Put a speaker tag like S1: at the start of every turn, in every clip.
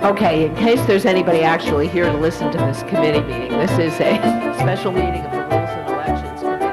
S1: Okay, in case there's anybody actually here to listen to this committee meeting, this is a special meeting of the Rules and Elections Committee.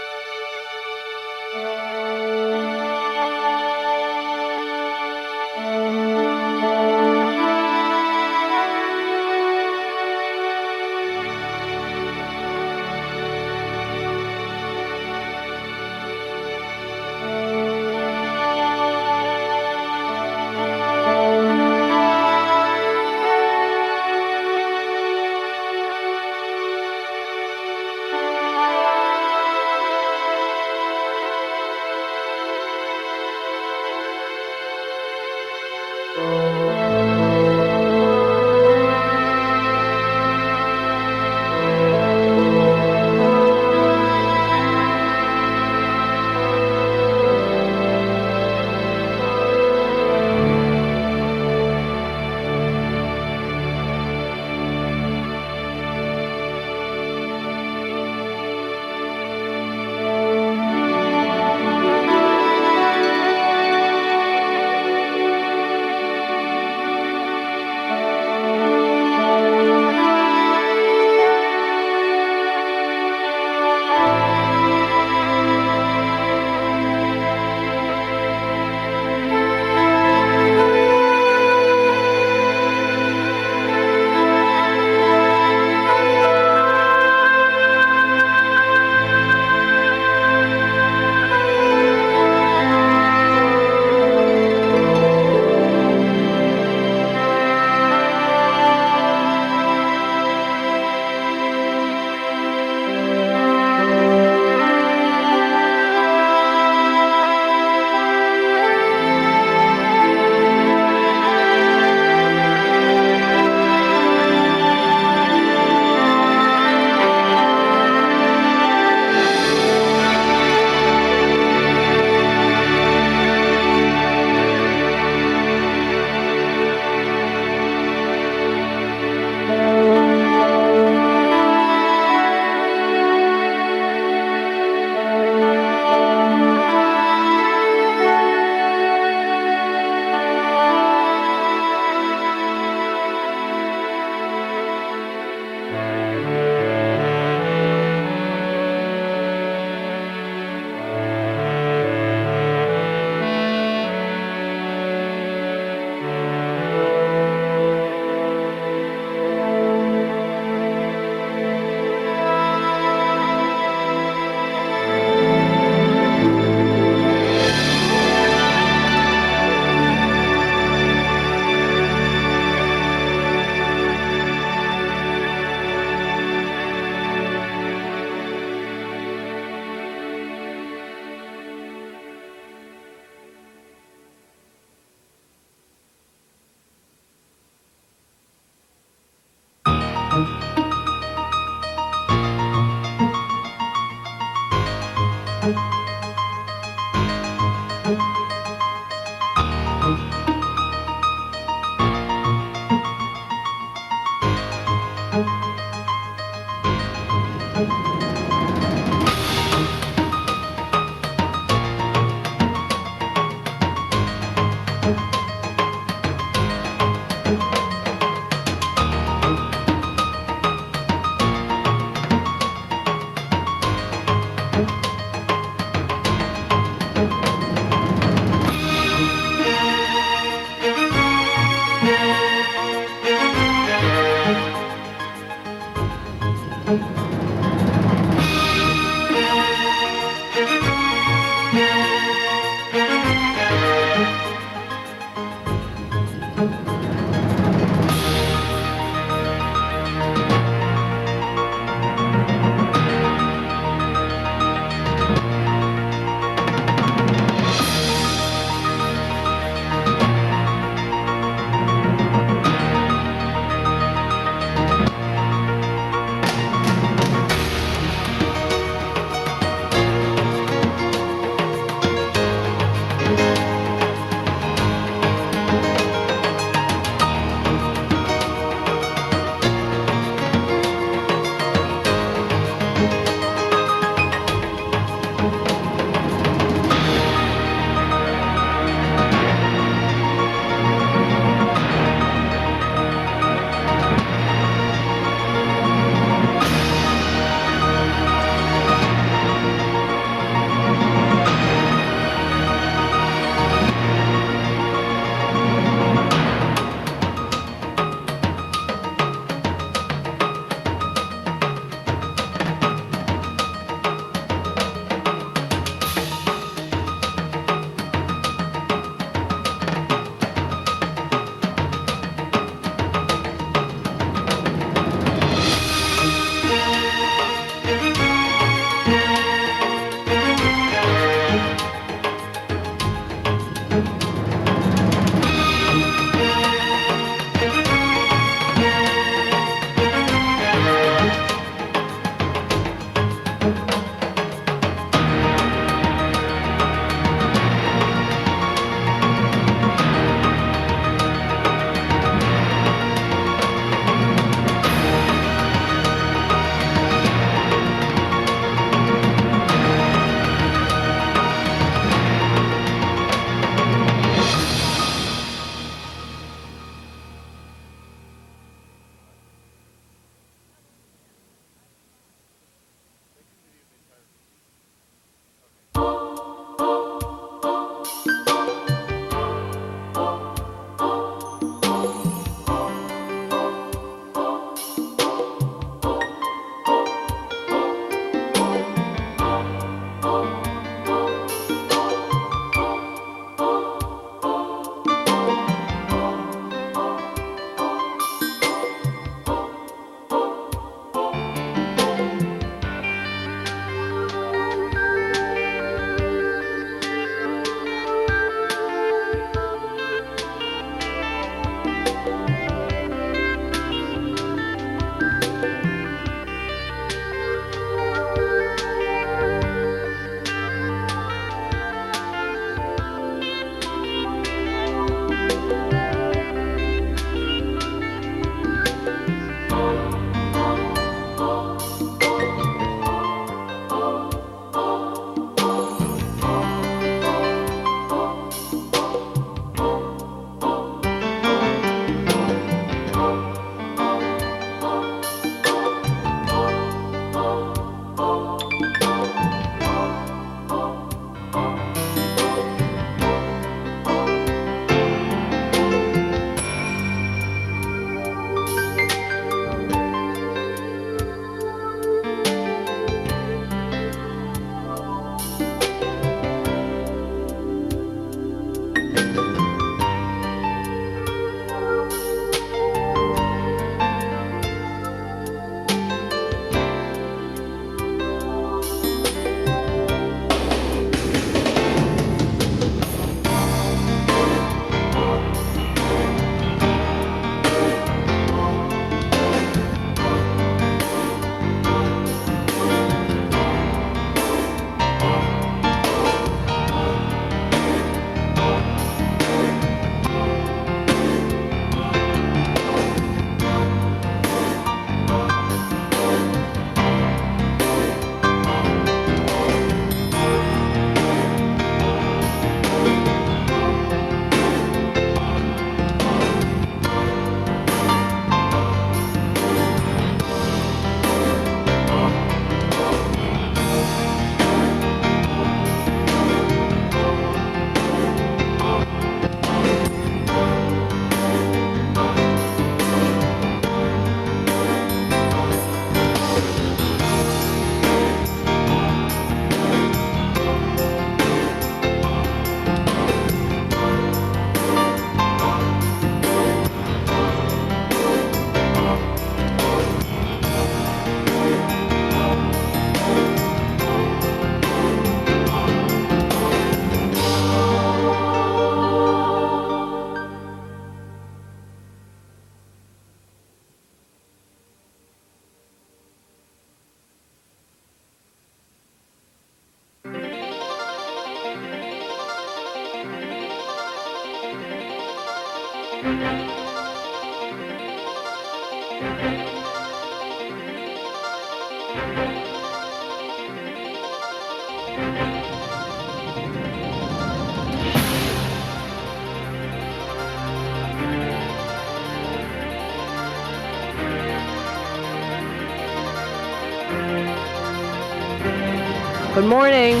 S1: Good morning.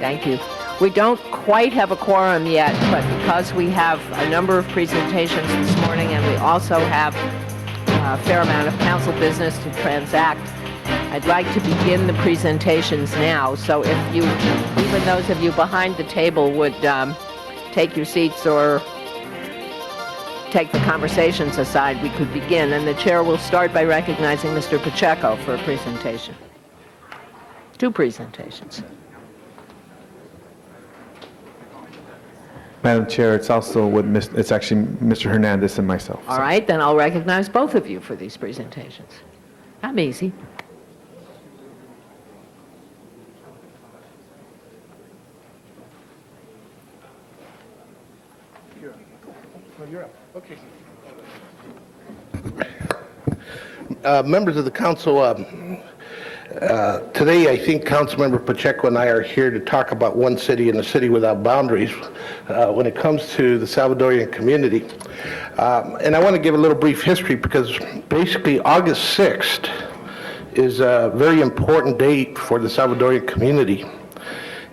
S1: Thank you. We don't quite have a quorum yet, but because we have a number of presentations this morning and we also have a fair amount of council business to transact, I'd like to begin the presentations now. So if you, even those of you behind the table, would take your seats or take the conversations aside, we could begin. And the chair will start by recognizing Mr. Pacheco for a presentation. 2 presentations.
S2: Madam Chair, it's also with it's actually Mr. Hernandez and myself.
S1: All right, then I'll recognize both of you for these presentations. I'm easy.
S3: You're up. Okay. Members of the council, today I think Councilmember Pacheco and I are here to talk about one city and a city without boundaries when it comes to the Salvadorian community. And I want to give a little brief history because basically August 6th is a very important date for the Salvadorian community.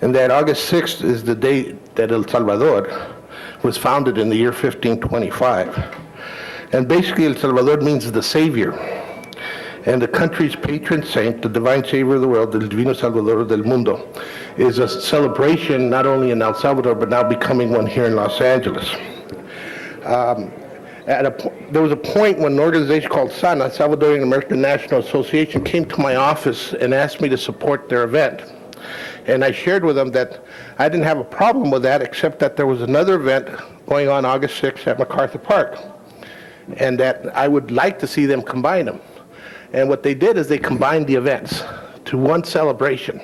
S3: And that August 6th is the date that El Salvador was founded in the year 1525. And basically El Salvador means the Savior. And the country's patron saint, the divine savior of the world, the Divino Salvador del Mundo, is a celebration not only in El Salvador, but now becoming one here in Los Angeles. There was a point when an organization called SANA, Salvadorian American National Association, came to my office and asked me to support their event. And I shared with them that I didn't have a problem with that, except that there was another event going on August 6th at MacArthur Park, and that I would like to see them combine them. And what they did is they combined the events to one celebration.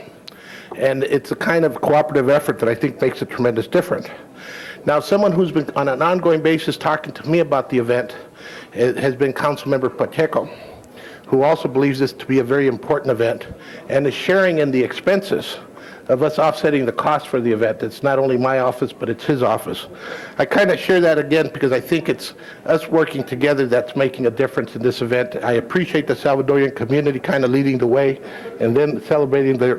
S3: And it's a kind of cooperative effort that I think makes a tremendous difference. Now, someone who's been on an ongoing basis talking to me about the event has been Councilmember Pacheco, who also believes this to be a very important event and is sharing in the expenses of us offsetting the cost for the event. It's not only my office, but it's his office. I kind of share that again because I think it's us working together that's making a difference in this event. I appreciate the Salvadorian community kind of leading the way and then celebrating their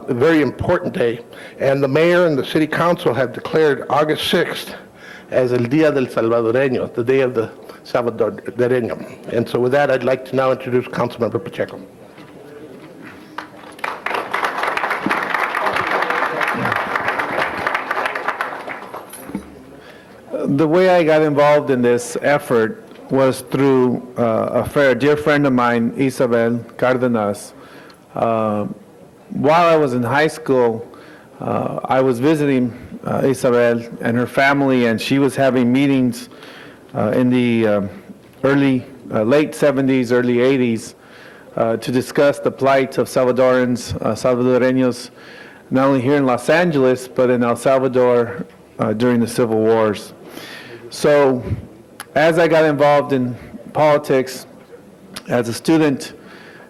S3: very important day. And the mayor and the city council have declared August 6th as El Día del Salvadoreño, the day of the Salvadoreño. And so with that, I'd like to now introduce Councilmember Pacheco.
S2: The way I got involved in this effort was through a dear friend of mine, Isabel Cardenas. While I was in high school, I was visiting Isabel and her family, and she was having meetings in the late 70s, early 80s, to discuss the plight of Salvadoreños, not only here in Los Angeles, but in El Salvador during the civil wars. So as I got involved in politics as a student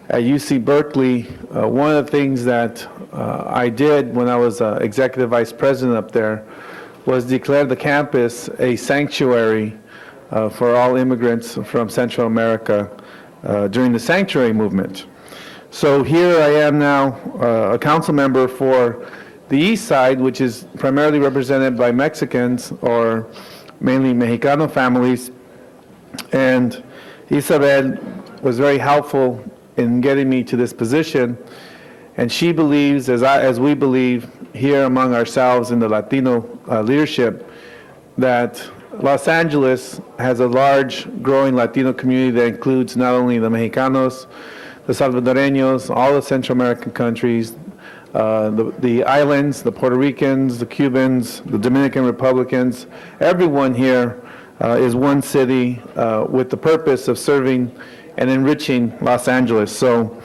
S2: at UC Berkeley, one of the things that I did when I was executive vice president up there was declare the campus a sanctuary for all immigrants from Central America during the sanctuary movement. So here I am now, a council member for the East Side, which is primarily represented by Mexicans or mainly Mexicano families. And Isabel was very helpful in getting me to this position. And she believes, as we believe here among ourselves in the Latino leadership, that Los Angeles has a large growing Latino community that includes not only the Mexicanos, the Salvadoreños, all the Central American countries, the islands, the Puerto Ricans, the Cubans, the Dominican Republicans. Everyone here is one city with the purpose of serving and enriching Los Angeles. So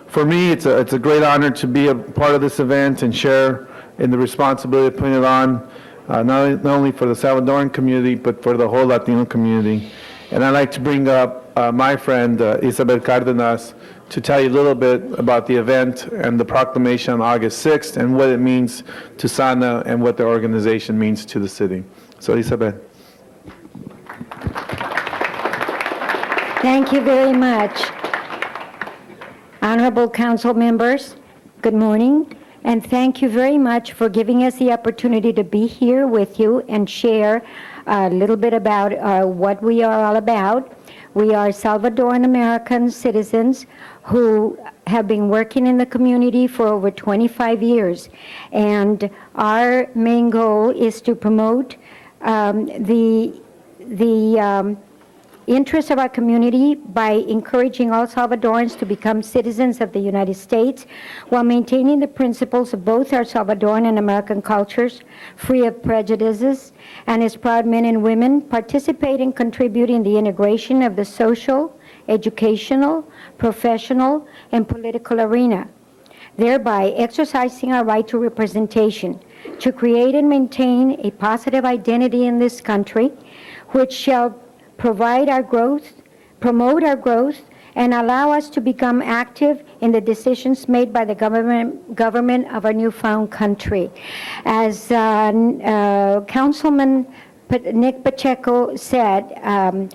S2: for me, it's a great honor to be a part of this event and share in the responsibility of putting it on, not only for the Salvadoran community, but for the whole Latino community. And I'd like to bring up my friend, Isabel Cardenas, to tell you a little bit about the event and the proclamation on August 6th and what it means to SANA and what the organization means to the city. So, Isabel.
S4: Thank you very much. Honorable council members, good morning, and thank you very much for giving us the opportunity to be here with you and share a little bit about what we are all about. We are Salvadoran American citizens who have been working in the community for over 25 years, and our main goal is to promote the interests of our community by encouraging all Salvadorans to become citizens of the United States while maintaining the principles of both our Salvadoran and American cultures, free of prejudices, and as proud men and women participate and contribute in the integration of the social, educational, professional, and political arena, thereby exercising our right to representation, to create and maintain a positive identity in this country, which shall promote our growth, and allow us to become active in the decisions made by the government of our newfound country. As Councilman Nick Pacheco said,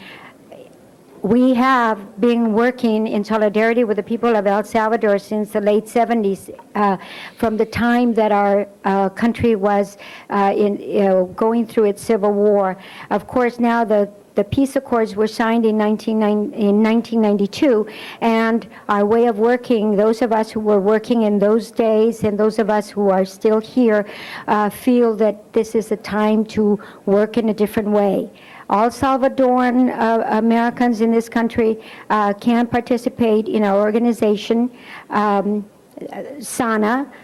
S4: we have been working in solidarity with the people of El Salvador since the late 70s, from the time that our country was going through its civil war. Of course, now the peace accords were signed in 1992, and our way of working, those of us who were working in those days and those of us who are still here, feel that this is a time to work in a different way. All Salvadoran Americans in this country can participate in our organization, SANA,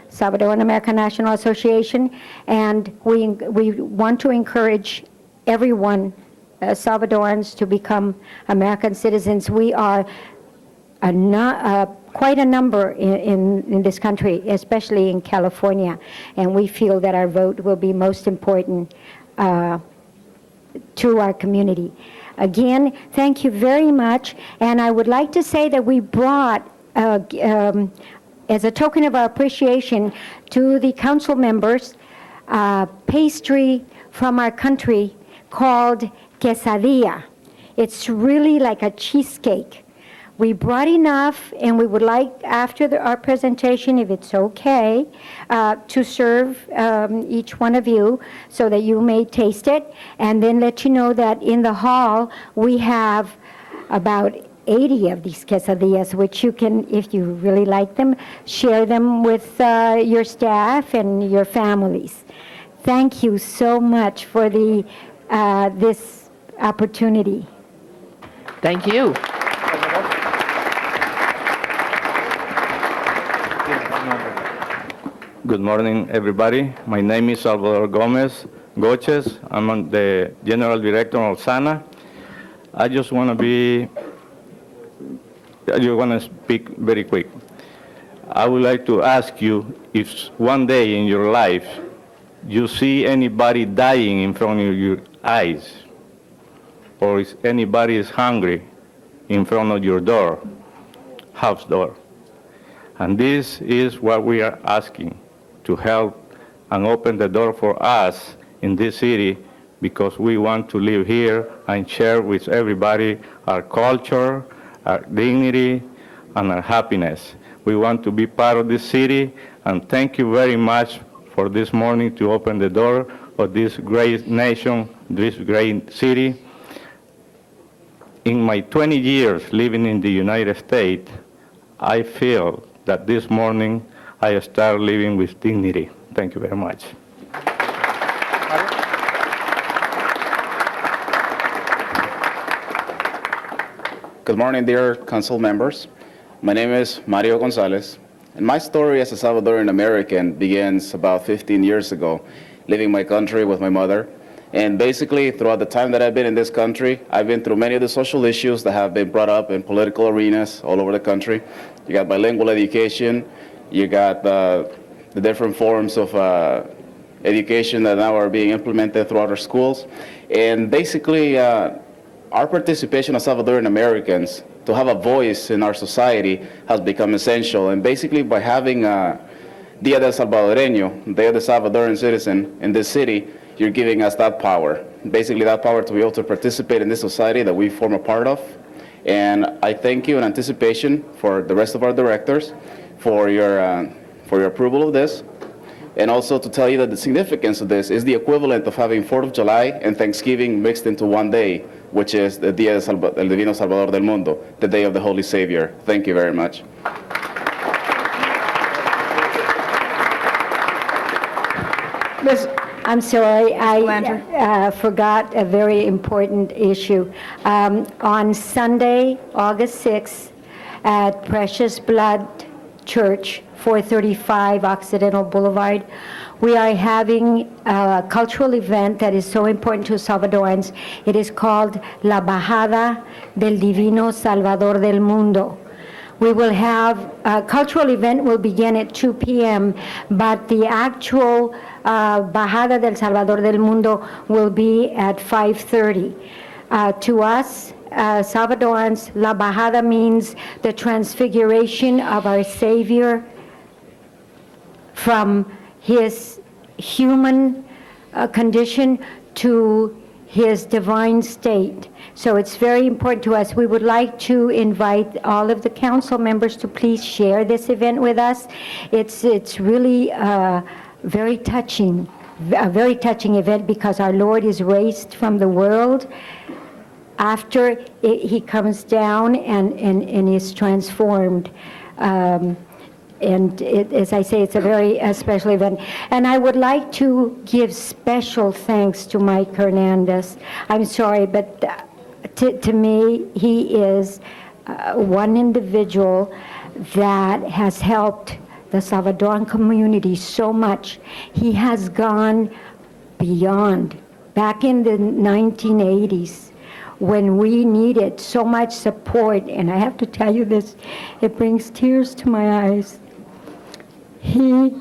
S4: Salvadoran American National Association, and we want to encourage everyone, Salvadorans, to become American citizens. We are quite a number in this country, especially in California, and we feel that our vote will be most important to our community. Again, thank you very much, and I would like to say that we brought, as a token of our appreciation to the council members, pastry from our country called quesadilla. It's really like a cheesecake. We brought enough, and we would like, after our presentation, if it's okay, to serve each one of you so that you may taste it, and then let you know that in the hall we have about 80 of these quesadillas, which you can, if you really like them, share them with your staff and your families. Thank you so much for this opportunity.
S1: Thank you.
S5: Good morning, everybody. My name is Salvador Gomez Goches. I'm the General Director of SANA. I just want to speak very quick. I would like to ask you if one day in your life you see anybody dying in front of your eyes, or if anybody is hungry in front of your door, house door. And this is what we are asking, to help and open the door for us in this city, because we want to live here and share with everybody our culture, our dignity, and our happiness. We want to be part of this city, and thank you very much for this morning to open the door of this great nation, this great city. In my 20 years living in the United States, I feel that this morning I start living with dignity. Thank you very much.
S6: Good morning, dear council members. My name is Mario Gonzalez, and my story as a Salvadoran American begins about 15 years ago, leaving my country with my mother. And basically, throughout the time that I've been in this country, I've been through many of the social issues that have been brought up in political arenas all over the country. You got bilingual education, you got the different forms of education that now are being implemented throughout our schools. And basically, our participation as Salvadoran Americans to have a voice in our society has become essential. And basically, by having Dia del Salvadoreño, Day of the Salvadoran citizen in this city, you're giving us that power. Basically, that power to be able to participate in this society that we form a part of. And I thank you in anticipation for the rest of our directors for your approval of this. And also to tell you that the significance of this is the equivalent of having 4th of July and Thanksgiving mixed into one day, which is the Día del Divino Salvador del Mundo, the Day of the Holy Savior. Thank you very much.
S4: I'm sorry, I forgot a very important issue. On Sunday, August 6th, at Precious Blood Church, 435 Occidental Boulevard, we are having a cultural event that is so important to Salvadorans. It is called La Bajada del Divino Salvador del Mundo. We will have, a cultural event will begin at 2 p.m., but the actual Bajada del Salvador del Mundo will be at 5:30. To us, Salvadorans, La Bajada means the transfiguration of our Savior from his human condition to his divine state. So it's very important to us. We would like to invite all of the council members to please share this event with us. It's really very touching, a very touching event because our Lord is raised from the world. After he comes down and is transformed. As I say, it's a very special event. And I would like to give special thanks to Mike Hernandez. I'm sorry, but to me, he is one individual that has helped the Salvadoran community so much. He has gone beyond. Back in the 1980s, when we needed so much support, and I have to tell you this, it brings tears to my eyes. He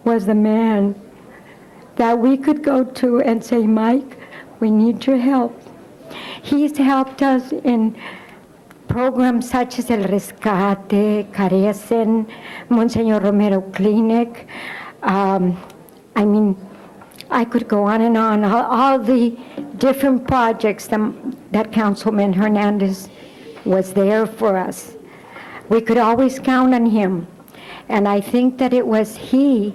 S4: was the man that we could go to and say, Mike, we need your help. He's helped us in programs such as El Rescate, Carecen, Monseñor Romero Clinic. I mean, I could go on and on. All the different projects that Councilman Hernandez was there for us. We could always count on him. And I think that it was he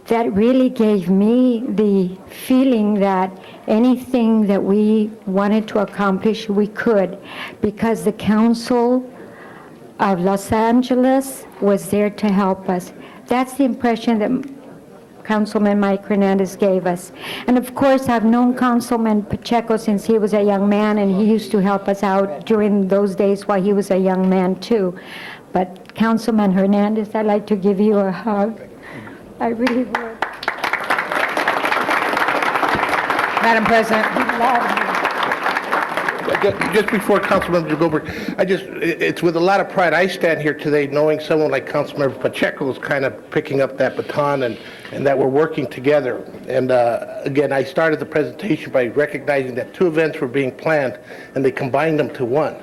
S4: that really gave me the feeling that anything that we wanted to accomplish, we could, because the Council of Los Angeles was there to help us. That's the impression that Councilman Mike Hernandez gave us. And of course, I've known Councilman Pacheco since he was a young man, and he used to help us out during those days while he was a young man too. But Councilman Hernandez, I'd like to give you a hug. I really would.
S1: Madam President.
S3: Just before Councilmember Goldberg, it's with a lot of pride I stand here today knowing someone like Councilmember Pacheco is kind of picking up that baton and that we're working together. And again, I started the presentation by recognizing that two events were being planned and they combined them to one.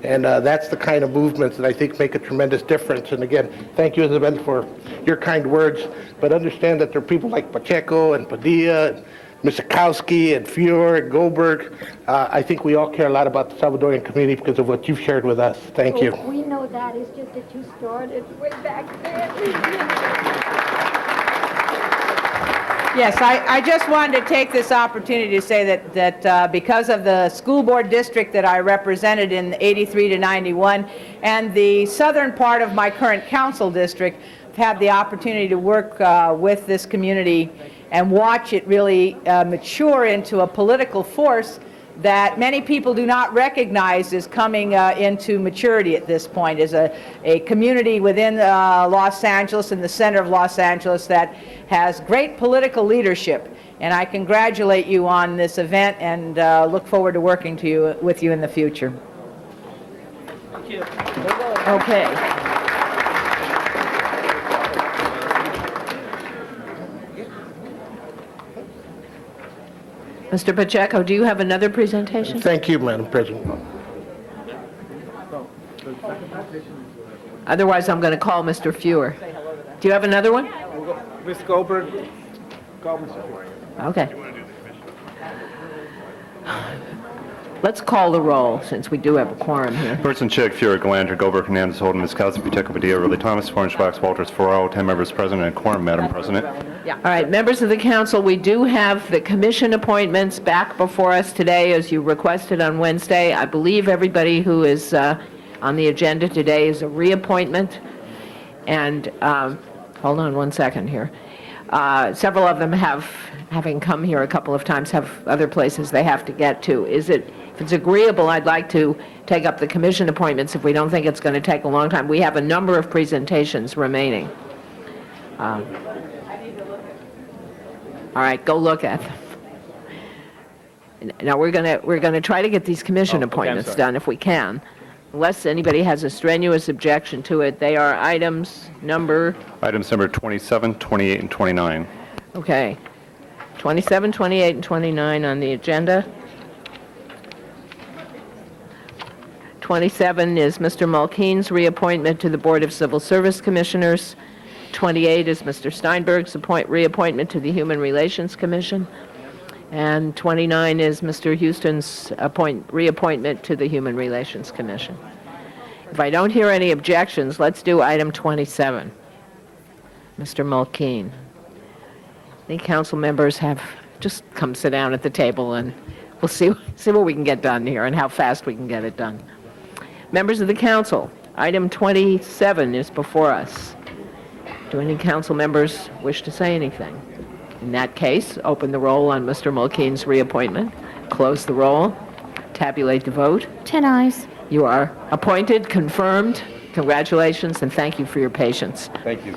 S3: And that's the kind of movements that I think make a tremendous difference. And again, thank you, Isabel, for your kind words. But understand that there are people like Pacheco and Padilla, and Misakowski and Fior and Goldberg. I think we all care a lot about the Salvadorian community because of what you've shared with us. Thank you.
S4: We know that. It's just that you started way back then.
S1: Yes, I just wanted to take this opportunity to say that because of the school board district that I represented in 83 to 91 and the southern part of my current council district, I've had the opportunity to work with this community and watch it really mature into a political force that many people do not recognize is coming into maturity at this point, as a community within Los Angeles, in the center of Los Angeles, that has great political leadership. And I congratulate you on this event and look forward to working with you in the future. Thank you. Okay. Mr. Pacheco, do you have another presentation?
S3: Thank you, Madam President.
S1: Otherwise, I'm going to call Mr. Fewer. Do you have another one?
S2: Ms. Goldberg, call Mr.
S1: Okay. Let's call the roll, since we do have a quorum here.
S7: Person Chick, Fury, Galander, Goldberg, Hernandez, Holden, Miskowski, Pacheco, Padilla, Ridley, Thomas, Feuersbach, Walters, Ferraro, 10 members present and quorum, Madam President.
S1: All right, members of the council, we do have the commission appointments back before us today, as you requested on Wednesday. I believe everybody who is on the agenda today is a reappointment. And, hold on one second here. Several of them having come here a couple of times, have other places they have to get to. If it's agreeable, I'd like to take up the commission appointments if we don't think it's going to take a long time. We have a number of presentations remaining. All right, go look at them. Now, we're going to try to get these commission appointments done if we can. Unless anybody has a strenuous objection to it, they are items number,
S7: Items number 27, 28, and 29.
S1: okay, 27, 28, and 29 on the agenda. 27 is Mr. Mulkeen's reappointment to the Board of Civil Service Commissioners. 28 is Mr. Steinberg's reappointment to the Human Relations Commission. And 29 is Mr. Houston's reappointment to the Human Relations Commission. If I don't hear any objections, let's do item 27. Mr. Mulkeen. Any council members just come sit down at the table and we'll see what we can get done here and how fast we can get it done. Members of the council, item 27 is before us. Do any council members wish to say anything? In that case, open the roll on Mr. Mulkeen's reappointment, close the roll, tabulate the vote.
S4: 10 ayes.
S1: You are appointed, confirmed. Congratulations, and thank you for your patience.
S7: Thank you.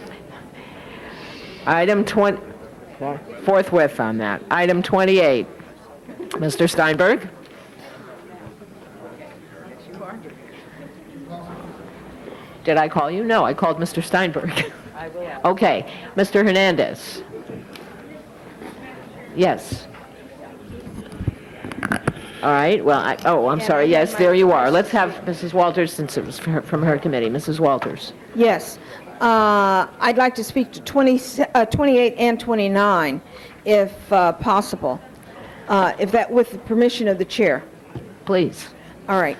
S1: Item 20, forthwith on that. Item 28, Mr. Steinberg. Did I call you? No, I called Mr. Steinberg. Okay, Mr. Hernandez. Yes. All right, well, I'm sorry, yes, there you are. Let's have Mrs. Walters, since it was from her committee. Mrs. Walters.
S8: Yes. I'd like to speak to 28 and 29, if possible, if that, with the permission of the chair.
S1: Please.
S8: All right.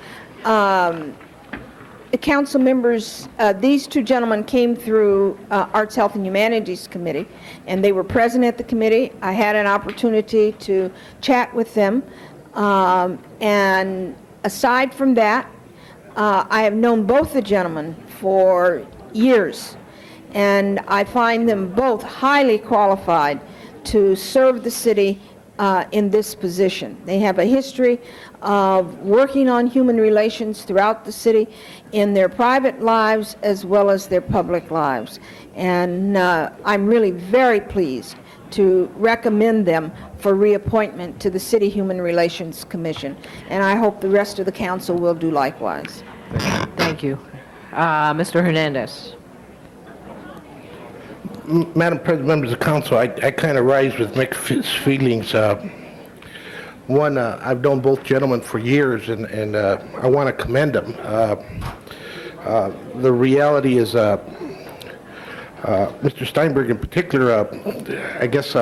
S8: The council members, these two gentlemen came through Arts, Health, and Humanities Committee, and they were present at the committee. I had an opportunity to chat with them. And aside from that, I have known both the gentlemen for years, and I find them both highly qualified to serve the city in this position. They have a history of working on human relations throughout the city in their private lives as well as their public lives. And I'm really very pleased to recommend them for reappointment to the City Human Relations Commission. And I hope the rest of the council will do likewise.
S1: Thank you. Mr. Hernandez.
S3: Madam President, members of council, I kind of rise with mixed feelings. One, I've known both gentlemen for years, and I want to commend them. The reality is, Mr. Steinberg in particular, I guess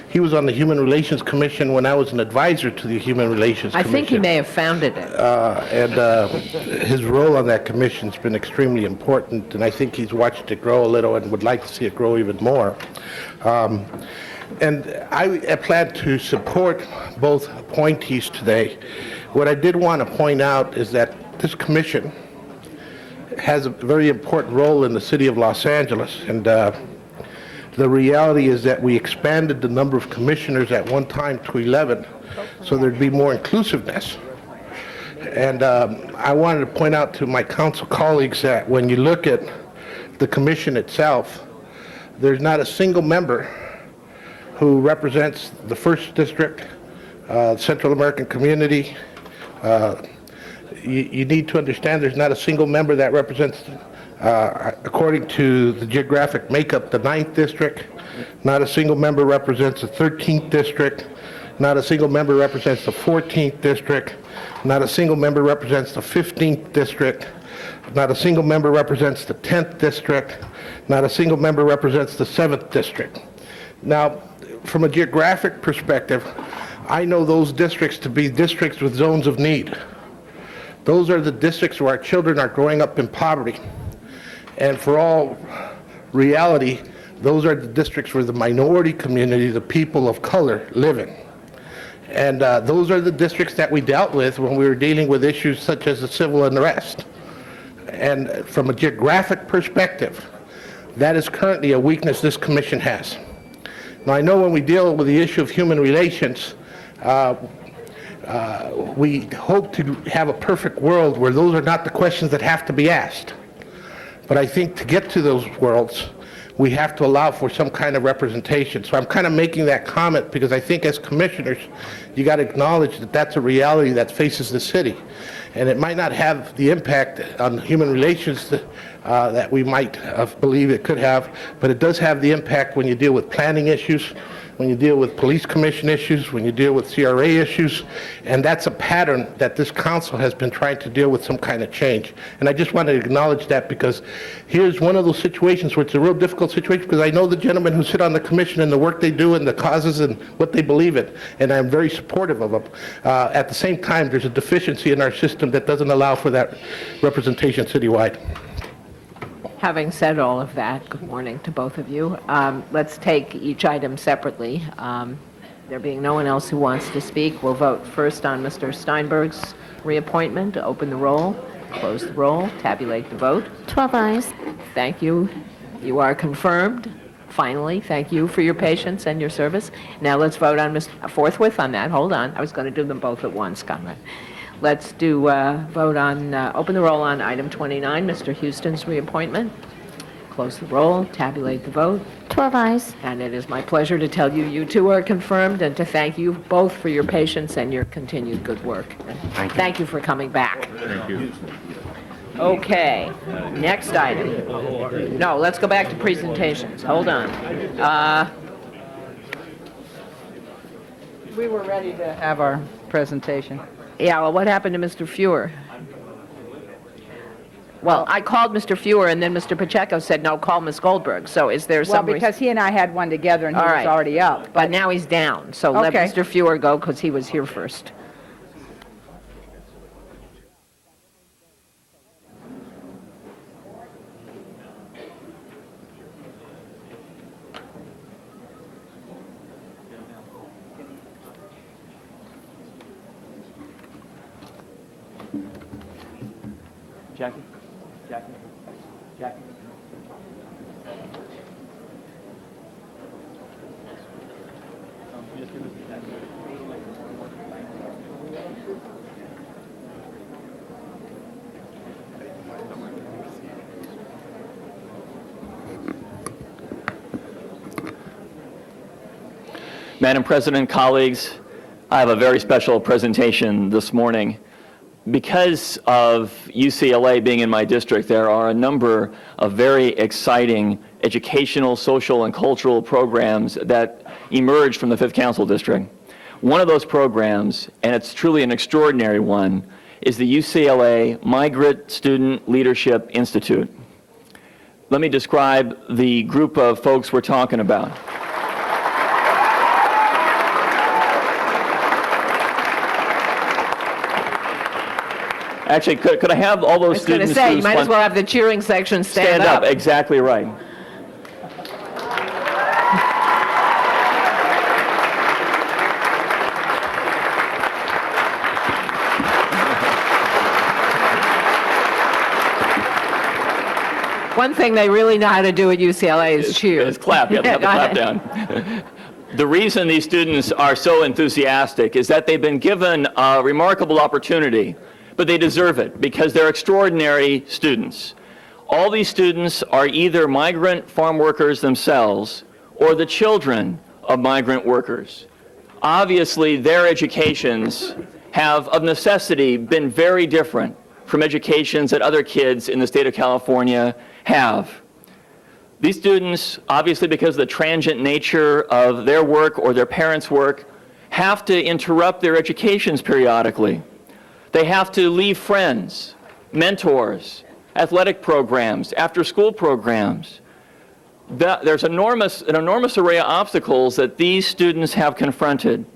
S3: he was on the Human Relations Commission when I was an advisor to the Human Relations
S1: I
S3: Commission.
S1: think he may have founded it.
S3: And his role on that commission's been extremely important, and I think he's watched it grow a little and would like to see it grow even more. And I plan to support both appointees today. What I did want to point out is that this commission has a very important role in the city of Los Angeles, and the reality is that we expanded the number of commissioners at one time to 11, so there'd be more inclusiveness. And I wanted to point out to my council colleagues that when you look at the commission itself, there's not a single member who represents the First District, Central American community. You need to understand there's not a single member that represents, according to the geographic makeup, the 9th District. Not a single member represents the 13th District. Not a single member represents the 14th District. Not a single member represents the 15th District. Not a single member represents the 10th District. Not a single member represents the 7th District. Now, from a geographic perspective, I know those districts to be districts with zones of need. Those are the districts where our children are growing up in poverty. And for all reality, those are the districts where the minority community, the people of color, live in. And those are the districts that we dealt with when we were dealing with issues such as the civil unrest. And from a geographic perspective, that is currently a weakness this commission has. Now, I know when we deal with the issue of human relations, we hope to have a perfect world where those are not the questions that have to be asked. But I think to get to those worlds, we have to allow for some kind of representation. So I'm kind of making that comment because I think as commissioners, you got to acknowledge that that's a reality that faces the city. And it might not have the impact on human relations that we might believe it could have, but it does have the impact when you deal with planning issues, when you deal with police commission issues, when you deal with CRA issues, and that's a pattern that this council has been trying to deal with some kind of change. And I just want to acknowledge that because here's one of those situations where it's a real difficult situation because I know the gentlemen who sit on the commission and the work they do and the causes and what they believe in, and I'm very supportive of them. At the same time, there's a deficiency in our system that doesn't allow for that representation citywide.
S1: Having said all of that, good morning to both of you. Let's take each item separately. There being no one else who wants to speak, we'll vote first on Mr. Steinberg's reappointment. Open the roll, close the roll, tabulate the vote.
S9: 12 eyes.
S1: Thank you. You are confirmed. Finally, thank you for your patience and your service. Now let's vote on forthwith on that. Hold on. I was going to do them both at once, Conrad. Let's do vote on, open the roll on item 29, Mr. Houston's reappointment. Close the roll, tabulate the vote.
S9: 12 eyes.
S1: And it is my pleasure to tell you, you two are confirmed, and to thank you both for your patience and your continued good work. Thank you for coming back.
S7: Thank you.
S1: Okay, next item. No, let's go back to presentations. Hold on.
S10: We were ready to have our presentation.
S1: Yeah, well, what happened to Mr. Fuhr? Well, I called Mr. Fuhr, and then Mr. Pacheco said, no, call Ms. Goldberg. So is there
S10: Well,
S1: some...
S10: because he and I had one together and he
S1: All
S10: was
S1: right.
S10: already up.
S1: But now he's down, so let
S10: Okay.
S1: Mr. Fuhr go, because he was here first.
S11: Jackie? Jackie? Jackie? Madam President, colleagues, I have a very special presentation this morning. Because of UCLA being in my district, there are a number of very exciting educational, social, and cultural programs that emerge from the 5th Council District. One of those programs, and it's truly an extraordinary one, is the UCLA Migrant Student Leadership Institute. Let me describe the group of folks we're talking about. Actually, could I have all
S1: I
S11: those
S1: was going to
S11: students
S1: say,
S11: who
S1: you might as well have the cheering section stand up.
S11: Exactly right.
S1: One thing they really know how to do at UCLA is cheer.
S11: Is clap. You have to have the clap down. The reason these students are so enthusiastic is that they've been given a remarkable opportunity, but they deserve it because they're extraordinary students. All these students are either migrant farm workers themselves or the children of migrant workers. Obviously, their educations have, of necessity, been very different from educations that other kids in the state of California have. These students, obviously because of the transient nature of their work or their parents' work, have to interrupt their educations periodically. They have to leave friends, mentors, athletic programs, after-school programs. There's an enormous array of obstacles that these students have confronted.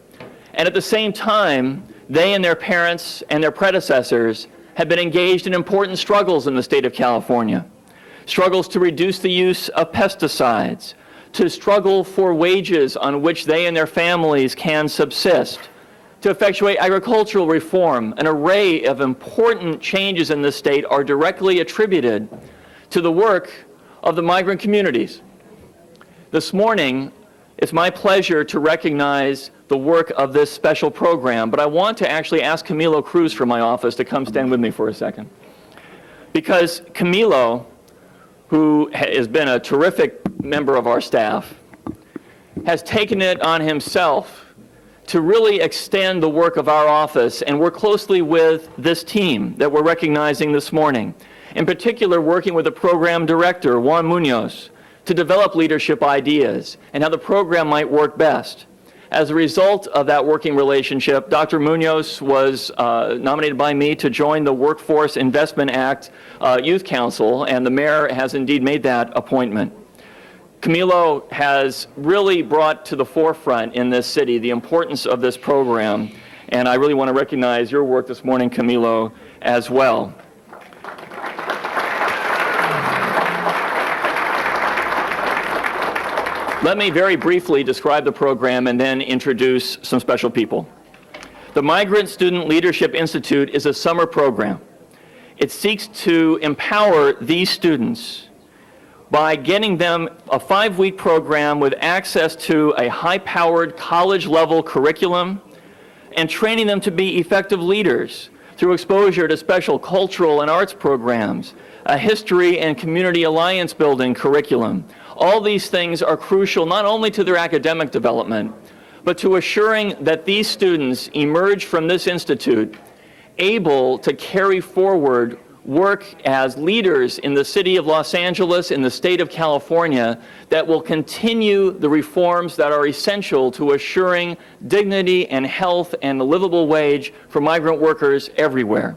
S11: And at the same time, they and their parents and their predecessors have been engaged in important struggles in the state of California. Struggles to reduce the use of pesticides, to struggle for wages on which they and their families can subsist, to effectuate agricultural reform. An array of important changes in this state are directly attributed to the work of the migrant communities. This morning, it's my pleasure to recognize the work of this special program, but I want to actually ask Camilo Cruz from my office to come stand with me for a second. Because Camilo, who has been a terrific member of our staff, has taken it on himself to really extend the work of our office and work closely with this team that we're recognizing this morning. In particular, working with the program director, Juan Munoz, to develop leadership ideas and how the program might work best. As a result of that working relationship, Dr. Munoz was nominated by me to join the Workforce Investment Act Youth Council, and the mayor has indeed made that appointment. Camilo has really brought to the forefront in this city the importance of this program, and I really want to recognize your work this morning, Camilo, as well. Let me very briefly describe the program and then introduce some special people. The Migrant Student Leadership Institute is a summer program. It seeks to empower these students by getting them a 5-week program with access to a high-powered college-level curriculum and training them to be effective leaders through exposure to special cultural and arts programs, a history and community alliance building curriculum. All these things are crucial not only to their academic development, but to assuring that these students emerge from this institute able to carry forward work as leaders in the city of Los Angeles, in the state of California, that will continue the reforms that are essential to assuring dignity and health and a livable wage for migrant workers everywhere.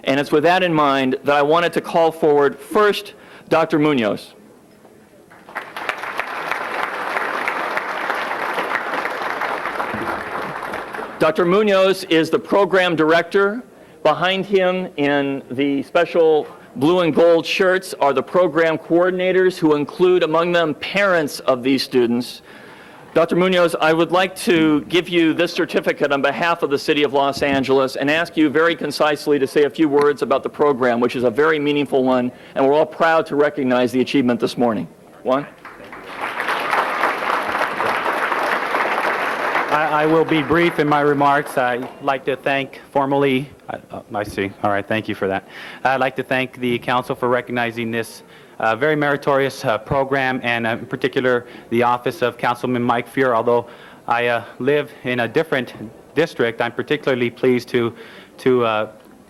S11: And it's with that in mind that I wanted to call forward first Dr. Munoz. Dr. Munoz is the program director. Behind him in the special blue and gold shirts are the program coordinators, who include among them parents of these students. Dr. Munoz, I would like to give you this certificate on behalf of the City of Los Angeles and ask you very concisely to say a few words about the program, which is a very meaningful one, and we're all proud to recognize the achievement this morning. Juan?
S9: I will be brief in my remarks. I'd like to thank formally, I see, all right, thank you for that. I'd like to thank the council for recognizing this very meritorious program, and in particular the office of Councilman Mike Feuer. Although I live in a different district, I'm particularly pleased to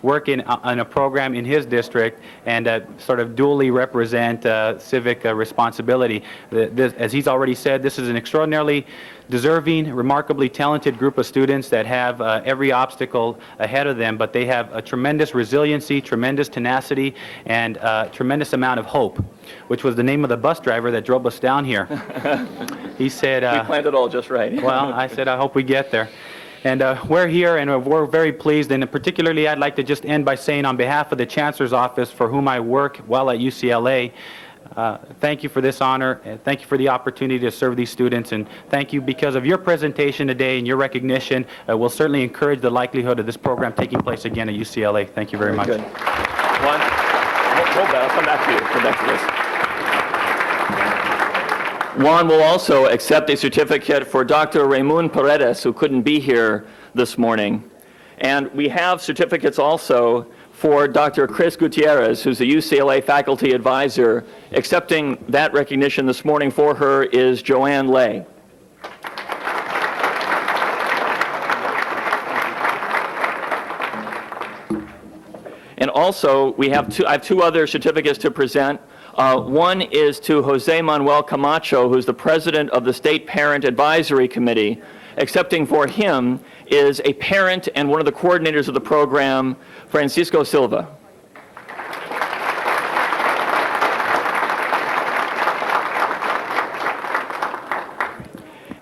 S9: work in a program in his district and sort of dually represent civic responsibility. As he's already said, this is an extraordinarily deserving, remarkably talented group of students that have every obstacle ahead of them, but they have a tremendous resiliency, tremendous tenacity, and a tremendous amount of hope, which was the name of the bus driver that drove us down here. He said...
S11: we planned it all just right.
S9: Well, I said, I hope we get there. And we're here, and we're very pleased, and particularly I'd like to just end by saying on behalf of the Chancellor's Office, for whom I work while at UCLA, thank you for this honor, and thank you for the opportunity to serve these students, and thank you because of your presentation today and your recognition will certainly encourage the likelihood of this program taking place again at UCLA. Thank you very much.
S11: Good. Juan, hold that. I'll come back to you. Come back to this. Juan will also accept a certificate for Dr. Raymond Paredes, who couldn't be here this morning. And we have certificates also for Dr. Chris Gutierrez, who's the UCLA faculty advisor. Accepting that recognition this morning for her is Joanne Lay. And also, I have two other certificates to present. One is to Jose Manuel Camacho, who's the president of the State Parent Advisory Committee. Accepting for him is a parent and one of the coordinators of the program, Francisco Silva.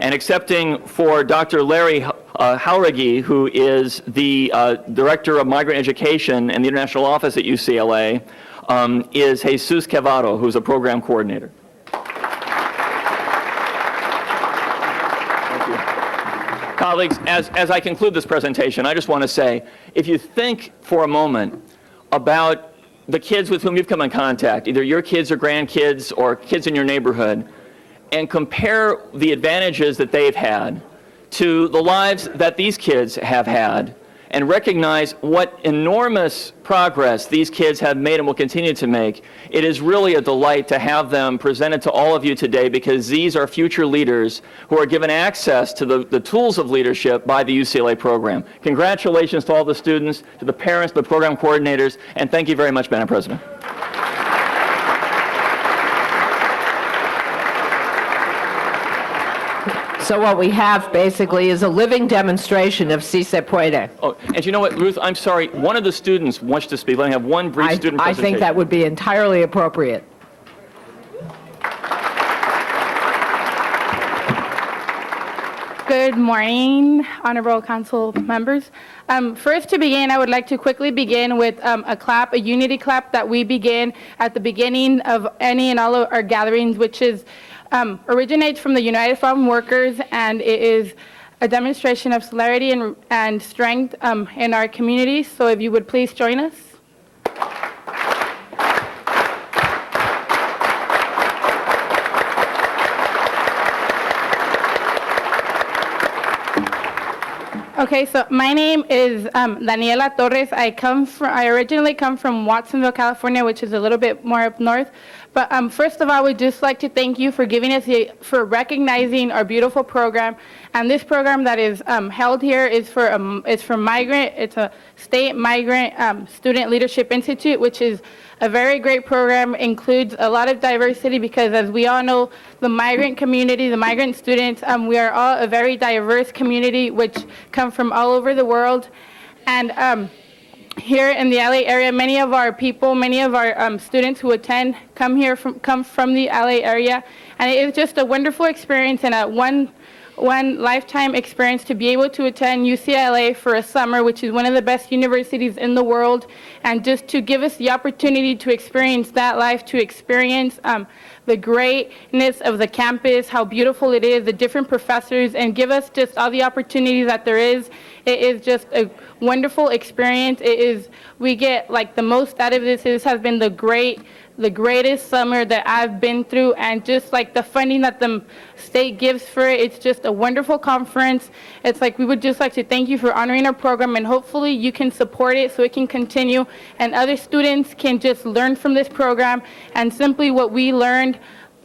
S11: And accepting for Dr. Larry Jauregui, who is the Director of Migrant Education and the International Office at UCLA, is Jesus Quevedo, who's a program coordinator. Colleagues, as I conclude this presentation, I just want to say, if you think for a moment about the kids with whom you've come in contact, either your kids or grandkids or kids in your neighborhood, and compare the advantages that they've had to the lives that these kids have had, and recognize what enormous progress these kids have made and will continue to make, it is really a delight to have them presented to all of you today, because these are future leaders who are given access to the tools of leadership by the UCLA program. Congratulations to all the students, to the parents, the program coordinators, and thank you very much, Madam President.
S1: So what we have basically is a living demonstration of Si Se Puede.
S11: Oh, and you know what, Ruth, I'm sorry, one of the students wants to speak. Let me have one brief student
S1: I
S11: presentation.
S1: think that would be entirely appropriate.
S12: Good morning, honorable council members. First to begin, I would like to quickly begin with a clap, a unity clap that we begin at the beginning of any and all of our gatherings, which is originates from the United Farm Workers, and it is a demonstration of solidarity and strength in our community. So if you would please join us. Okay, so my name is Daniela Torres. I originally come from Watsonville, California, which is a little bit more up north. But first of all, we'd just like to thank you for for recognizing our beautiful program. And this program that is held here is for migrant. It's a state migrant student leadership institute, which is a very great program. Includes a lot of diversity, because as we all know, the migrant community, the migrant students, we are all a very diverse community which come from all over the world. And here in the LA area, many of our people, many of our students who attend come from the LA area, and it is just a wonderful experience and a one lifetime experience to be able to attend UCLA for a summer, which is one of the best universities in the world, and just to give us the opportunity to experience that life, to experience the greatness of the campus, how beautiful it is, the different professors, and give us just all the opportunities that there is. It is just a wonderful experience. We get like the most out of this. This has been the greatest summer that I've been through, and just like the funding that the state gives for it, it's just a wonderful conference. It's like we would just like to thank you for honoring our program, and hopefully you can support it so it can continue and other students can just learn from this program. And simply what we learned,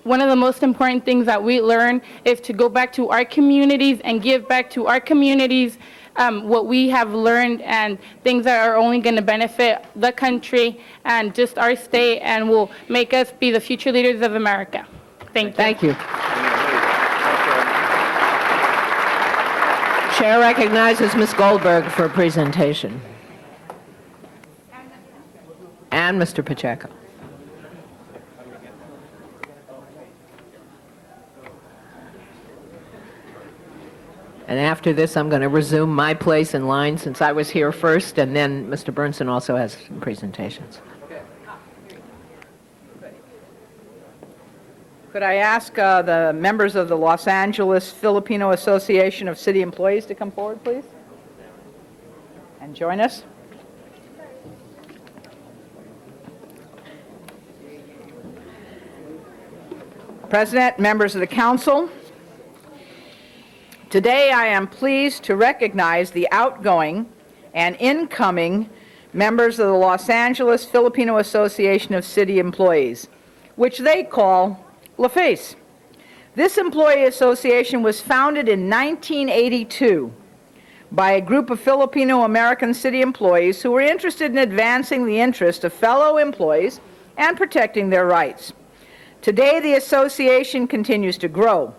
S12: one of the most important things that we learn is to go back to our communities and give back to our communities what we have learned, and things that are only going to benefit the country and just our state, and will make us be the future leaders of America. Thank you.
S1: Thank you. Chair recognizes Ms. Goldberg for a presentation. And Mr. Pacheco. And after this, I'm going to resume my place in line since I was here first, and then Mr. Bernson also has some presentations.
S10: Could I ask the members of the Los Angeles Filipino Association of City Employees to come forward, please? And join us. President, members of the council, today I am pleased to recognize the outgoing and incoming members of the Los Angeles Filipino Association of City Employees, which they call LaFace. This employee association was founded in 1982 by a group of Filipino American city employees who were interested in advancing the interest of fellow employees and protecting their rights. Today, the association continues to grow.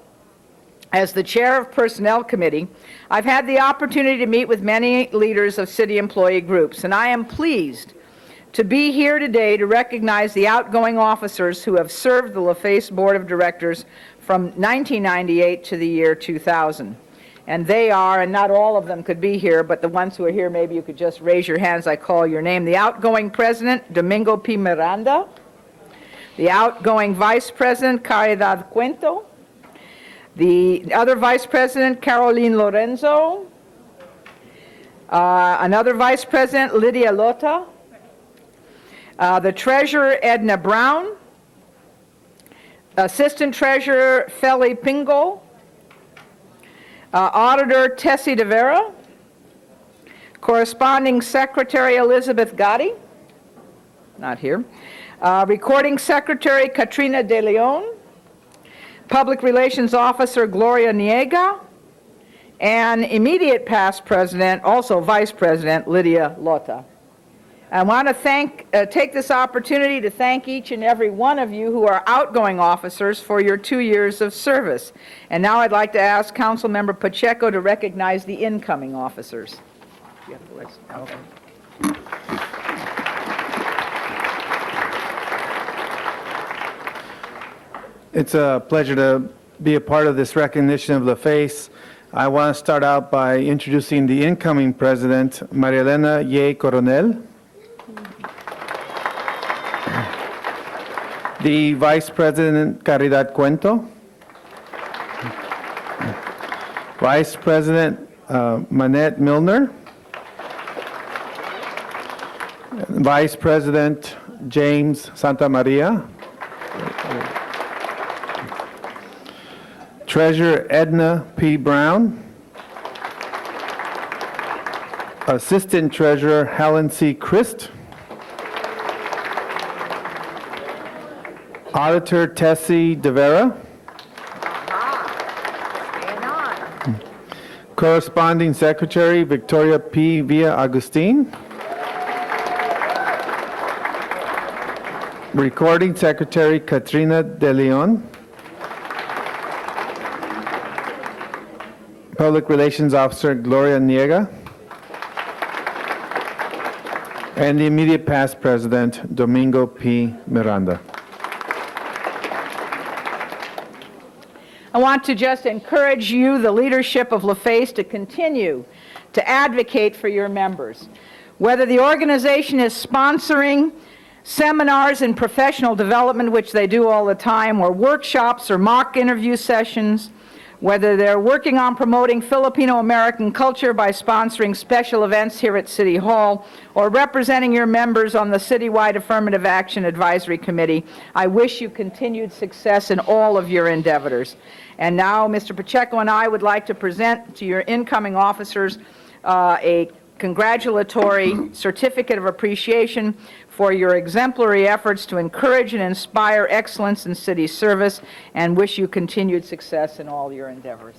S10: As the chair of Personnel Committee, I've had the opportunity to meet with many leaders of city employee groups, and I am pleased to be here today to recognize the outgoing officers who have served the LaFace Board of Directors from 1998 to the year 2000. And they are, and not all of them could be here, but the ones who are here, maybe you could just raise your hands, I call your name. The outgoing president, Domingo P. Miranda. The outgoing vice president, Caridad Cuento. The other vice president, Caroline Lorenzo. Another vice president, Lydia Lota. The treasurer, Edna Brown. Assistant treasurer, Feli Pingo. Auditor, Tessie De Vera. Corresponding secretary, Elizabeth Gotti. Not here. Recording secretary, Katrina De Leon. Public relations officer, Gloria Niega. And immediate past president, also vice president, Lydia Lota. I want to take this opportunity to thank each and every one of you who are outgoing officers for your 2 years of service. And now I'd like to ask Councilmember Pacheco to recognize the incoming officers. You have the list. Okay.
S2: It's a pleasure to be a part of this recognition of LaFace. I want to start out by introducing the incoming president, Maria Elena Ye Coronel. The Vice President, Caridad Cuento. Vice President, Manette Milner. Vice President, James Santa Maria. Treasurer, Edna P. Brown. Assistant Treasurer, Helen C. Christ. Auditor, Tessie De Vera. Corresponding Secretary, Victoria P. Villa Agustin. Recording Secretary, Katrina De Leon. Public Relations Officer, Gloria Niega. And the immediate past president, Domingo P. Miranda.
S10: I want to just encourage you, the leadership of LaFace, to continue to advocate for your members. Whether the organization is sponsoring seminars and professional development, which they do all the time, or workshops or mock interview sessions, whether they're working on promoting Filipino-American culture by sponsoring special events here at City Hall, or representing your members on the Citywide Affirmative Action Advisory Committee, I wish you continued success in all of your endeavors. And now, Mr. Pacheco and I would like to present to your incoming officers a congratulatory certificate of appreciation for your exemplary efforts to encourage and inspire excellence in city service, and wish you continued success in all your endeavors.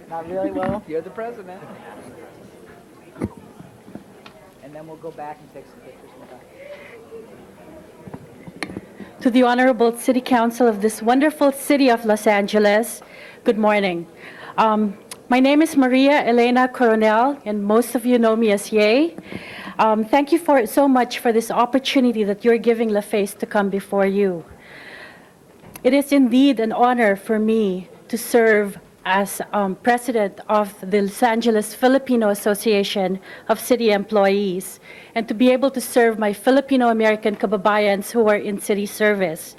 S10: Not really? Well, you're the president. And then we'll go back and take some pictures in the back.
S13: To the Honorable City Council of this wonderful city of Los Angeles, good morning. My name is Maria Elena Coronel, and most of you know me as Ye. Thank you so much for this opportunity that you're giving LaFace to come before you. It is indeed an honor for me to serve as president of the Los Angeles Filipino Association of City Employees, and to be able to serve my Filipino-American kababayans who are in city service.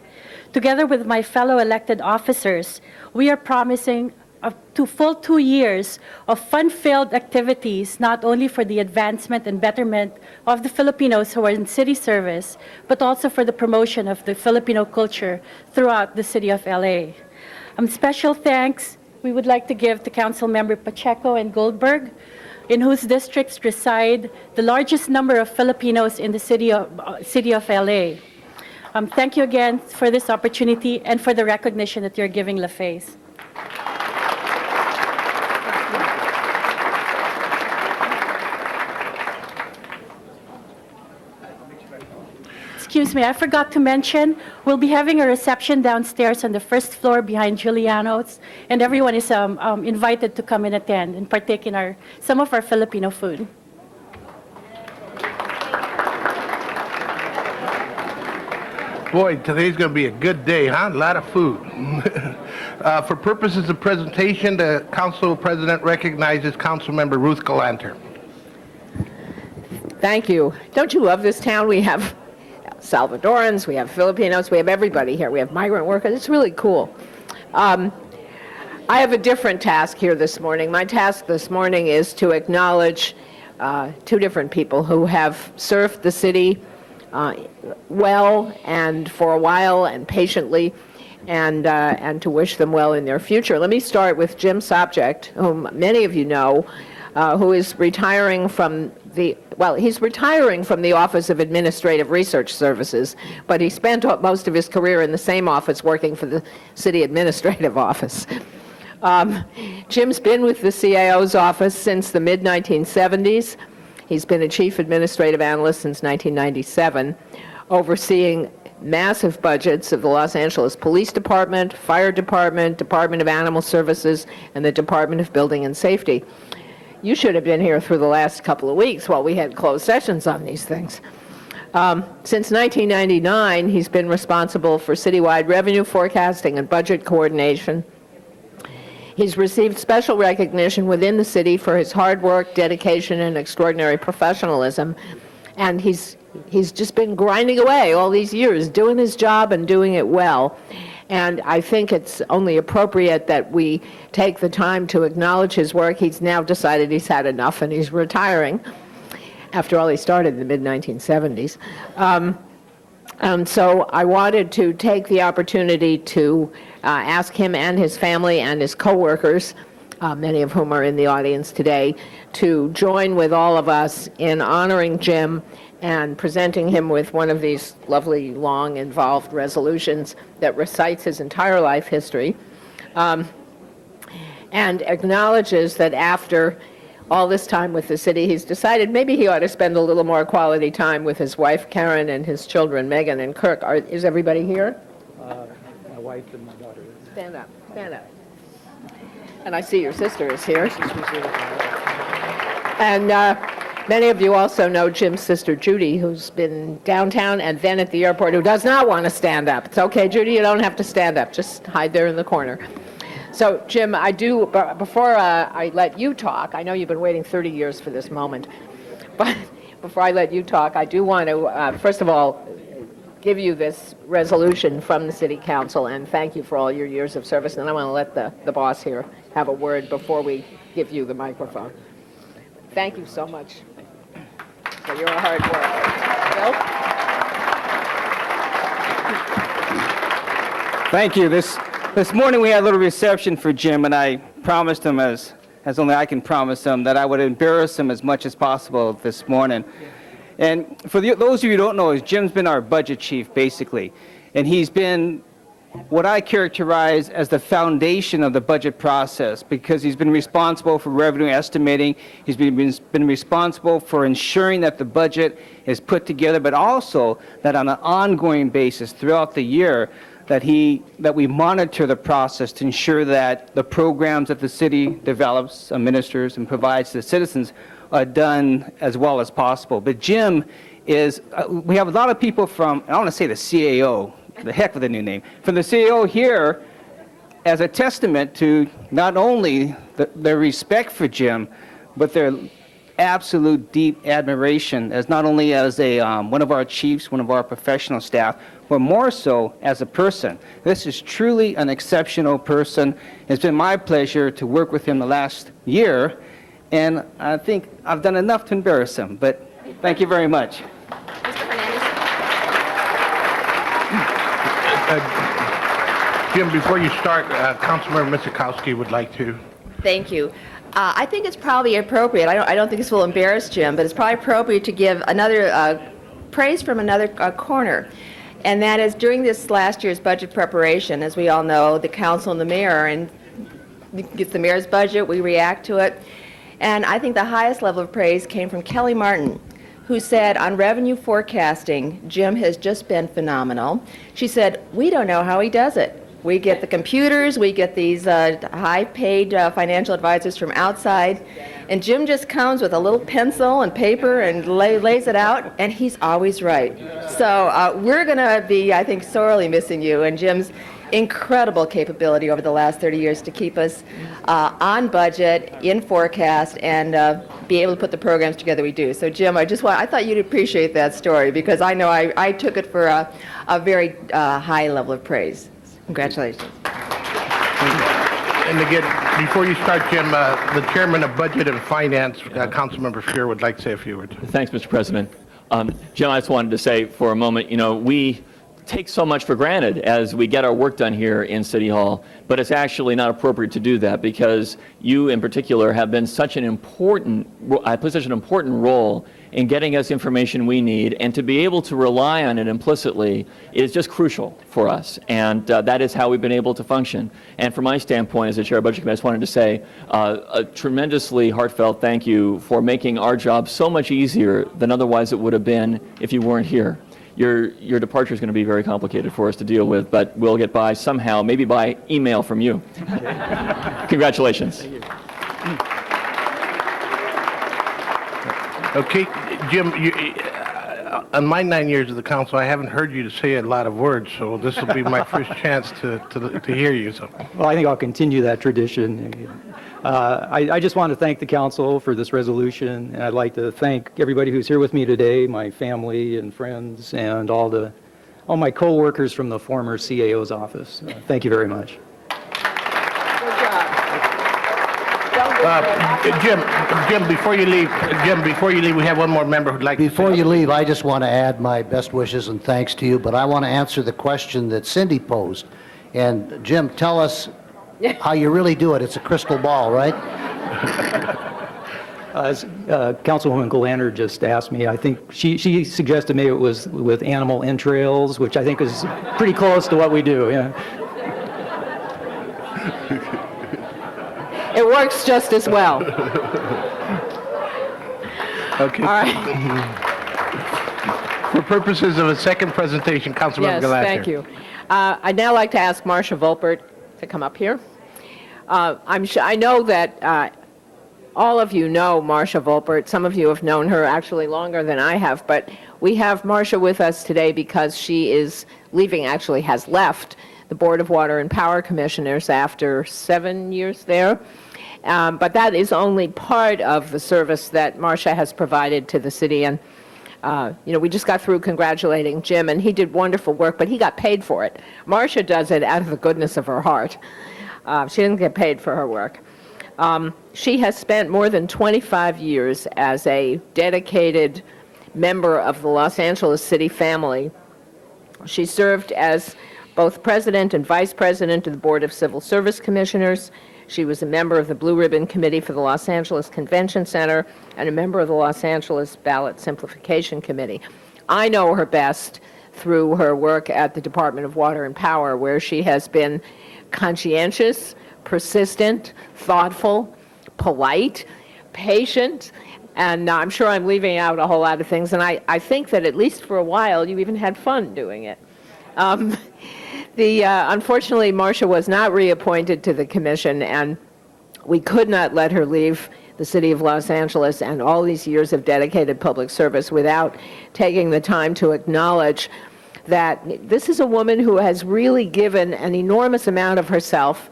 S13: Together with my fellow elected officers, we are promising full 2 years of fun-filled activities, not only for the advancement and betterment of the Filipinos who are in city service, but also for the promotion of the Filipino culture throughout the city of LA. Special thanks we would like to give to Councilmember Pacheco and Goldberg, in whose districts reside the largest number of Filipinos in the city of LA. Thank you again for this opportunity and for the recognition that you're giving LaFace. Excuse me, I forgot to mention, we'll be having a reception downstairs on the first floor behind Giuliano's, and everyone is invited to come and attend and partake in some of our Filipino food.
S3: Boy, today's going to be a good day, huh? A lot of food. For purposes of presentation, the council president recognizes Councilmember Ruth Galanter.
S1: Thank you. Don't you love this town? We have Salvadorans, we have Filipinos, we have everybody here. We have migrant workers. It's really cool. I have a different task here this morning. My task this morning is to acknowledge two different people who have served the city well and for a while and patiently, and to wish them well in their future. Let me start with Jim Sobczak, whom many of you know, who is retiring from he's retiring from the Office of Administrative Research Services, but he spent most of his career in the same office working for the city administrative office. Jim's been with the CAO's office since the mid-1970s. He's been a chief administrative analyst since 1997, overseeing massive budgets of the Los Angeles Police Department, Fire Department, Department of Animal Services, and the Department of Building and Safety. You should have been here through the last couple of weeks while we had closed sessions on these things. Since 1999, he's been responsible for citywide revenue forecasting and budget coordination. He's received special recognition within the city for his hard work, dedication, and extraordinary professionalism. And he's just been grinding away all these years, doing his job and doing it well. And I think it's only appropriate that we take the time to acknowledge his work. He's now decided he's had enough and he's retiring. After all, he started in the mid-1970s. And so I wanted to take the opportunity to ask him and his family and his coworkers, many of whom are in the audience today, to join with all of us in honoring Jim and presenting him with one of these lovely, long, involved resolutions that recites his entire life history, and acknowledges that after all this time with the city, he's decided maybe he ought to spend a little more quality time with his wife, Karen, and his children, Megan and Kirk. Is everybody here?
S9: My wife and my daughter.
S1: Stand up, stand up. And I see your sister is here. And many of you also know Jim's sister, Judy, who's been downtown and then at the airport, who does not want to stand up. It's okay, Judy, you don't have to stand up. Just hide there in the corner. So, Jim, before I let you talk, I know you've been waiting 30 years for this moment, but before I let you talk, I do want to, first of all, give you this resolution from the City Council and thank you for all your years of service. And I want to let the boss here have a word before we give you the microphone. Thank you so much for your hard work. Bill?
S14: Thank you. This morning we had a little reception for Jim, and I promised him, as only I can promise him, that I would embarrass him as much as possible this morning. And for those of you who don't know, Jim's been our budget chief, basically. And he's been what I characterize as the foundation of the budget process, because he's been responsible for revenue estimating, he's been responsible for ensuring that the budget is put together, but also that on an ongoing basis throughout the year, that we monitor the process to ensure that the programs that the city develops, administers, and provides to the citizens are done as well as possible. But Jim is, we have a lot of people from, I want to say the CAO, the heck with the new name, from the CAO here as a testament to not only their respect for Jim, but their absolute deep admiration as not only as one of our chiefs, one of our professional staff, but more so as a person. This is truly an exceptional person. It's been my pleasure to work with him the last year, and I think I've done enough to embarrass him, but thank you very much.
S3: Jim, before you start, Councilmember Misikowski would like to.
S15: Thank you. I think it's probably appropriate. I don't think this will embarrass Jim, but it's probably appropriate to give another praise from another corner. And that is during this last year's budget preparation, as we all know, the council and the mayor, and gets the mayor's budget, we react to it. And I think the highest level of praise came from Kelly Martin, who said on revenue forecasting, Jim has just been phenomenal. She said, we don't know how he does it. We get the computers, we get these high-paid financial advisors from outside, and Jim just comes with a little pencil and paper and lays it out, and he's always right. So we're going to be, I think, sorely missing you and Jim's incredible capability over the last 30 years to keep us on budget, in forecast, and be able to put the programs together we do. So Jim, I thought you'd appreciate that story because I know I took it for a very high level of praise. Congratulations.
S3: And again, before you start, Jim, the Chairman of Budget and Finance, Councilmember Fuhr, would like to say a few words.
S11: Thanks, Mr. President. Jim, I just wanted to say for a moment, we take so much for granted as we get our work done here in City Hall, but it's actually not appropriate to do that because you in particular have been such an important, played such an important role in getting us information we need, and to be able to rely on it implicitly is just crucial for us, and that is how we've been able to function. And from my standpoint as the Chair of Budget Committee, I just wanted to say a tremendously heartfelt thank you for making our job so much easier than otherwise it would have been if you weren't here. Your departure is going to be very complicated for us to deal with, but we'll get by somehow, maybe by email from you. Congratulations.
S3: Okay, Jim, on my 9 years of the council, I haven't heard you say a lot of words, so this will be my first chance to hear you. So.
S16: Well, I think I'll continue that tradition. I just want to thank the council for this resolution, and I'd like to thank everybody who's here with me today, my family and friends, and all my co-workers from the former CAO's office. Thank you very much.
S3: Jim, before you leave, we have one more member who'd like to
S17: Before you leave, I just want to add my best wishes and thanks to you, but I want to answer the question that Cindy posed. And Jim, tell us how you really do it. It's a crystal ball, right?
S16: As Councilwoman Galander just asked me, I think she suggested maybe it was with animal entrails, which I think is pretty close to what we do. Yeah.
S1: It works just as well.
S3: Okay.
S1: All right.
S3: For purposes of a second presentation, Councilmember Galander.
S1: Yes, thank you. I'd now like to ask Marcia Volpert to come up here. I know that all of you know Marcia Volpert. Some of you have known her actually longer than I have, but we have Marcia with us today because she is leaving, actually has left, the Board of Water and Power Commissioners after 7 years there. But that is only part of the service that Marcia has provided to the city. And, we just got through congratulating Jim, and he did wonderful work, but he got paid for it. Marcia does it out of the goodness of her heart. She didn't get paid for her work. She has spent more than 25 years as a dedicated member of the Los Angeles City family. She served as both president and vice president of the Board of Civil Service Commissioners. She was a member of the Blue Ribbon Committee for the Los Angeles Convention Center and a member of the Los Angeles Ballot Simplification Committee. I know her best through her work at the Department of Water and Power, where she has been conscientious, persistent, thoughtful, polite, patient, and I'm sure I'm leaving out a whole lot of things, and I think that at least for a while you even had fun doing it. Unfortunately, Marcia was not reappointed to the commission, and we could not let her leave the city of Los Angeles and all these years of dedicated public service without taking the time to acknowledge that this is a woman who has really given an enormous amount of herself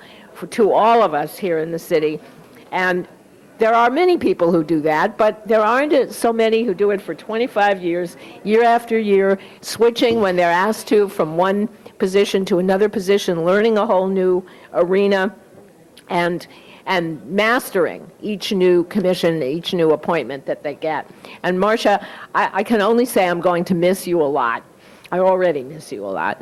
S1: to all of us here in the city. And there are many people who do that, but there aren't so many who do it for 25 years, year after year, switching when they're asked to from one position to another position, learning a whole new arena, and mastering each new commission, each new appointment that they get. And Marcia, I can only say I'm going to miss you a lot. I already miss you a lot.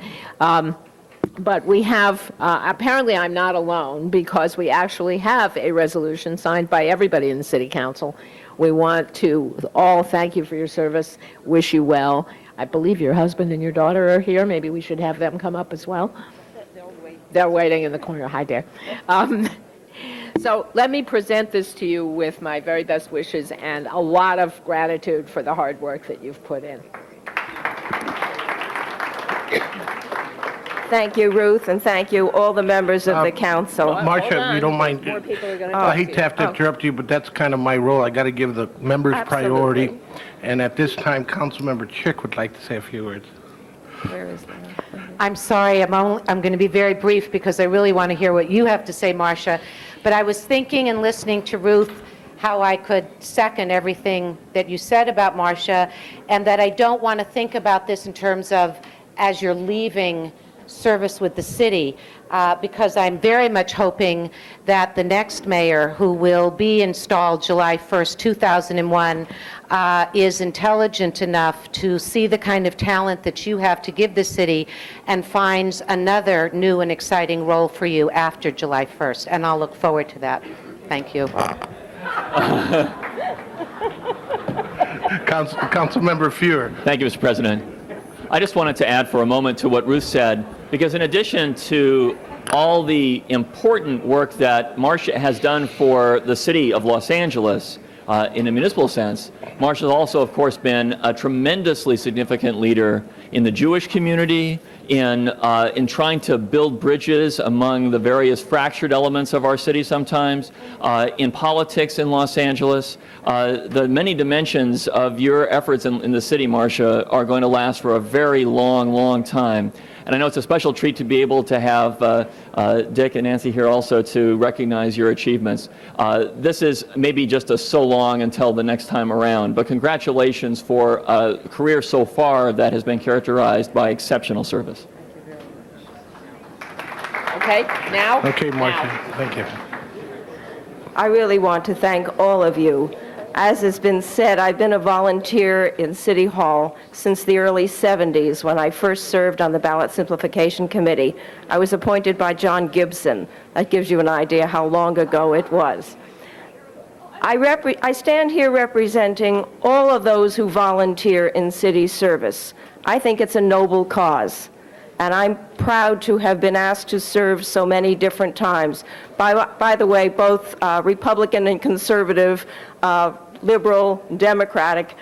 S1: But we have, apparently I'm not alone, because we actually have a resolution signed by everybody in the City Council. We want to all thank you for your service, wish you well. I believe your husband and your daughter are here. Maybe we should have them come up as well. They're waiting in the corner. Hi there. So let me present this to you with my very best wishes and a lot of gratitude for the hard work that you've put in.
S18: Thank you, Ruth, and thank you, all the members of the council.
S3: Marcia, if you don't mind,
S10: More people are going to
S3: I
S10: talk
S3: hate to have to
S18: Oh.
S3: interrupt you, but that's kind of my role. I got to give the members
S18: Absolutely.
S3: priority. And at this time, Councilmember Chick would like to say a few words.
S18: Where is that?
S19: I'm sorry, I'm going to be very brief because I really want to hear what you have to say, Marcia. But I was thinking and listening to Ruth how I could second everything that you said about Marcia, and that I don't want to think about this in terms of as you're leaving service with the city, because I'm very much hoping that the next mayor, who will be installed July 1st, 2001, is intelligent enough to see the kind of talent that you have to give the city and finds another new and exciting role for you after July 1st. And I'll look forward to that. Thank you.
S3: Councilmember Fuhr.
S11: Thank you, Mr. President. I just wanted to add for a moment to what Ruth said, because in addition to all the important work that Marcia has done for the city of Los Angeles, in a municipal sense, Marcia has also, of course, been a tremendously significant leader in the Jewish community, in trying to build bridges among the various fractured elements of our city sometimes, in politics in Los Angeles. The many dimensions of your efforts in the city, Marcia, are going to last for a very long, long time. And I know it's a special treat to be able to have Dick and Nancy here also to recognize your achievements. This is maybe just a so long until the next time around, but congratulations for a career so far that has been characterized by exceptional service.
S18: Okay, now?
S3: Okay, Marcia,
S18: Now.
S3: thank you.
S18: I really want to thank all of you. As has been said, I've been a volunteer in City Hall since the early 70s when I first served on the Ballot Simplification Committee. I was appointed by John Gibson. That gives you an idea how long ago it was. I stand here representing all of those who volunteer in city service. I think it's a noble cause, and I'm proud to have been asked to serve so many different times. By the way, both Republican and conservative, liberal, democratic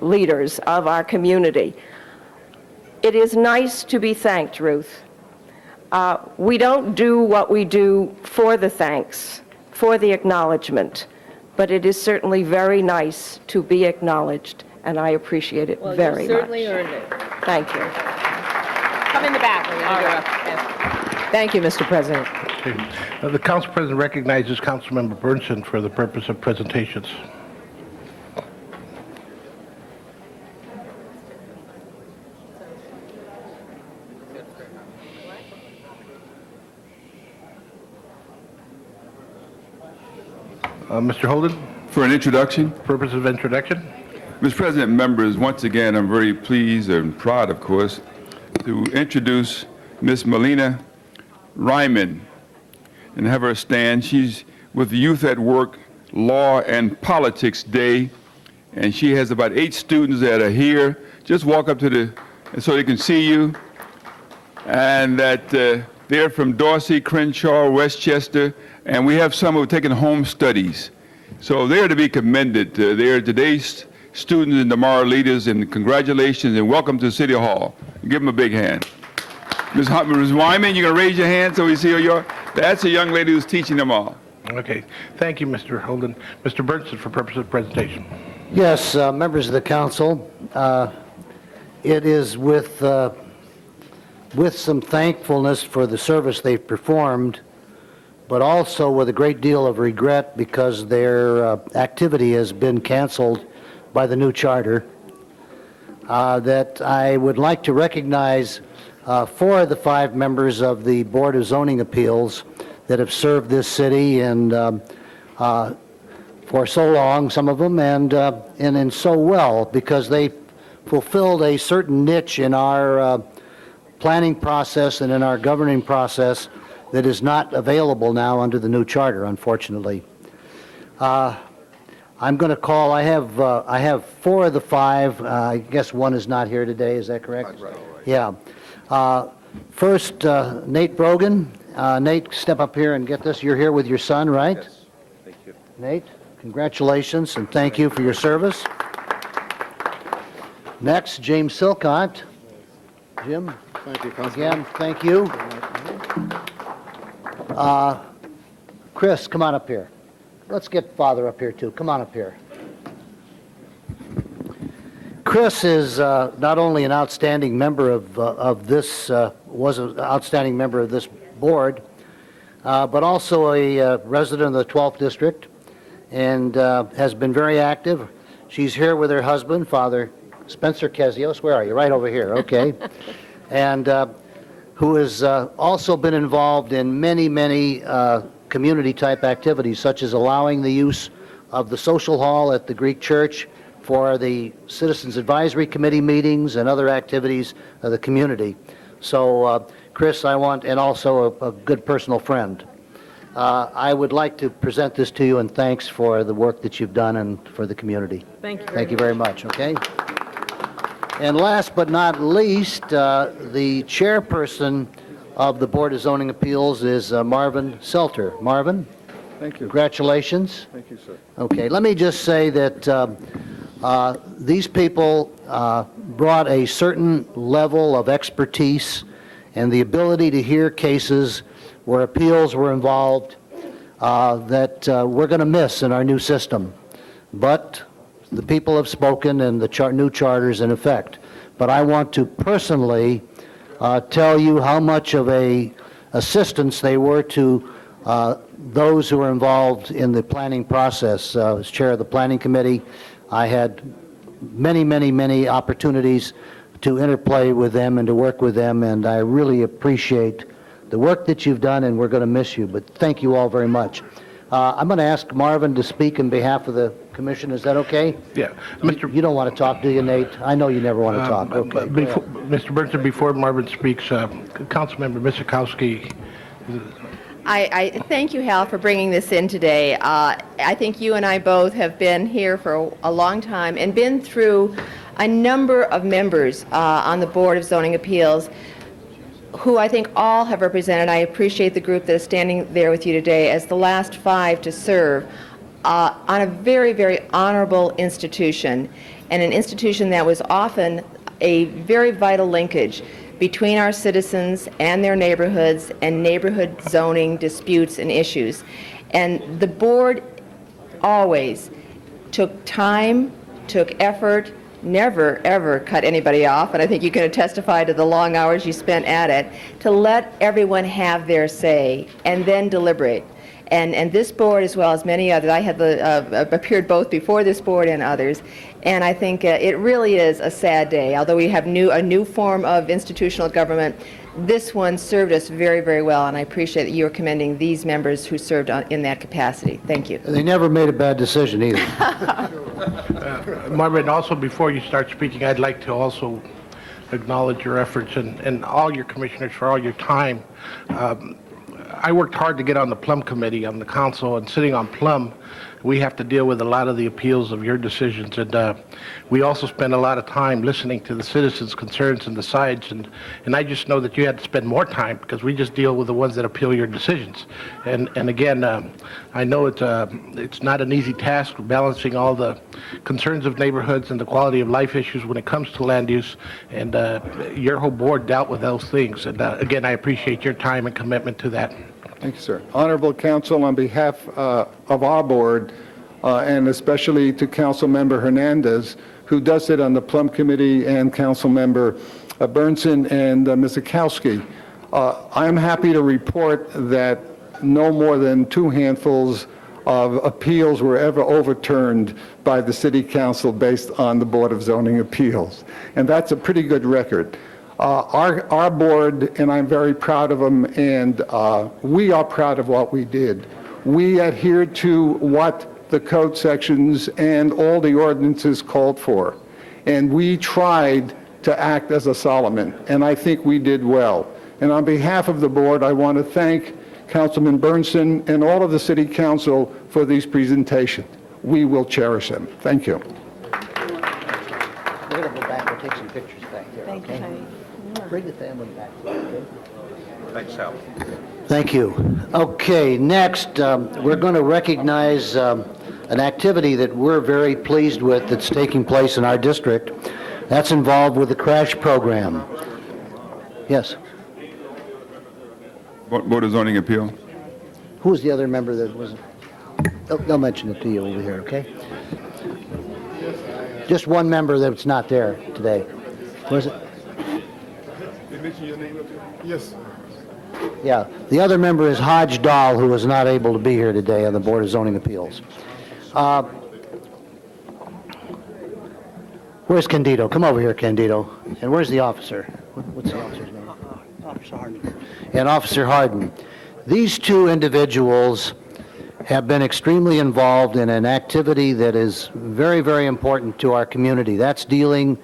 S18: leaders of our community. It is nice to be thanked, Ruth. We don't do what we do for the thanks, for the acknowledgement, but it is certainly very nice to be acknowledged, and I appreciate it very
S10: you certainly
S18: much.
S10: earned it.
S18: Thank you.
S10: Come in the back. We're going to go up. Yes.
S1: Thank you, Mr. President.
S3: Okay. The Council President recognizes Councilmember Bernson for the purpose of presentations. Mr. Holden?
S20: For an introduction?
S3: Purpose of introduction?
S20: Mr. President, members, once again, I'm very pleased and proud, of course, to introduce Ms. Melina Ryman and have her stand. She's with the Youth at Work Law and Politics Day, and she has about 8 students that are here. Just walk up to so they can see you, and that they're from Dorsey, Crenshaw, Westchester, and we have some who have taken home studies. So they're to be commended. They're today's students and tomorrow leaders, and congratulations and welcome to City Hall. Give them a big hand. Ms. Wyman, you're going to raise your hand so we see who you are? That's a young lady who's teaching them all.
S3: Okay. Thank you, Mr. Holden. Mr. Bernson, for purpose of presentation.
S17: Yes, members of the council, it is with some thankfulness for the service they've performed, but also with a great deal of regret because their activity has been canceled by the new charter, that I would like to recognize 4 of the 5 members of the Board of Zoning Appeals that have served this city and for so long, some of them, and so well, because they fulfilled a certain niche in our planning process and in our governing process that is not available now under the new charter, unfortunately. I'm going to call, I have 4 of the 5, I guess one is not here today, is that correct? Right. Yeah. First, Nate Brogan. Nate, step up here and get this. You're here with your son, right? Yes. Thank you. Nate, congratulations and thank you for your service. Next, James Silcott. Jim.
S7: Thank you, Councilman.
S17: Again, thank you. Chris, come on up here. Let's get Father up here, too. Come on up here. Chris is not only an outstanding member of this, was an outstanding member of this board, but also a resident of the 12th District, and has been very active. She's here with her husband, Father Spencer Kezios. Where are you? Right over here. Okay. And who has also been involved in many community-type activities, such as allowing the use of the social hall at the Greek Church for the Citizens Advisory Committee meetings and other activities of the community. So, Chris, and also a good personal friend. I would like to present this to you, and thanks for the work that you've done and for the community.
S18: Thank you.
S17: Thank you very much, okay? And last but not least, the chairperson of the Board of Zoning Appeals is Marvin Selter. Marvin?
S7: Thank you.
S17: Congratulations.
S7: Thank you, sir.
S17: Okay, let me just say that these people brought a certain level of expertise and the ability to hear cases where appeals were involved that we're going to miss in our new system. But the people have spoken and the new charter's in effect. But I want to personally tell you how much of a assistance they were to those who were involved in the planning process. As chair of the planning committee, I had many opportunities to interplay with them and to work with them, and I really appreciate the work that you've done, and we're going to miss you, but thank you all very much. I'm going to ask Marvin to speak on behalf of the commission. Is that okay?
S3: Yeah.
S17: You don't want to talk, do you, Nate? I know you never want to talk. Okay.
S3: Mr. Burnson, before Marvin speaks, Councilmember Misikowski.
S15: I thank you, Hal, for bringing this in today. I think you and I both have been here for a long time and been through a number of members on the Board of Zoning Appeals who I think all have represented. I appreciate the group that is standing there with you today as the last 5 to serve on a very honorable institution, and an institution that was often a very vital linkage between our citizens and their neighborhoods and neighborhood zoning disputes and issues. And the board always took time, took effort, never ever cut anybody off, and I think you can testify to the long hours you spent at it, to let everyone have their say and then deliberate. And this board, as well as many others, I have appeared both before this board and others, and I think it really is a sad day. Although we have a new form of institutional government, this one served us very well, and I appreciate that you are commending these members who served in that capacity. Thank you.
S17: They never made a bad decision either.
S3: Marvin, also before you start speaking, I'd like to also acknowledge your efforts and all your commissioners for all your time. I worked hard to get on the Plum Committee on the council, and sitting on Plum, we have to deal with a lot of the appeals of your decisions, and we also spend a lot of time listening to the citizens' concerns and the sides, and I just know that you had to spend more time because we just deal with the ones that appeal your decisions. And again, I know it's not an easy task balancing all the concerns of neighborhoods and the quality of life issues when it comes to land use, and your whole board dealt with those things. And again, I appreciate your time and commitment to that.
S21: Thank you, sir. Honorable Council, on behalf of our board, and especially to Council Member Hernandez, who does sit on the Plum Committee, and Council Member Burnson and Misikowski, I am happy to report that no more than 2 handfuls of appeals were ever overturned by the City Council based on the Board of Zoning Appeals. And that's a pretty good record. Our board, and I'm very proud of them, and we are proud of what we did. We adhered to what the code sections and all the ordinances called for. And we tried to act as a Solomon, and I think we did well. And on behalf of the board, I want to thank Councilman Burnson and all of the City Council for these presentations. We will cherish them. Thank you.
S17: We're going to go back and take some pictures back there, okay? Bring the family back, okay?
S3: Thanks, Sal.
S17: Thank you. Okay, next, we're going to recognize an activity that we're very pleased with that's taking place in our district. That's involved with the crash program. Yes.
S20: Board of Zoning Appeal.
S17: Who's the other member that wasn't? They'll mention it to you over here, okay? Just one member that's not there today. Where's it?
S21: They mentioned your name up here? Yes.
S17: Yeah, the other member is Hodge Dahl, who was not able to be here today on the Board of Zoning Appeals. Where's Candido? Come over here, Candido. And where's the officer? What's the officer's name?
S5: Officer Harden.
S17: And Officer Harden. These two individuals have been extremely involved in an activity that is very, very important to our community. That's dealing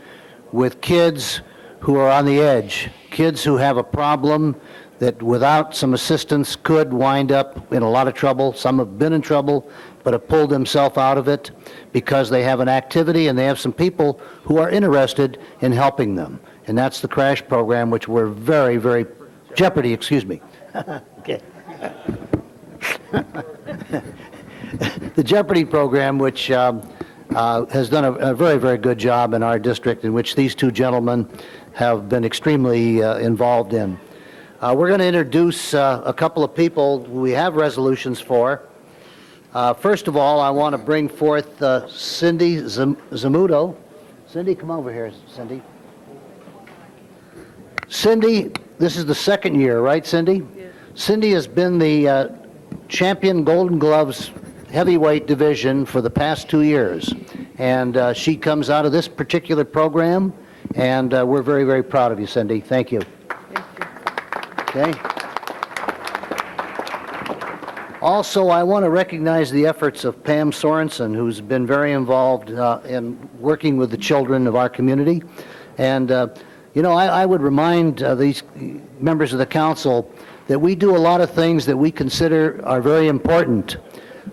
S17: with kids who are on the edge, kids who have a problem that without some assistance could wind up in a lot of trouble. Some have been in trouble, but have pulled themselves out of it because they have an activity and they have some people who are interested in helping them. And that's the CRASH program, which we're very, very, Jeopardy, excuse me. Okay. The Jeopardy program, which has done a very, very good job in our district, in which these two gentlemen have been extremely involved in. We're going to introduce a couple of people we have resolutions for. First of all, I want to bring forth Cindy Zamudo. Cindy, come over here, Cindy. Cindy, this is the second year, right, Cindy? Yes. Cindy has been the champion Golden Gloves heavyweight division for the past 2 years. And she comes out of this particular program, and we're very, very proud of you, Cindy. Thank you. Okay. Also, I want to recognize the efforts of Pam Sorensen, who's been very involved in working with the children of our community. And, you know, I would remind these members of the council that we do a lot of things that we consider are very important.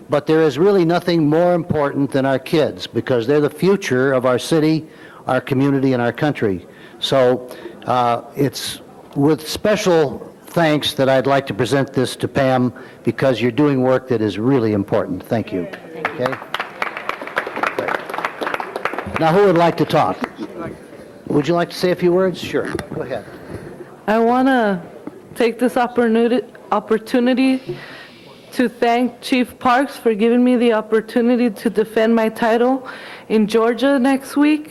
S17: But there is really nothing more important than our kids, because they're the future of our city, our community, and our country. So it's with special thanks that I'd like to present this to Pam, because you're doing work that is really important. Thank you. Okay. Now, who would like to talk? Would you like to say a few words? Sure. Go ahead.
S22: I want to take this opportunity to thank Chief Parks for giving me the opportunity to defend my title in Georgia next week,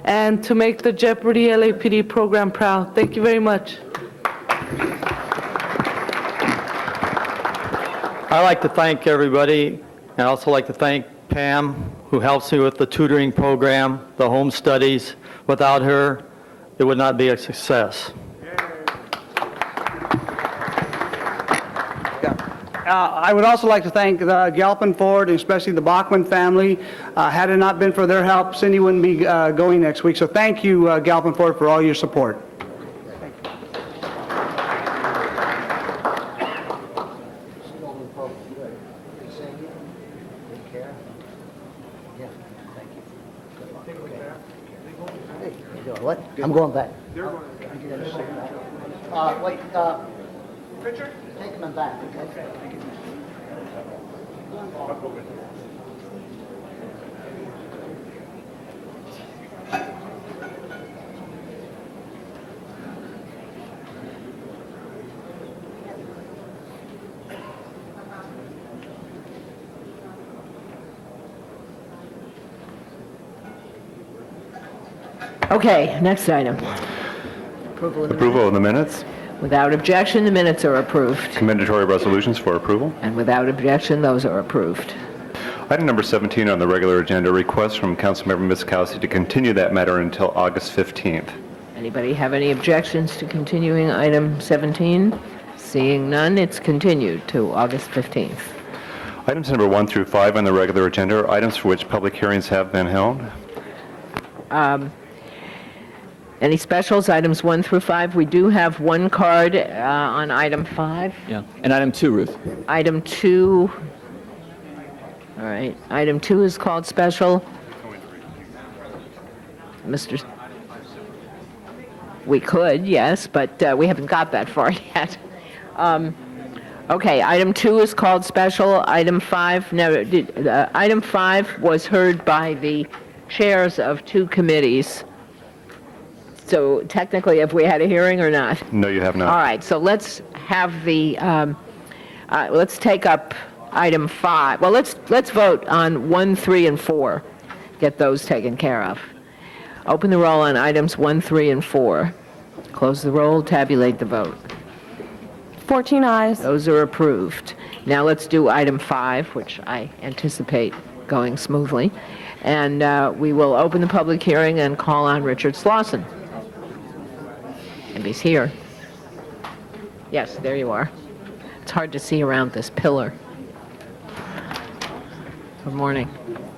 S22: and to make the Jeopardy LAPD program proud. Thank you very much.
S5: I'd like to thank everybody, and I'd also like to thank Pam, who helps me with the tutoring program, the home studies. Without her, it would not be a success.
S23: I would also like to thank the Galpin Ford, and especially the Bachman family. Had it not been for their help, Cindy wouldn't be going next week. So thank you, Galpin Ford, for all your support.
S17: What? I'm going back. Wait,
S23: Richard?
S17: take them back. Okay.
S1: Okay, next item.
S7: Approval of the minutes.
S1: Without objection, the minutes are approved.
S7: Commendatory resolutions for approval.
S1: And without objection, those are approved.
S7: Item number 17 on the regular agenda, request from Councilmember Miskowski to continue that matter until August 15th.
S1: Anybody have any objections to continuing item 17? Seeing none, it's continued to August 15th.
S7: Items number 1 through 5 on the regular agenda are items for which public hearings have been held.
S1: Any specials, items 1 through 5? We do have one card on item 5.
S11: Yeah. And item 2, Ruth.
S1: Item 2, all right, item 2 is called special. We could, yes, but we haven't got that far yet. Okay, item 2 is called special. Item 5, no, item 5 was heard by the chairs of 2 committees. So technically, have we had a hearing or not?
S7: No, you have not.
S1: All right, so let's have the, let's take up item 5. Well, let's vote on 1, 3, and 4. Get those taken care of. Open the roll on items 1, 3, and 4. Close the roll, tabulate the vote.
S4: 14 ayes.
S1: Those are approved. Now let's do item 5, which I anticipate going smoothly. And we will open the public hearing and call on Richard Slauson. If he's here. Yes, there you are. It's hard to see around this pillar. Good morning.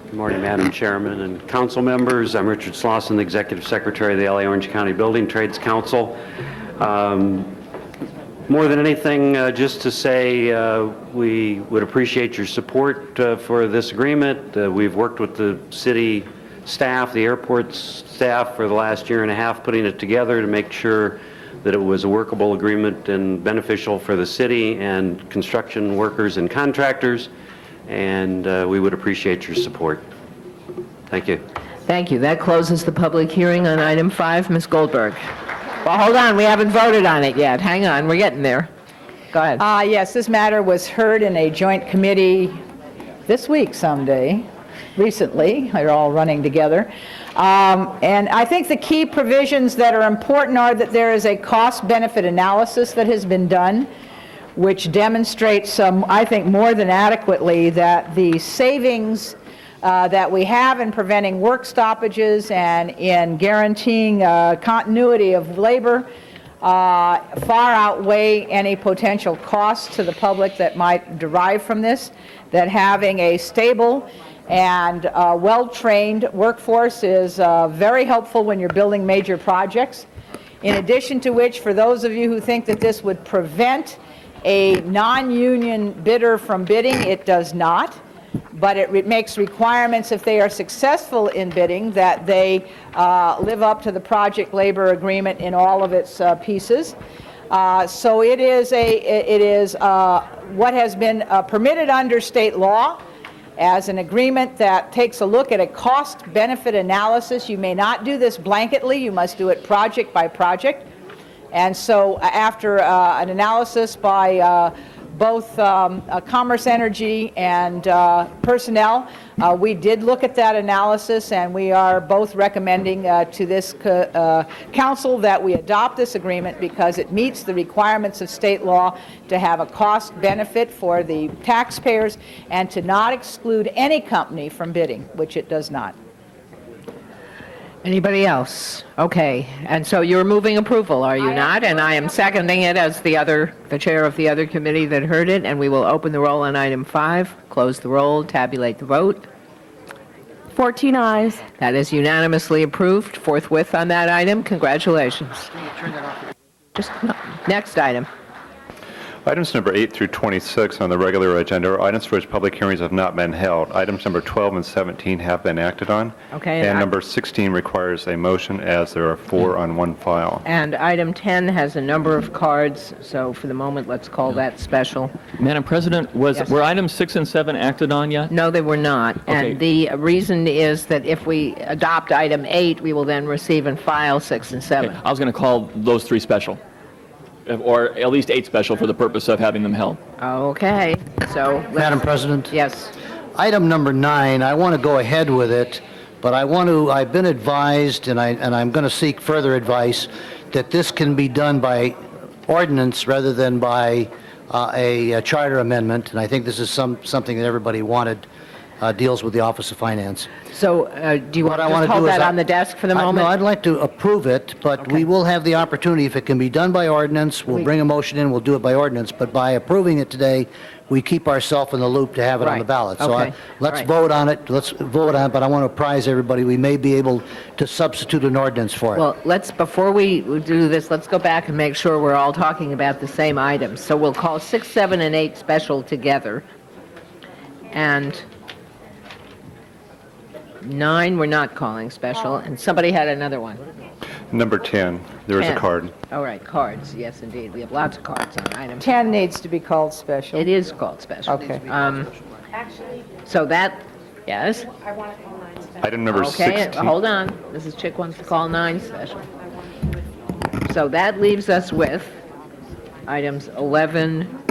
S6: Good morning, Madam Chairman and council members. I'm Richard Slauson, the Executive Secretary of the LA Orange County Building Trades Council. More than anything, just to say we would appreciate your support for this agreement. We've worked with the city staff, the airport staff, for the last year and a half putting it together to make sure that it was a workable agreement and beneficial for the city and construction workers and contractors, and we would appreciate your support. Thank you.
S1: Thank you. That closes the public hearing on item 5. Ms. Goldberg. Well, hold on. We haven't voted on it yet. Hang on. We're getting there. Go ahead.
S10: Yes, this matter was heard in a joint committee this week someday, recently. They're all running together. And I think the key provisions that are important are that there is a cost-benefit analysis that has been done, which demonstrates, I think, more than adequately that the savings that we have in preventing work stoppages and in guaranteeing continuity of labor far outweigh any potential costs to the public that might derive from this, that having a stable and well-trained workforce is very helpful when you're building major projects. In addition to which, for those of you who think that this would prevent a non-union bidder from bidding, it does not. But it makes requirements, if they are successful in bidding, that they live up to the project labor agreement in all of its pieces. So it is what has been permitted under state law as an agreement that takes a look at a cost-benefit analysis. You may not do this blanketly. You must do it project by project. And so after an analysis by both Commerce Energy and personnel, we did look at that analysis, and we are both recommending to this council that we adopt this agreement because it meets the requirements of state law to have a cost benefit for the taxpayers and to not exclude any company from bidding, which it does not.
S1: Anybody else? Okay, and so you're moving approval, are you not? And I am seconding it as the chair of the other committee that heard it, and we will open the roll on item 5, close the roll, tabulate the vote.
S4: 14 ayes.
S1: That is unanimously approved forthwith on that item. Congratulations. Next item.
S7: Items number 8 through 26 on the regular agenda are items for which public hearings have not been held. Items number 12 and 17 have been acted on.
S1: Okay.
S7: And number 16 requires a motion, as there are 4 on one file.
S1: And item 10 has a number of cards, so for the moment, let's call that special.
S11: Madam President, were items 6 and 7 acted on yet?
S1: No, they were not.
S11: Okay.
S1: And the reason is that if we adopt item 8, we will then receive and file 6 and 7.
S11: Okay, I was going to call those 3 special, or at least 8 special for the purpose of having them held.
S1: Okay, so...
S17: Madam President?
S1: Yes.
S17: Item number 9, I want to go ahead with it, but I've been advised, and I'm going to seek further advice, that this can be done by ordinance rather than by a charter amendment, and I think this is something that everybody wanted, deals with the Office of Finance.
S1: So do you want to just hold that on the desk for the moment?
S17: No, I'd like to approve it, but we will have the opportunity, if it can be done by ordinance, we'll bring a motion in, we'll do it by ordinance, but by approving it today, we keep ourselves in the loop to have it on the ballot. So let's vote on it, but I want to apprise everybody, we may be able to substitute an ordinance for it.
S1: Well, before we do this, let's go back and make sure we're all talking about the same items. So we'll call 6, 7, and 8 special together. And 9 we're not calling special, and somebody had another one.
S7: Number 10, there is a
S1: 10.
S7: card.
S1: All right, cards, yes, indeed. We have lots of cards on item
S10: 10 needs to be called special.
S1: It is called special.
S10: Okay.
S1: So that, yes?
S7: Item number 16.
S1: Okay, hold on. Mrs. Chick wants to call 9 special. So that leaves us with items 11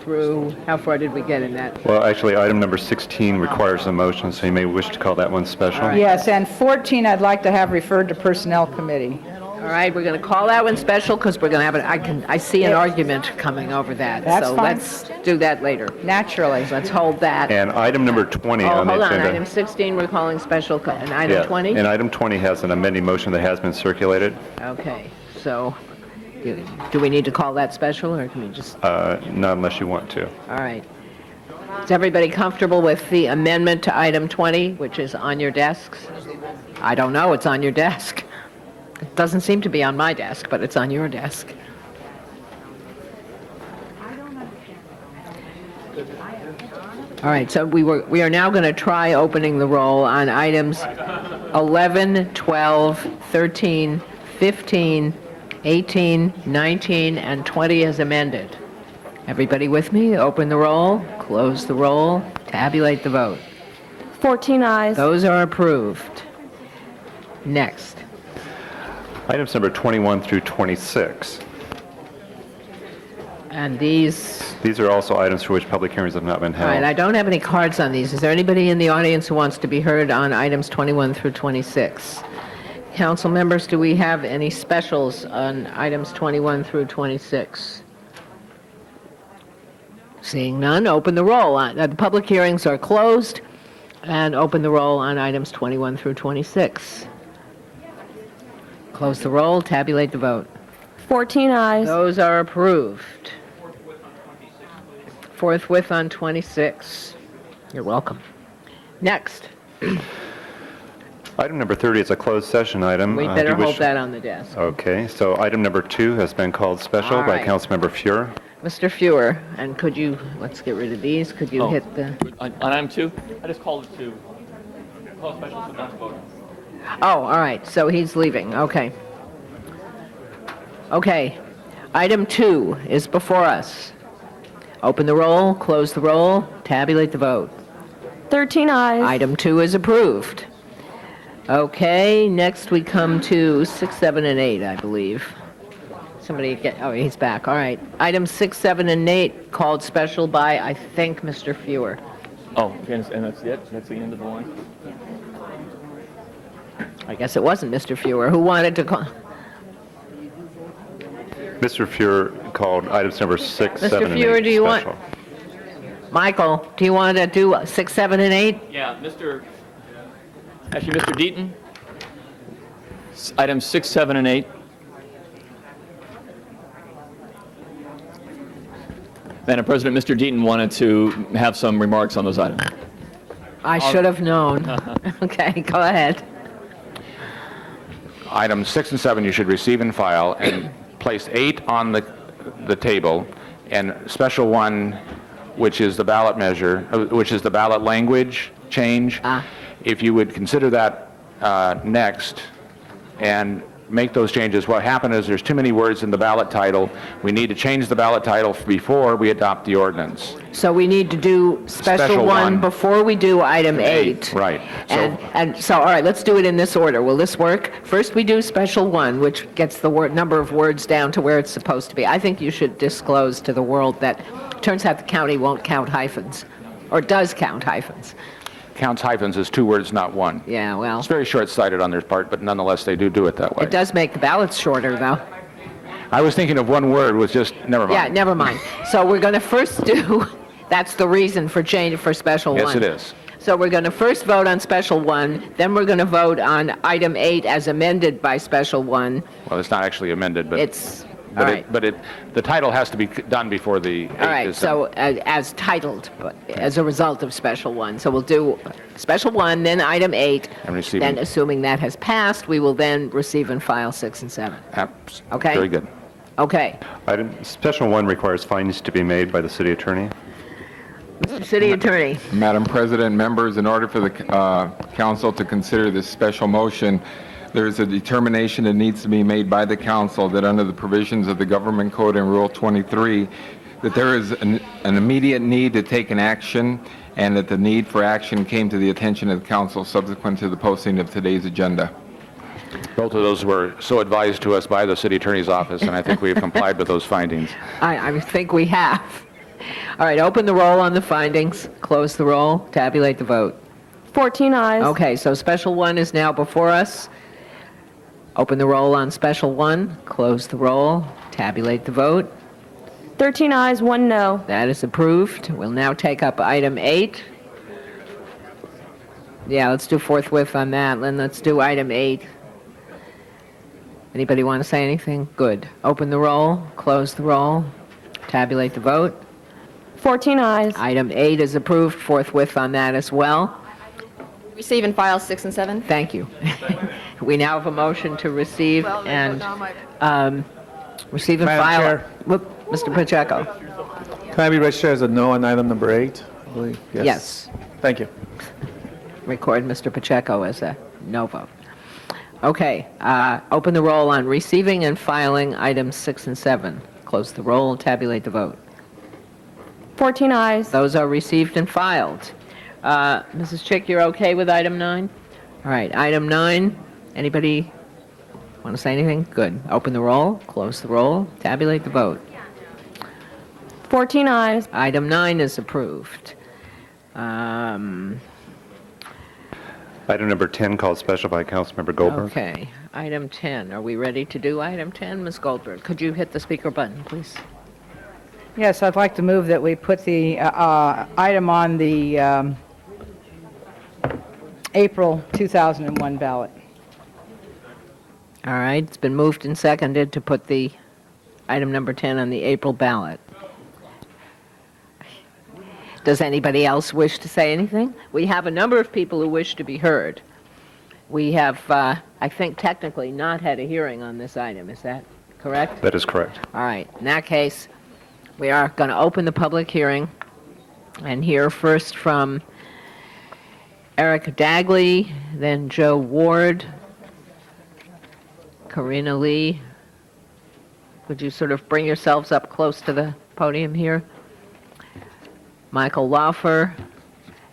S1: through, how far did we get in that?
S7: Well, actually, item number 16 requires a motion, so you may wish to call that one special.
S10: Yes, and 14 I'd like to have referred to Personnel Committee.
S1: All right, we're going to call that one special because we're going to have I see an argument coming over that.
S10: That's
S1: so
S10: fine.
S1: let's do that later.
S10: Naturally.
S1: Let's hold that.
S7: And item number 20 on the
S1: hold on.
S7: agenda.
S1: Item 16 we're calling special, and item
S7: Yeah,
S1: 20?
S7: And item 20 has an amending motion that has been circulated.
S1: Okay, so do we need to call that special, or can we just...
S7: Not unless you want to.
S1: All right. Is everybody comfortable with the amendment to item 20, which is on your desks? I don't know, it's on your desk. It doesn't seem to be on my desk, but it's on your desk. All right, so we are now going to try opening the roll on items 11, 12, 13, 15, 18, 19, and 20 as amended. Everybody with me? Open the roll, close the roll, tabulate the vote.
S4: 14 ayes.
S1: Those are approved. Next.
S7: Items number 21 through 26.
S1: And these...
S7: These are also items for which public hearings have not been
S1: All
S7: held.
S1: right, I don't have any cards on these. Is there anybody in the audience who wants to be heard on items 21 through 26? Council members, do we have any specials on items 21 through 26? Seeing none, open the roll. The public hearings are closed, and open the roll on items 21 through 26. Close the roll, tabulate the vote.
S4: 14 ayes.
S1: Those are approved. Forthwith on 26. You're welcome. Next.
S7: Item number 30 is a closed session item.
S1: We
S7: Do
S1: better
S7: you wish-
S1: hold that on the desk.
S7: Okay, so item number 2 has been called special
S1: All
S7: by
S1: right.
S7: Councilmember Fuhr.
S1: Mr. Fuhr, and could you, let's get rid of these. Could you hit the...
S11: On item 2, I just called it to call special so not to vote.
S1: Oh, all right, so he's leaving, okay. Okay, item 2 is before us. Open the roll, close the roll, tabulate the vote.
S4: 13 ayes.
S1: Item 2 is approved. Okay, next we come to 6, 7, and 8, I believe. Somebody get, oh, he's back, all right. Items 6, 7, and 8 called special by, I think, Mr. Fuhr.
S11: Oh, and that's it? That's the end of the line?
S1: I guess it wasn't Mr. Fuhr. Who wanted to call?
S7: Mr. Fuhr called items number 6,
S1: Mr.
S7: 7, and 8
S1: Fuhr, do you want-
S7: special.
S1: Michael, do you want to do 6, 7, and 8?
S11: Yeah, Mr. Deaton, items 6, 7, and 8. Madam President, Mr. Deaton wanted to have some remarks on those items.
S1: I should have known. Okay, go ahead.
S2: Items 6 and 7 you should receive and file, and place 8 on the table, and special 1, which is the ballot measure, which is the ballot language change. If you would consider that next and make those changes. What happened is there's too many words in the ballot title. We need to change the ballot title before we adopt the ordinance.
S1: So we need to do special
S2: Special
S1: 1
S2: one.
S1: before we do item 8.
S2: Right.
S1: And so, all right, let's do it in this order. Will this work? First, we do special 1, which gets the number of words down to where it's supposed to be. I think you should disclose to the world that it turns out the county won't count hyphens, or does count hyphens.
S2: Counts hyphens as 2 words, not 1.
S1: Yeah, well.
S2: It's very short-sighted on their part, but nonetheless, they do it that way.
S1: It does make the ballots shorter, though.
S2: I was thinking of 1 word was just, never mind.
S1: Yeah, never mind. So we're going to first do, that's the reason for change for special 1.
S2: Yes, it is.
S1: So we're going to first vote on special 1, then we're going to vote on item 8 as amended by special 1.
S2: Well, it's not actually amended, but...
S1: It's, all right.
S2: But the title has to be done before the 8
S1: All right,
S2: is
S1: so as titled, but as a result of special 1. So we'll do special 1, then item 8.
S2: And receiving.
S1: Then, assuming that has passed, we will then receive and file 6 and 7. Okay?
S2: Very good.
S1: Okay.
S7: Special 1 requires findings to be made by the city attorney.
S1: Mr. City Attorney.
S8: Madam President, members, in order for the council to consider this special motion, there is a determination that needs to be made by the council that under the provisions of the Government Code and Rule 23, that there is an immediate need to take an action, and that the need for action came to the attention of the council subsequent to the posting of today's agenda.
S2: Both of those were so advised to us by the city attorney's office, and I think we've complied with those findings.
S1: I think we have. All right, open the roll on the findings, close the roll, tabulate the vote.
S4: 14 ayes.
S1: Okay, so special one is now before us. Open the roll on special one, close the roll, tabulate the vote.
S4: 13 ayes, 1 no.
S1: That is approved. We'll now take up item 8. Yeah, let's do forthwith on that. Then let's do item 8. Anybody want to say anything? Good. Open the roll, close the roll, tabulate the vote.
S4: 14 ayes.
S1: Item 8 is approved. Forthwith on that as well.
S15: Receive and file 6 and 7.
S1: Thank you. We now have a motion to receive and receive and
S9: Madam
S1: file.
S9: Chair.
S1: Whoop, Mr. Pacheco.
S9: Can I be registered as a no on item number 8? I believe?
S1: Yes.
S9: Thank you.
S1: Record Mr. Pacheco as a no vote. Okay, open the roll on receiving and filing items 6 and 7. Close the roll, tabulate the vote.
S4: 14 ayes.
S1: Those are received and filed. Mrs. Chick, you're okay with item 9? All right, item 9. Anybody want to say anything? Good. Open the roll, close the roll, tabulate the vote.
S4: 14 ayes.
S1: Item 9 is approved.
S7: Item number 10, called special by Councilmember Goldberg.
S1: Okay, item 10. Are we ready to do item 10? Ms. Goldberg, could you hit the speaker button, please?
S10: Yes, I'd like to move that we put the item on the April 2001 ballot.
S1: All right, it's been moved and seconded to put the item number 10 on the April ballot. Does anybody else wish to say anything? We have a number of people who wish to be heard. We have, I think, technically not had a hearing on this item. Is that correct?
S7: That is correct.
S1: All right. In that case, we are going to open the public hearing and hear first from Eric Dagley, then Joe Ward, Karina Lee. Would you sort of bring yourselves up close to the podium here? Michael Laufer,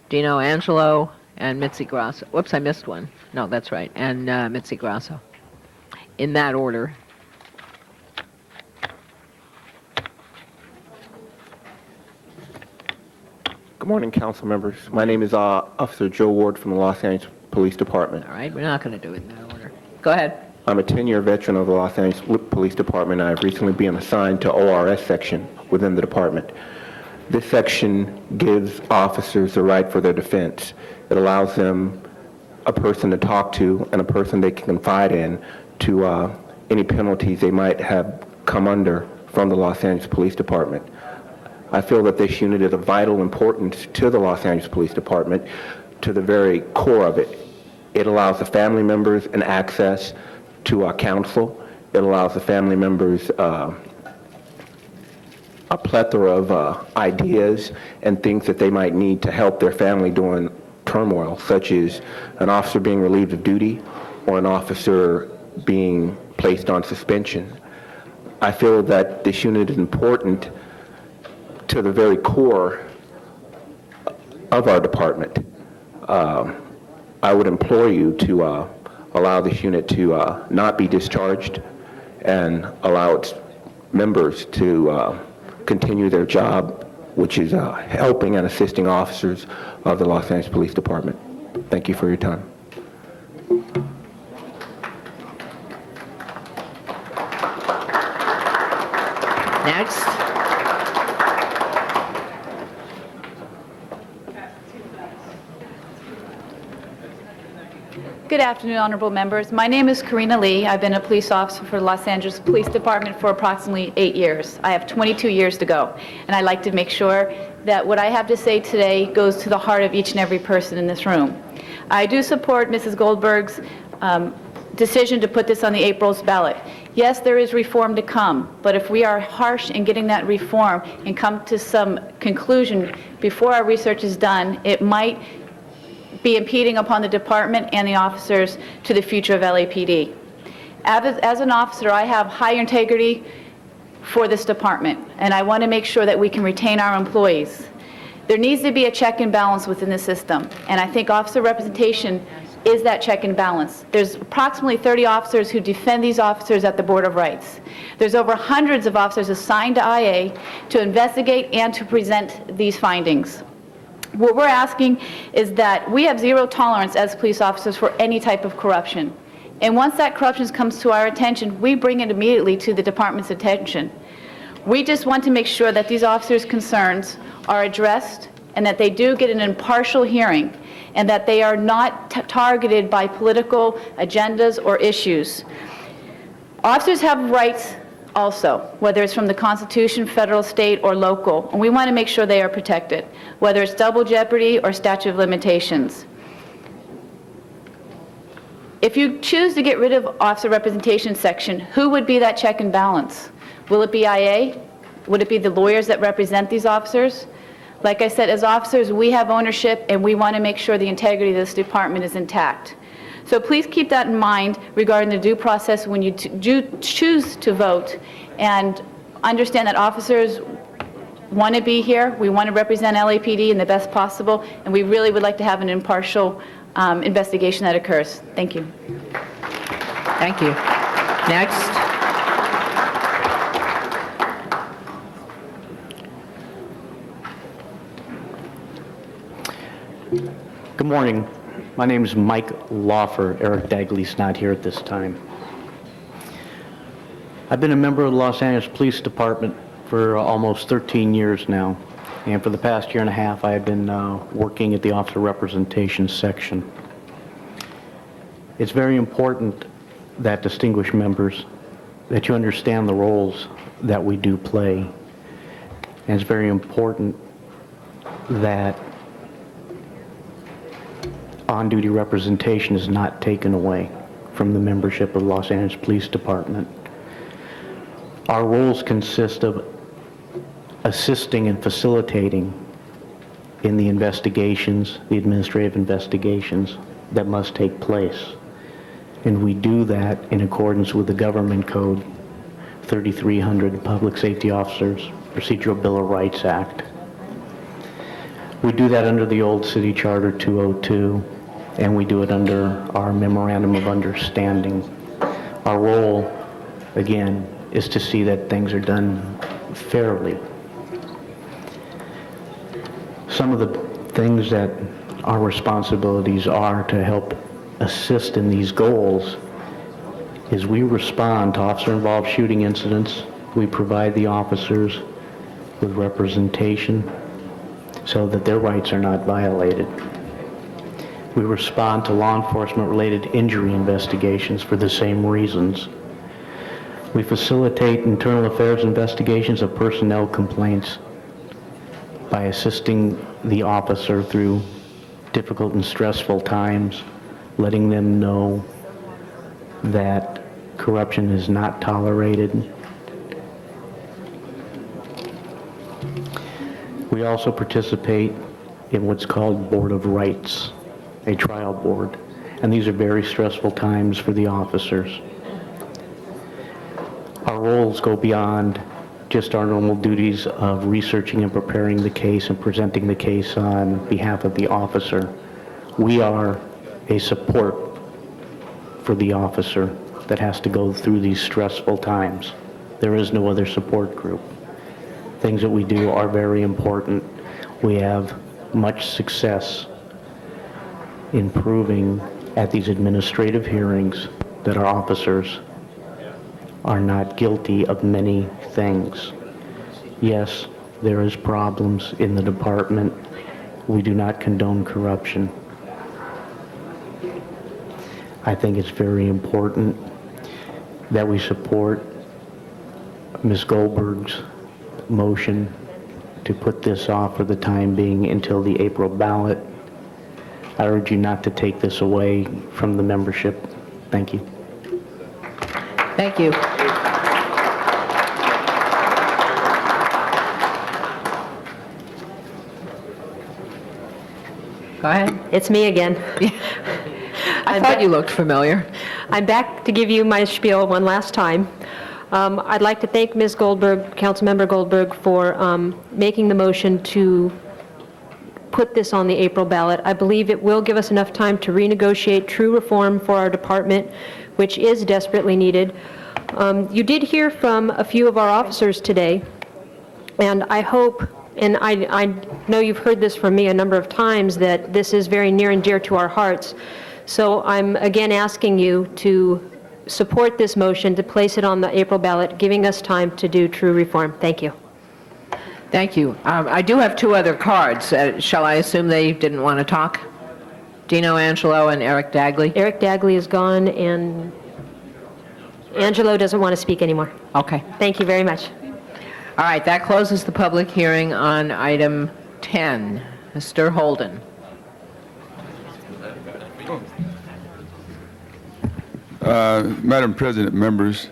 S1: Dino Angelo, and Mitzi Grasso. Whoops, I missed one. No, that's right. And Mitzi Grasso. In that order.
S12: Good morning, council members. My name is Officer Joe Ward from the Los Angeles Police Department.
S1: All right, we're not going to do it in that order. Go ahead.
S12: I'm a 10-year veteran of the Los Angeles Police Department, and I've recently been assigned to ORS section within the department. This section gives officers the right for their defense. It allows them a person to talk to and a person they can confide in to any penalties they might have come under from the Los Angeles Police Department. I feel that this unit is of vital importance to the Los Angeles Police Department, to the very core of it. It allows the family members an access to counsel. It allows the family members a plethora of ideas and things that they might need to help their family during turmoil, such as an officer being relieved of duty or an officer being placed on suspension. I feel that this unit is important to the very core of our department. I would implore you to allow this unit to not be discharged and allow its members to continue their job, which is helping and assisting officers of the Los Angeles Police Department. Thank you for your time.
S1: Next.
S13: Good afternoon, honorable members. My name is Karina Lee. I've been a police officer for the Los Angeles Police Department for approximately 8 years. I have 22 years to go, and I'd like to make sure that what I have to say today goes to the heart of each and every person in this room. I do support Mrs. Goldberg's decision to put this on the April's ballot. Yes, there is reform to come, but if we are harsh in getting that reform and come to some conclusion before our research is done, it might be impeding upon the department and the officers to the future of LAPD. As an officer, I have high integrity for this department, and I want to make sure that we can retain our employees. There needs to be a check and balance within the system, and I think officer representation is that check and balance. There's approximately 30 officers who defend these officers at the Board of Rights. There's over hundreds of officers assigned to IA to investigate and to present these findings. What we're asking is that we have zero tolerance as police officers for any type of corruption. And once that corruption comes to our attention, we bring it immediately to the department's attention. We just want to make sure that these officers' concerns are addressed and that they do get an impartial hearing and that they are not targeted by political agendas or issues. Officers have rights also, whether it's from the Constitution, federal, state, or local, and we want to make sure they are protected, whether it's double jeopardy or statute of limitations. If you choose to get rid of officer representation section, who would be that check and balance? Will it be IA? Would it be the lawyers that represent these officers? Like I said, as officers, we have ownership, and we want to make sure the integrity of this department is intact. So please keep that in mind regarding the due process when you do choose to vote, and understand that officers want to be here. We want to represent LAPD in the best possible, and we really would like to have an impartial investigation that occurs. Thank you.
S1: Thank you. Next.
S14: Good morning. My name is Mike Lawfer. Eric Dagley's not here at this time. I've been a member of the Los Angeles Police Department for almost 13 years now, and for the past year and a half I have been working at the Officer Representation section. It's very important that, distinguished members, that you understand the roles that we do play, and it's very important that on-duty representation is not taken away from the membership of the Los Angeles Police Department. Our roles consist of assisting and facilitating in the investigations, the administrative investigations that must take place. And we do that in accordance with the Government Code 3300, Public Safety Officers Procedural Bill of Rights Act. We do that under the old City Charter 202, and we do it under our Memorandum of Understanding. Our role, again, is to see that things are done fairly. Some of the things that our responsibilities are to help assist in these goals is we respond to officer-involved shooting incidents. We provide the officers with representation so that their rights are not violated. We respond to law enforcement-related injury investigations for the same reasons. We facilitate internal affairs investigations of personnel complaints by assisting the officer through difficult and stressful times, letting them know that corruption is not tolerated. We also participate in what's called Board of Rights, a trial board, and these are very stressful times for the officers. Our roles go beyond just our normal duties of researching and preparing the case and presenting the case on behalf of the officer. We are a support for the officer that has to go through these stressful times. There is no other support group. Things that we do are very important. We have much success in proving at these administrative hearings that our officers are not guilty of many things. Yes, there is problems in the department. We do not condone corruption. I think it's very important that we support Ms. Goldberg's motion to put this off for the time being until the April ballot. I urge you not to take this away from the membership. Thank you.
S1: Thank you. Go ahead.
S16: It's me again.
S1: I thought you looked familiar.
S16: I'm back to give you my spiel one last time. I'd like to thank Ms. Goldberg, Councilmember Goldberg, for making the motion to put this on the April ballot. I believe it will give us enough time to renegotiate true reform for our department, which is desperately needed. You did hear from a few of our officers today, and I hope, and I know you've heard this from me a number of times, that this is very near and dear to our hearts. So I'm again asking you to support this motion, to place it on the April ballot, giving us time to do true reform. Thank you.
S1: Thank you. I do have two other cards. Shall I assume they didn't want to talk? Dino Angelo and Eric Dagley?
S16: Eric Dagley is gone, and Angelo doesn't want to speak anymore.
S1: Okay.
S16: Thank you very much.
S1: All right, that closes the public hearing on item 10. Mr. Holden.
S20: Madam President, members,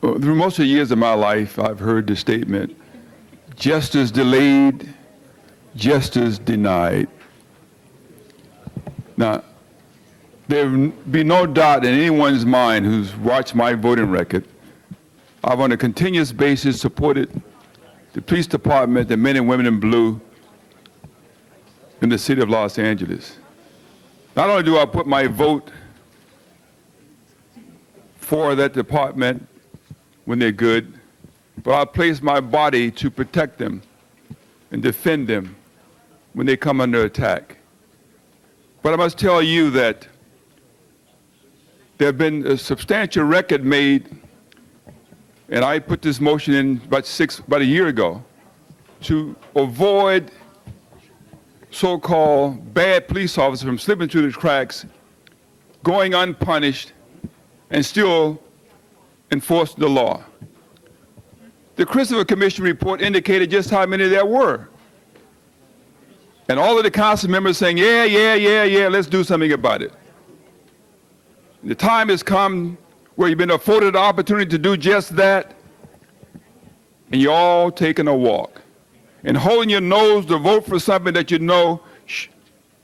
S20: through most of the years of my life, I've heard the statement, justice delayed, justice denied. Now, there be no doubt in anyone's mind who's watched my voting record, I've on a continuous basis supported the police department, the men and women in blue in the city of Los Angeles. Not only do I put my vote for that department when they're good, but I place my body to protect them and defend them when they come under attack. But I must tell you that there have been a substantial record made, and I put this motion in about a year ago, to avoid so-called bad police officers from slipping through the cracks, going unpunished, and still enforce the law. The Christopher Commission report indicated just how many there were. And all of the council members saying, yeah, let's do something about it. The time has come where you've been afforded the opportunity to do just that, and you're all taking a walk and holding your nose to vote for something that you know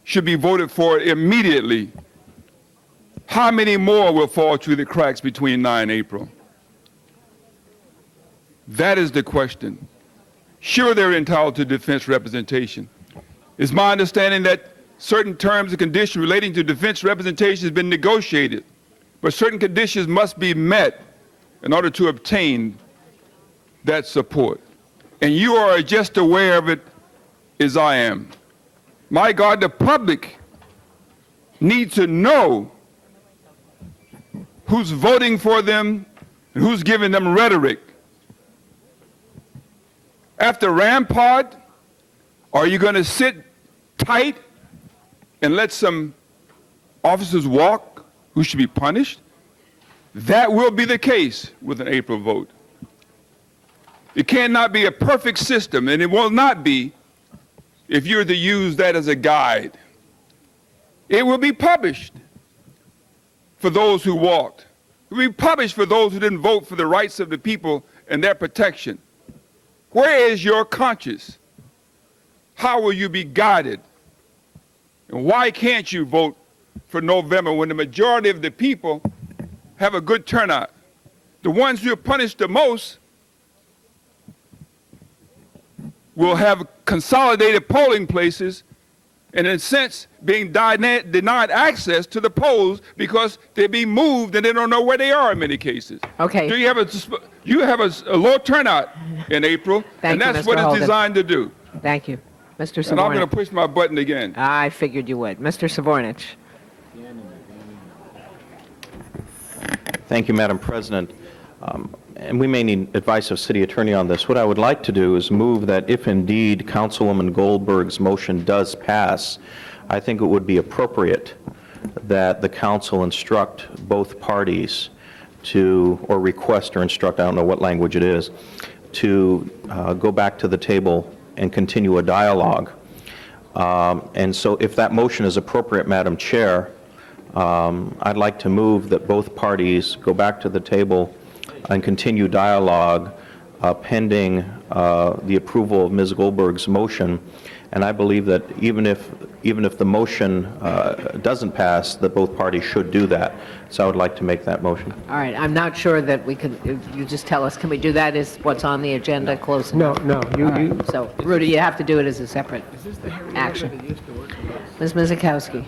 S20: should be voted for immediately. How many more will fall through the cracks between now and April? That is the question. Sure, they're entitled to defense representation. It's my understanding that certain terms and conditions relating to defense representation has been negotiated, but certain conditions must be met in order to obtain that support. And you are just aware of it as I am. My God, the public needs to know who's voting for them and who's giving them rhetoric. After Rampart, are you going to sit tight and let some officers walk who should be punished? That will be the case with an April vote. It cannot be a perfect system, and it will not be if you're to use that as a guide. It will be published for those who walked. It will be published for those who didn't vote for the rights of the people and their protection. Where is your conscience? How will you be guided? And why can't you vote for November when the majority of the people have a good turnout? The ones who are punished the most will have consolidated polling places and, in a sense, being denied access to the polls because they're being moved and they don't know where they are in many cases.
S1: Okay.
S20: Do you have a low turnout in April, and that's what it's designed to do.
S1: Thank you. Mr. Savornich.
S20: And I'm going to push my button again.
S1: I figured you would. Mr. Savornich.
S3: Thank you, Madam President. And we may need advice of City Attorney on this. What I would like to do is move that if indeed Councilwoman Goldberg's motion does pass, I think it would be appropriate that the council instruct both parties to, or request or instruct, I don't know what language it is, to go back to the table and continue a dialogue. And so if that motion is appropriate, Madam Chair, I'd like to move that both parties go back to the table and continue dialogue pending the approval of Ms. Goldberg's motion. And I believe that even if the motion doesn't pass, that both parties should do that. So I would like to make that motion.
S1: All right, I'm not sure that we could, if you just tell us, can we do that as what's on the agenda close enough?
S18: No, you,
S1: So, Rudy, you have to do it as a separate action. Ms. Mizikowski.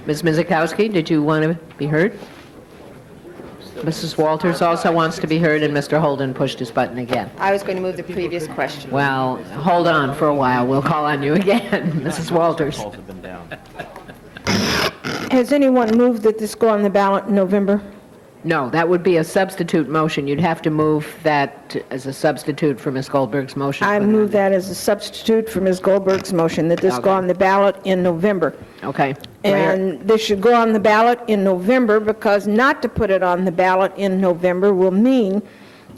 S1: Ms. Mizikowski, did you want to be heard? Mrs. Walters also wants to be heard, and Mr. Holden pushed his button again.
S15: I was going to move the previous question.
S1: Well, hold on for a while. We'll call on you again. Mrs. Walters.
S19: Has anyone moved that this go on the ballot in November?
S1: No, that would be a substitute motion. You'd have to move that as a substitute for Ms. Goldberg's motion.
S19: I move that as a substitute for Ms. Goldberg's motion, that this go on the ballot in November.
S1: Okay.
S19: And this should go on the ballot in November, because not to put it on the ballot in November will mean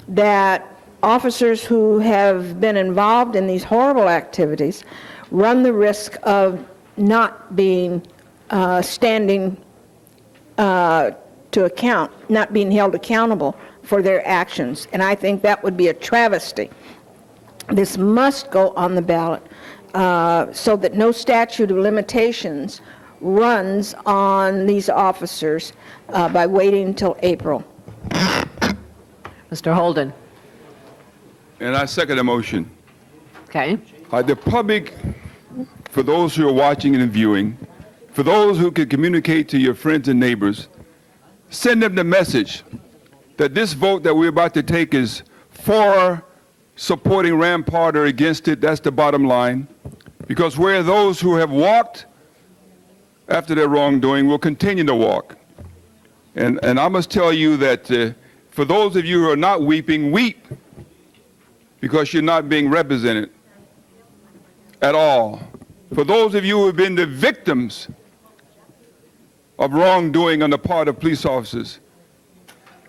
S19: that officers who have been involved in these horrible activities run the risk of not being standing to account, not being held accountable for their actions. And I think that would be a travesty. This must go on the ballot so that no statute of limitations runs on these officers by waiting until April.
S1: Mr. Holden.
S20: And I second the motion.
S1: Okay.
S20: The public, for those who are watching and viewing, for those who can communicate to your friends and neighbors, send them the message that this vote that we're about to take is for supporting Rampart or against it. That's the bottom line. Because where those who have walked after their wrongdoing will continue to walk. And I must tell you that for those of you who are not weeping, weep, because you're not being represented at all. For those of you who have been the victims of wrongdoing on the part of police officers,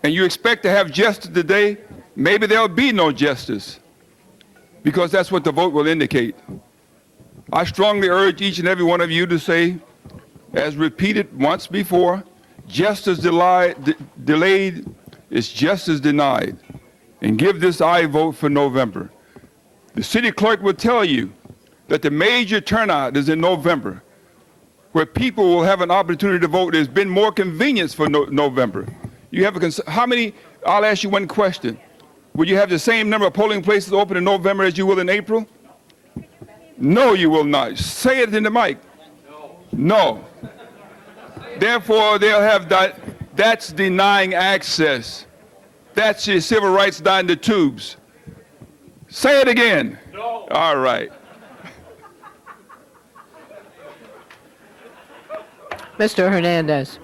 S20: and you expect to have justice today, maybe there'll be no justice, because that's what the vote will indicate. I strongly urge each and every one of you to say, as repeated once before, justice delayed is justice denied, and give this aye vote for November. The city clerk will tell you that the major turnout is in November, where people will have an opportunity to vote. There's been more convenience for November. You have how many? I'll ask you one question. Will you have the same number of polling places open in November as you will in April? No, you will not. Say it in the mic. No. Therefore, they'll have that. That's denying access. That's your civil rights down the tubes. Say it again. No. All right.
S1: Mr. Hernandez.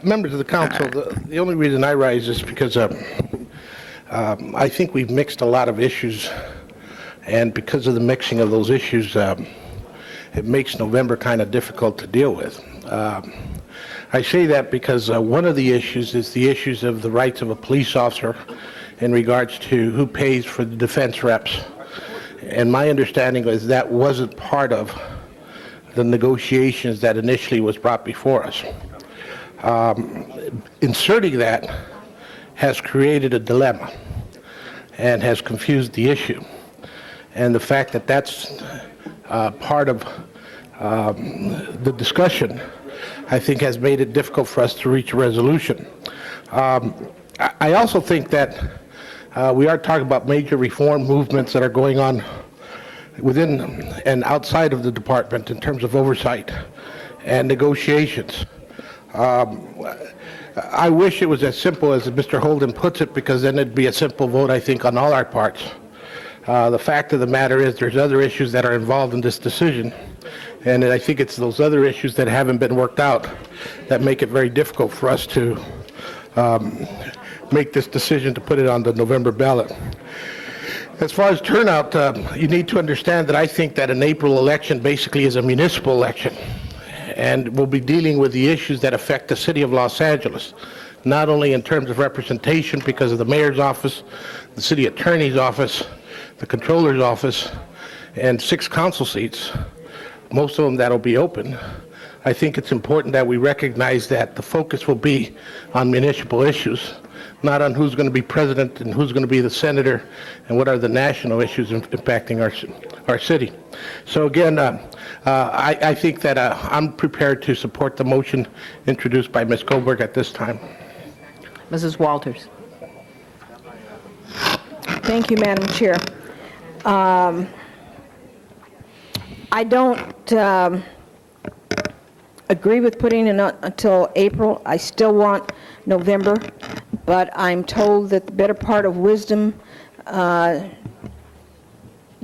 S18: Members of the council, the only reason I rise is because I think we've mixed a lot of issues, and because of the mixing of those issues, it makes November kind of difficult to deal with. I say that because one of the issues is the issues of the rights of a police officer in regards to who pays for the defense reps. And my understanding is that wasn't part of the negotiations that initially was brought before us. Inserting that has created a dilemma and has confused the issue. And the fact that that's part of the discussion, I think, has made it difficult for us to reach a resolution. I also think that we are talking about major reform movements that are going on within and outside of the department in terms of oversight and negotiations. I wish it was as simple as Mr. Holden puts it, because then it'd be a simple vote, I think, on all our parts. The fact of the matter is there's other issues that are involved in this decision, and I think it's those other issues that haven't been worked out that make it very difficult for us to make this decision to put it on the November ballot. As far as turnout, you need to understand that I think that an April election basically is a municipal election, and we'll be dealing with the issues that affect the city of Los Angeles, not only in terms of representation because of the mayor's office, the city attorney's office, the controller's office, and 6 council seats, most of them that'll be open, I think it's important that we recognize that the focus will be on municipal issues, not on who's going to be president and who's going to be the senator and what are the national issues impacting our city. So again, I think that I'm prepared to support the motion introduced by Ms. Goldberg at this time.
S1: Mrs. Walters.
S19: Thank you, Madam Chair. I don't agree with putting it until April. I still want November, but I'm told that the better part of wisdom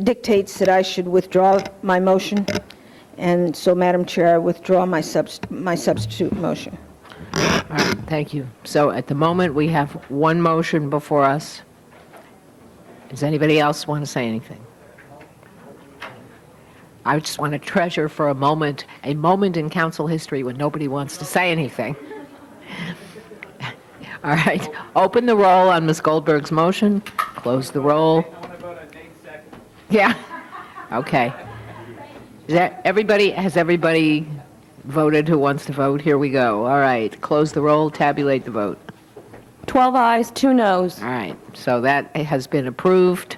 S19: dictates that I should withdraw my motion. And so, Madam Chair, I withdraw my substitute motion.
S1: All right, thank you. So at the moment, we have one motion before us. Does anybody else want to say anything? I just want to treasure for a moment in council history when nobody wants to say anything. All right, open the roll on Ms. Goldberg's motion, close the roll. Yeah, okay. Has everybody voted who wants to vote? Here we go. All right, close the roll, tabulate the vote.
S4: 12 ayes, 2 noes.
S1: All right, so that has been approved.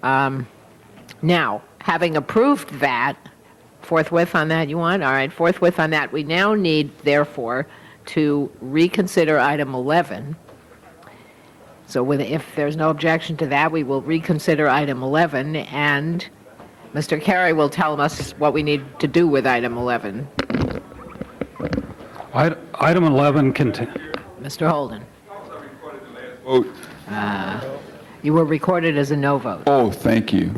S1: Now, having approved that, forthwith on that you want? All right, forthwith on that, we now need, therefore, to reconsider item 11. So if there's no objection to that, we will reconsider item 11, and Mr. Carey will tell us what we need to do with item 11.
S5: Item 11 contains...
S1: Mr. Holden.
S20: Vote.
S1: You were recorded as a no vote.
S20: Oh, thank you.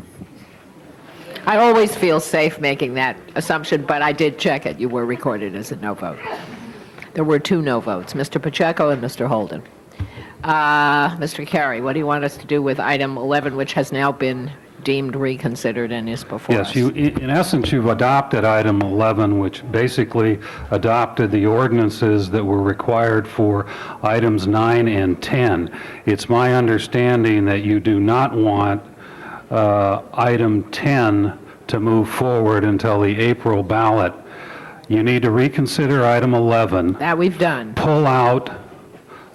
S1: I always feel safe making that assumption, but I did check it. You were recorded as a no vote. There were 2 no votes, Mr. Pacheco and Mr. Holden. Mr. Carey, what do you want us to do with item 11, which has now been deemed reconsidered and is before us?
S5: Yes, in essence, you've adopted item 11, which basically adopted the ordinances that were required for items 9 and 10. It's my understanding that you do not want item 10 to move forward until the April ballot. You need to reconsider item 11.
S1: That we've done.
S5: Pull out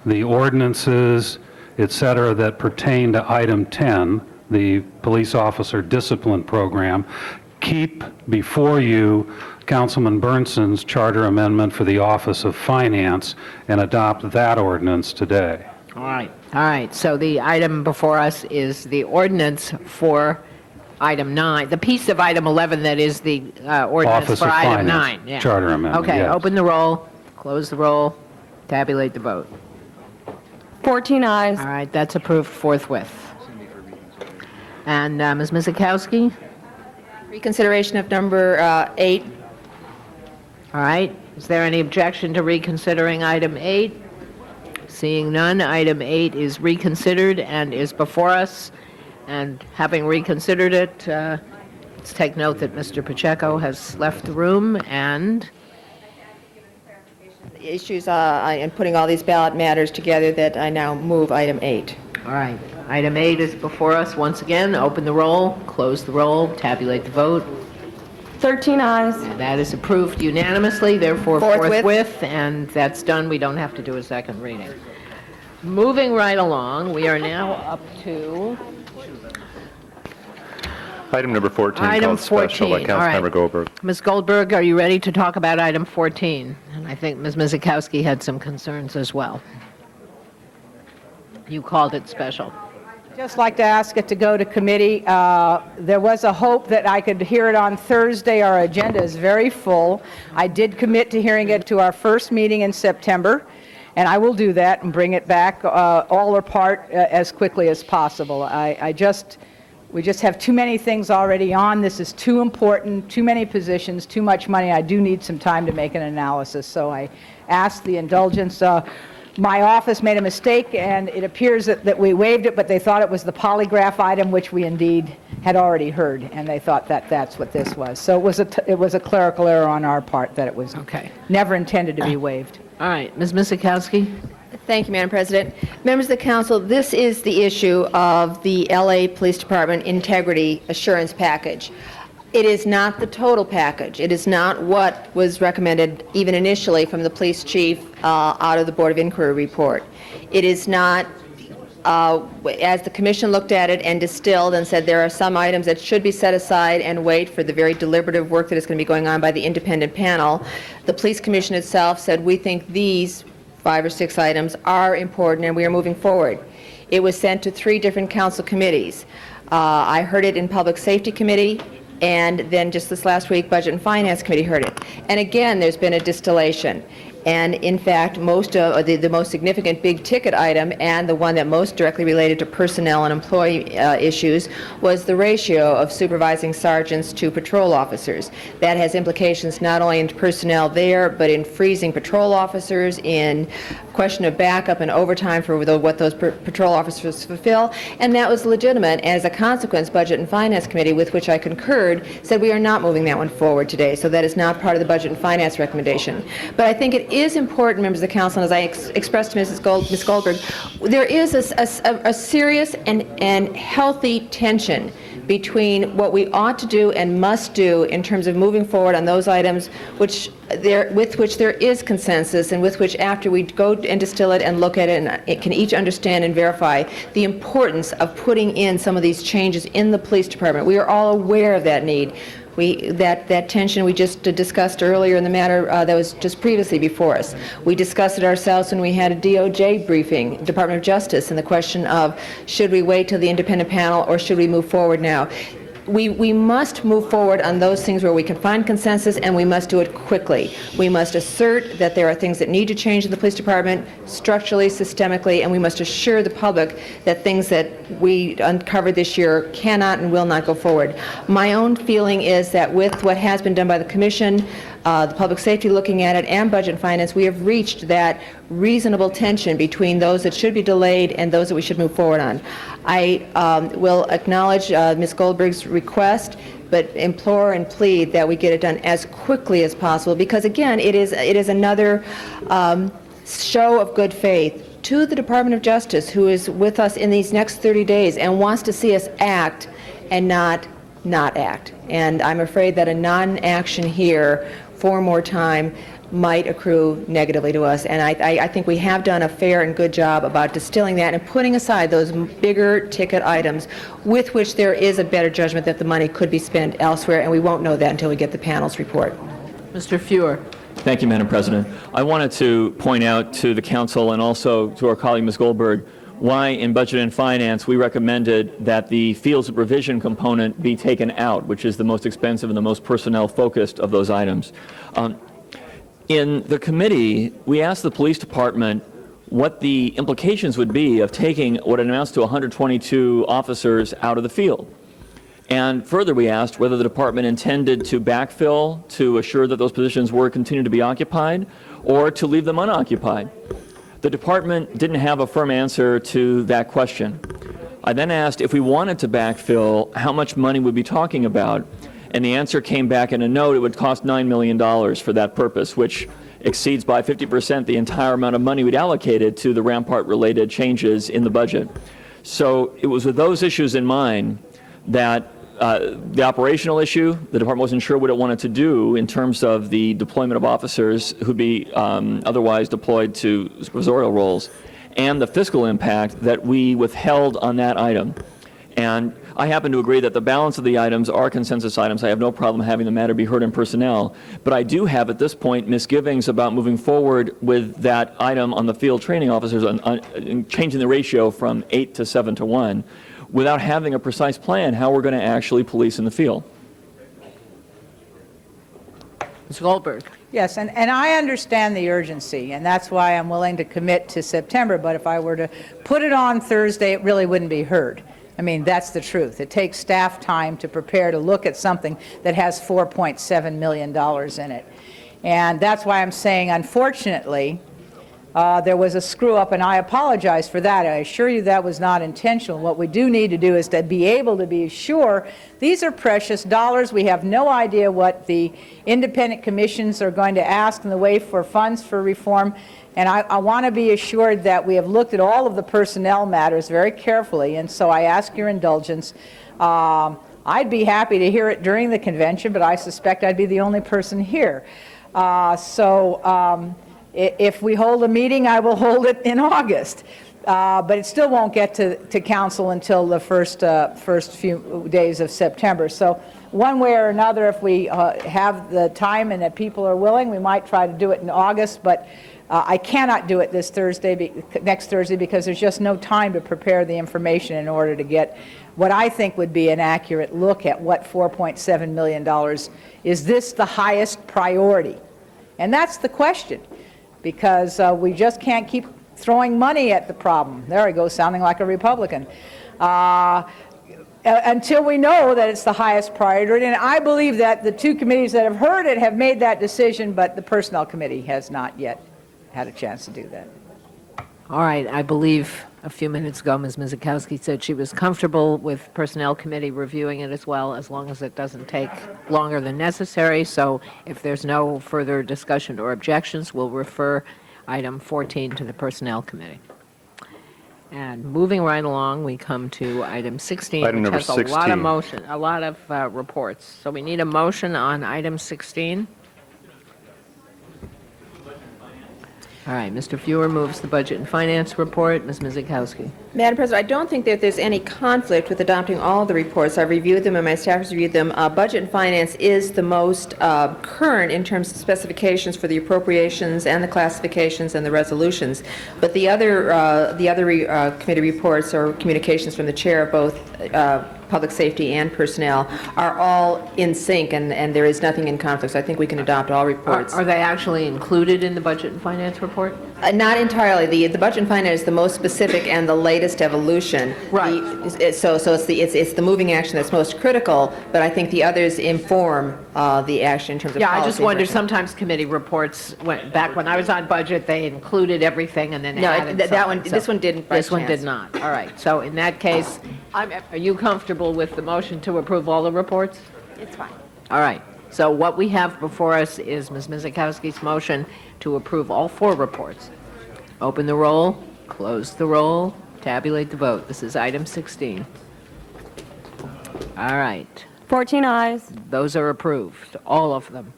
S5: the ordinances, et cetera, that pertain to item 10, the police officer discipline program. Keep before you Councilman Bernson's charter amendment for the Office of Finance and adopt that ordinance today.
S1: All right. So the item before us is the ordinance for item 9, the piece of item 11 that is the ordinance
S5: Office
S1: for
S5: of
S1: item
S5: Finance,
S1: 9. Yeah.
S5: charter amendment,
S1: Okay,
S5: yes.
S1: open the roll, close the roll, tabulate the vote.
S4: 14 ayes.
S1: All right, that's approved forthwith. And Ms. Mizikowski?
S15: Reconsideration of number 8.
S1: All right, is there any objection to reconsidering item 8? Seeing none, item 8 is reconsidered and is before us. And having reconsidered it, let's take note that Mr. Pacheco has left the room, and
S15: Issues and putting all these ballot matters together, that I now move item 8.
S1: all right, item 8 is before us once again. Open the roll, close the roll, tabulate the vote.
S4: 13 ayes.
S1: And that is approved unanimously, therefore forthwith, and that's done. We don't have to do a second reading. Moving right along, we are now up to
S7: Item number 14,
S1: item
S7: called special
S1: 14.
S7: by
S1: All right.
S7: Councilmember Goldberg.
S1: Ms. Goldberg, are you ready to talk about item 14? And I think Ms. Mizikowski had some concerns as well. You called it special.
S10: Just like to ask it to go to committee. There was a hope that I could hear it on Thursday. Our agenda is very full. I did commit to hearing it to our first meeting in September, and I will do that and bring it back all or part as quickly as possible. We just have too many things already on. This is too important, too many positions, too much money. I do need some time to make an analysis, so I ask the indulgence. My office made a mistake, and it appears that we waived it, but they thought it was the polygraph item, which we indeed had already heard, and they thought that that's what this was. So it was a clerical error on our part that it was never intended to be waived.
S1: All right, Ms. Mizikowski?
S15: Thank you, Madam President. Members of the Council, this is the issue of the LA Police Department Integrity Assurance Package. It is not the total package. It is not what was recommended even initially from the police chief out of the Board of Inquiry report. It is not, as the commission looked at it and distilled and said there are some items that should be set aside and wait for the very deliberative work that is going to be going on by the independent panel. The police commission itself said we think these 5 or 6 items are important and we are moving forward. It was sent to 3 different council committees. I heard it in Public Safety Committee, and then just this last week, Budget and Finance Committee heard it. And again, there's been a distillation. And in fact, most of the most significant big-ticket item and the one that most directly related to personnel and employee issues was the ratio of supervising sergeants to patrol officers. That has implications not only in personnel there, but in freezing patrol officers, in question of backup and overtime for what those patrol officers fulfill. And that was legitimate. As a consequence, Budget and Finance Committee, with which I concurred, said we are not moving that one forward today. So that is not part of the Budget and Finance recommendation. But I think it is important, members of the council, and as I expressed to Ms. Goldberg, there is a serious and healthy tension between what we ought to do and must do in terms of moving forward on those items with which there is consensus and with which, after we go and distill it and look at it, and it can each understand and verify the importance of putting in some of these changes in the police department. We are all aware of that need. That tension we just discussed earlier in the matter that was just previously before us. We discussed it ourselves when we had a DOJ briefing, Department of Justice, and the question of should we wait till the independent panel or should we move forward now? We must move forward on those things where we can find consensus, and we must do it quickly. We must assert that there are things that need to change in the police department, structurally, systemically, and we must assure the public that things that we uncovered this year cannot and will not go forward. My own feeling is that with what has been done by the Commission, the Public Safety looking at it, and Budget and Finance, we have reached that reasonable tension between those that should be delayed and those that we should move forward on. I will acknowledge Ms. Goldberg's request, but implore and plead that we get it done as quickly as possible, because again, it is another show of good faith to the Department of Justice, who is with us in these next 30 days and wants to see us act and not act. And I'm afraid that a non-action here for more time might accrue negatively to us. And I think we have done a fair and good job about distilling that and putting aside those bigger ticket items with which there is a better judgment that the money could be spent elsewhere, and we won't know that until we get the panel's report.
S1: Mr. Fuhr.
S11: Thank you, Madam President. I wanted to point out to the council and also to our colleague, Ms. Goldberg, why in Budget and Finance we recommended that the field supervision component be taken out, which is the most expensive and the most personnel-focused of those items. In the committee, we asked the police department what the implications would be of taking what amounts to 122 officers out of the field. And further, we asked whether the department intended to backfill to assure that those positions were continued to be occupied, or to leave them unoccupied. The department didn't have a firm answer to that question. I then asked if we wanted to backfill, how much money we'd be talking about. And the answer came back in a note: it would cost $9 million for that purpose, which exceeds by 50% the entire amount of money we'd allocated to the Rampart-related changes in the budget. So it was with those issues in mind that the operational issue, the department wasn't sure what it wanted to do in terms of the deployment of officers who'd be otherwise deployed to supervisorial roles, and the fiscal impact that we withheld on that item. And I happen to agree that the balance of the items are consensus items. I have no problem having the matter be heard in personnel. But I do have at this point misgivings about moving forward with that item on the field training officers and changing the ratio from 8 to 7 to 1 without having a precise plan how we're going to actually police in the field.
S1: Ms. Goldberg.
S10: Yes, and I understand the urgency, and that's why I'm willing to commit to September. But if I were to put it on Thursday, it really wouldn't be heard. I mean, that's the truth. It takes staff time to prepare to look at something that has $4.7 million in it. And that's why I'm saying, unfortunately, there was a screw-up, and I apologize for that. I assure you that was not intentional. What we do need to do is to be able to be sure these are precious dollars. We have no idea what the independent commissions are going to ask in the way for funds for reform. And I want to be assured that we have looked at all of the personnel matters very carefully, and so I ask your indulgence. I'd be happy to hear it during the convention, but I suspect I'd be the only person here. If we hold a meeting, I will hold it in August. But it still won't get to council until the first few days of September. So one way or another, if we have the time and that people are willing, we might try to do it in August, but I cannot do it next Thursday, because there's just no time to prepare the information in order to get what I think would be an accurate look at what $4.7 million. Is this the highest priority? And that's the question, because we just can't keep throwing money at the problem. There I go, sounding like a Republican. Until we know that it's the highest priority. And I believe that the two committees that have heard it have made that decision, but the Personnel Committee has not yet had a chance to do that.
S1: All right, I believe a few minutes ago, Ms. Mizikowski said she was comfortable with Personnel Committee reviewing it as well, as long as it doesn't take longer than necessary. So if there's no further discussion or objections, we'll refer item 14 to the Personnel Committee. And moving right along, we come to item 16,
S7: Item
S1: which
S7: number
S1: has a lot of
S7: 16.
S1: reports. So we need a motion on item 16. All right, Mr. Fewer moves the Budget and Finance report. Ms. Mizikowski.
S15: Madam President, I don't think that there's any conflict with adopting all the reports. I've reviewed them and my staff has reviewed them. Budget and Finance is the most current in terms of specifications for the appropriations and the classifications and the resolutions. But the other committee reports or communications from the chair of both Public Safety and Personnel are all in sync, and there is nothing in conflict. So I think we can adopt all reports.
S1: Are they actually included in the Budget and Finance report?
S15: Not entirely. The Budget and Finance is the most specific and the latest evolution.
S1: Right.
S15: So it's the moving action that's most critical, but I think the others inform the action in terms of policy.
S1: Yeah, I just wonder,
S15: direction.
S1: sometimes committee reports, back when I was on budget, they included everything and then
S15: No,
S1: added
S15: that one,
S1: something.
S15: this one didn't by
S1: This one
S15: chance.
S1: did not. All right. So in that case, are you comfortable with the motion to approve all the reports?
S15: It's fine.
S1: All right. So what we have before us is Ms. Mizikowski's motion to approve all 4 reports. Open the roll, close the roll, tabulate the vote. This is item 16. All right.
S4: 14 ayes.
S1: Those are approved, all of them.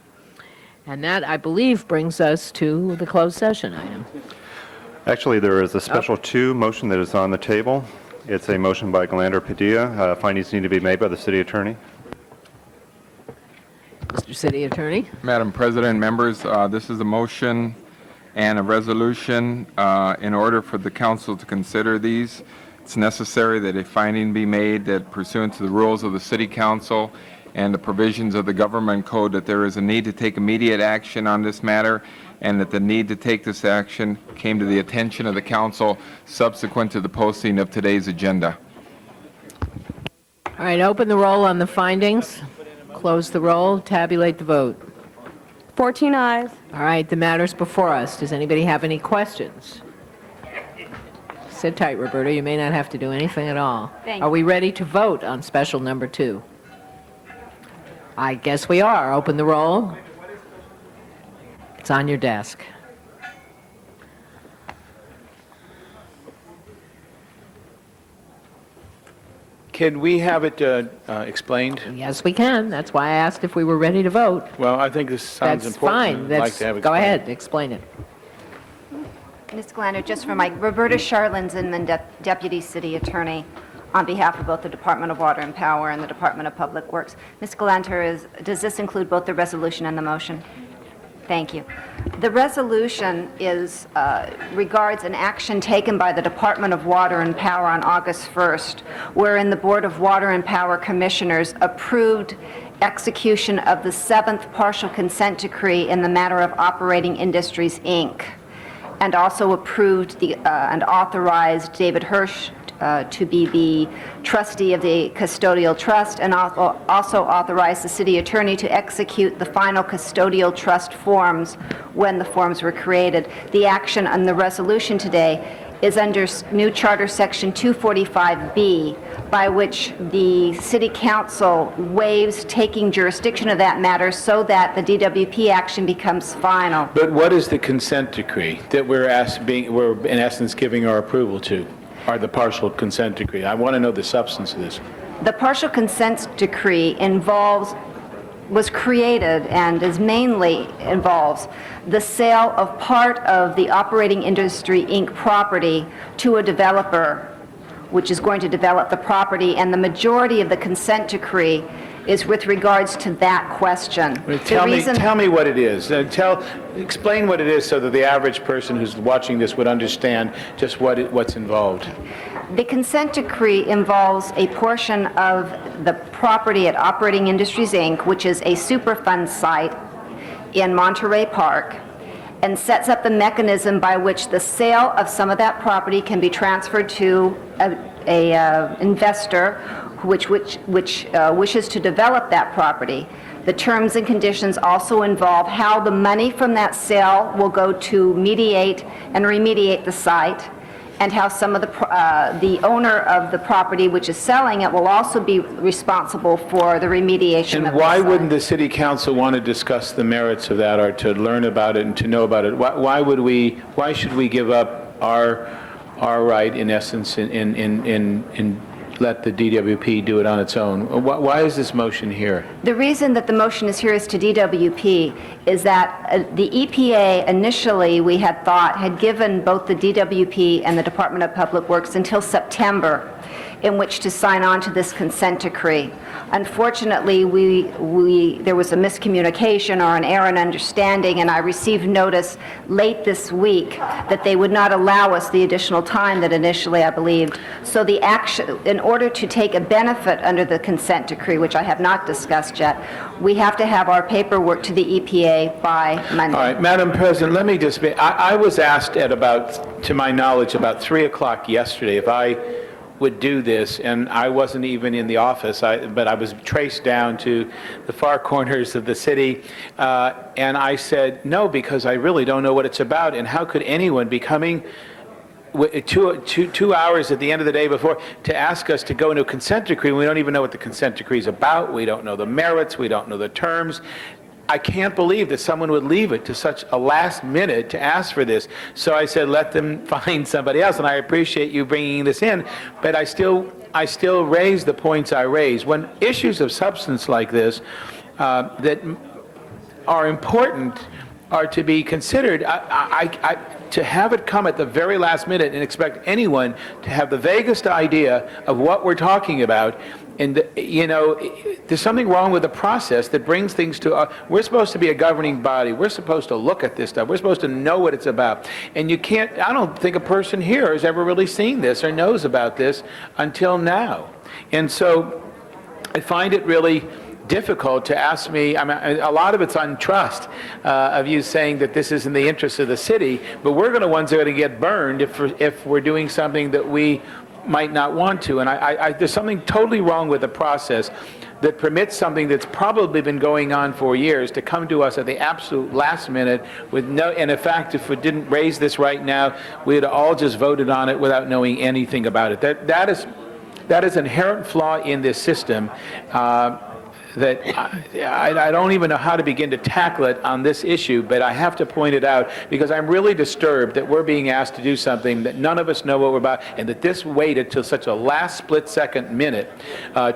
S1: And that, I believe, brings us to the closed session item.
S7: Actually, there is a special 2 motion that is on the table. It's a motion by Galander Padilla. Findings need to be made by the city attorney.
S1: Mr. City Attorney?
S8: Madam President, members, this is a motion and a resolution. In order for the council to consider these, it's necessary that a finding be made that pursuant to the rules of the City Council and the provisions of the Government Code, that there is a need to take immediate action on this matter, and that the need to take this action came to the attention of the council subsequent to the posting of today's agenda.
S1: All right, open the roll on the findings, close the roll, tabulate the vote.
S4: 14 ayes.
S1: All right, the matter's before us. Does anybody have any questions? Sit tight, Roberta. You may not have to do anything at all.
S15: Thank
S1: Are
S15: you.
S1: we ready to vote on special number 2? I guess we are. Open the roll. It's on your desk.
S21: Can we have it explained?
S1: Yes, we can. That's why I asked if we were ready to vote.
S21: Well, I think this sounds
S1: That's
S21: important.
S1: fine.
S21: I'd like
S1: That's,
S21: to have it
S1: go
S21: explained.
S1: ahead, explain it.
S22: Ms. Galander, just for Mike, Roberta Charlin-Zinman, Deputy City Attorney, on behalf of both the Department of Water and Power and the Department of Public Works. Ms. Galander, does this include both the resolution and the motion? Thank you. The resolution regards an action taken by the Department of Water and Power on August 1st, wherein the Board of Water and Power Commissioners approved execution of the 7th partial consent decree in the matter of Operating Industries, Inc., and also approved and authorized David Hirsch to be the trustee of the custodial trust, and also authorized the city attorney to execute the final custodial trust forms when the forms were created. The action on the resolution today is under new Charter Section 245B, by which the City Council waives taking jurisdiction of that matter so that the DWP action becomes final.
S21: But what is the consent decree that we're in essence giving our approval to, or the partial consent decree? I want to know the substance of this.
S22: The partial consent decree was created and mainly involves the sale of part of the Operating Industry, Inc. property to a developer, which is going to develop the property, and the majority of the consent decree is with regards to that question.
S21: Tell me what it is. Explain what it is so that the average person who's watching this would understand just what's involved.
S22: The consent decree involves a portion of the property at Operating Industries, Inc., which is a Superfund site in Monterey Park, and sets up the mechanism by which the sale of some of that property can be transferred to a investor which wishes to develop that property. The terms and conditions also involve how the money from that sale will go to mediate and remediate the site, and how some of the owner of the property which is selling it will also be responsible for the remediation of the
S21: And why
S22: site.
S21: wouldn't the city council want to discuss the merits of that, or to learn about it and to know about it? Why should we give up our right, in essence, in let the DWP do it on its own? Why is this motion here?
S22: The reason that the motion is here is to DWP is that the EPA initially, we had thought, had given both the DWP and the Department of Public Works until September in which to sign on to this consent decree. Unfortunately, there was a miscommunication or an error in understanding, and I received notice late this week that they would not allow us the additional time that initially I believed. So the action, in order to take a benefit under the consent decree, which I have not discussed yet, we have to have our paperwork to the EPA by Monday.
S21: All right, Madam President, let me just I was asked at about, to my knowledge, about 3 o'clock yesterday if I would do this, and I wasn't even in the office, but I was traced down to the far corners of the city, and I said no, because I really don't know what it's about, and how could anyone be coming 2 hours at the end of the day before to ask us to go into a consent decree when we don't even know what the consent decree is about, we don't know the merits, we don't know the terms. I can't believe that someone would leave it to such a last minute to ask for this. So I said, let them find somebody else, and I appreciate you bringing this in, but I still raise the points I raise. When issues of substance like this that are important are to be considered, to have it come at the very last minute and expect anyone to have the vaguest idea of what we're talking about, and there's something wrong with the process that brings things to we're supposed to be a governing body. We're supposed to look at this stuff. We're supposed to know what it's about. And you can't, I don't think a person here has ever really seen this or knows about this until now. And so I find it really difficult to ask me. I mean, a lot of it's on trust of you saying that this is in the interest of the city, but we're going to ones that are going to get burned if we're doing something that we might not want to. And there's something totally wrong with the process that permits something that's probably been going on for years to come to us at the absolute last minute with no, and in fact, if we didn't raise this right now, we'd all just voted on it without knowing anything about it. That is an inherent flaw in this system that I don't even know how to begin to tackle it on this issue, but I have to point it out because I'm really disturbed that we're being asked to do something that none of us know what we're about, and that this waited till such a last split-second minute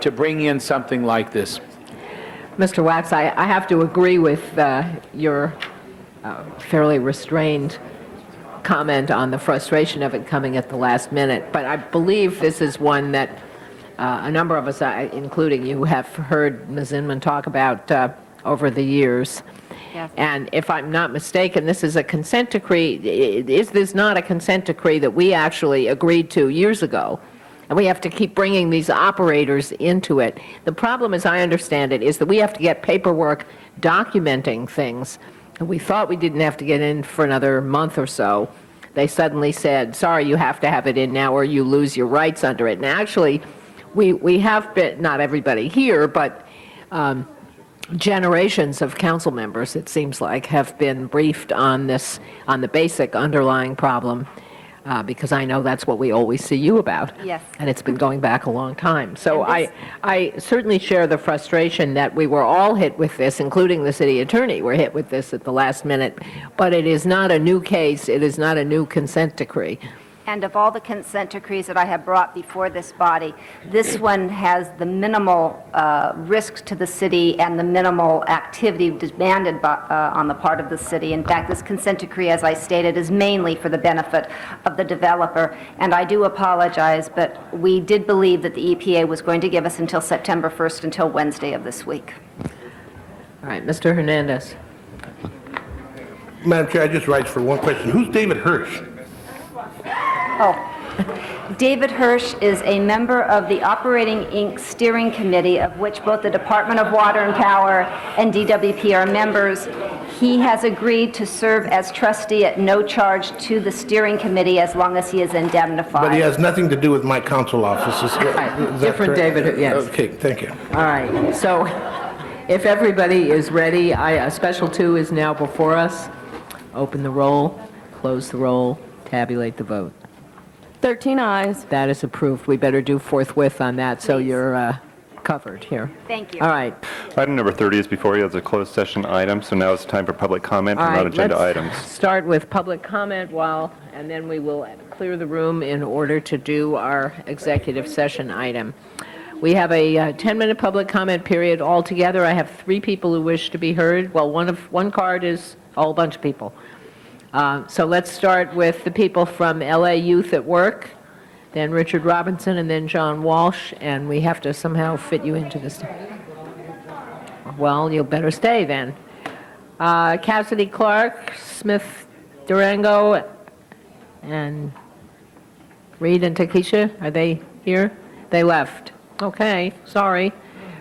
S21: to bring in something like this.
S1: Mr. Wax, I have to agree with your fairly restrained comment on the frustration of it coming at the last minute, but I believe this is one that a number of us, including you, have heard Ms. Inman talk about over the years.
S22: Yes.
S1: And if I'm not mistaken, this is a consent decree. Is this not a consent decree that we actually agreed to years ago? And we have to keep bringing these operators into it. The problem, as I understand it, is that we have to get paperwork documenting things. And we thought we didn't have to get in for another month or so. They suddenly said, sorry, you have to have it in now or you lose your rights under it. And actually, we have been, not everybody here, but generations of council members, it seems like, have been briefed on this, on the basic underlying problem, because I know that's what we always see you about.
S22: Yes.
S1: And it's been going back a long time. So I certainly share the frustration that we were all hit with this, including the city attorney. We're hit with this at the last minute. But it is not a new case. It is not a new consent decree.
S22: And of all the consent decrees that I have brought before this body, this one has the minimal risk to the city and the minimal activity demanded on the part of the city. In fact, this consent decree, as I stated, is mainly for the benefit of the developer. And I do apologize, but we did believe that the EPA was going to give us until September 1st, until Wednesday of this week.
S1: All right, Mr. Hernandez.
S18: Madam Chair, I just rise for one question. Who's David Hirsch?
S22: Oh, David Hirsch is a member of the Operating Inc. Steering Committee, of which both the Department of Water and Power and DWP are members. He has agreed to serve as trustee at no charge to the steering committee as long as he is indemnified.
S18: But he has nothing to do with my council office. Is that
S1: Different
S18: correct?
S1: David, yes.
S18: Okay, thank you.
S1: All right, so if everybody is ready, Special 2 is now before us. Open the roll, close the roll, tabulate the vote.
S4: 13 ayes.
S1: That is approved. We better do forthwith on that, so you're covered here.
S22: Thank you.
S1: All right.
S7: Item number 30 is before you. It's a closed session item, so now it's time for public comment
S1: All
S7: for
S1: right,
S7: non-agenda
S1: let's
S7: items.
S1: start with public comment and then we will clear the room in order to do our executive session item. We have a 10-minute public comment period altogether. I have 3 people who wish to be heard. Well, one card is a whole bunch of people. So let's start with the people from LA Youth at Work, then Richard Robinson, and then John Walsh, and we have to somehow fit you into this. Well, you'll better stay then. Cassidy Clark, Smith Durango, and Reed and Takesha, are they here? They left. Okay, sorry.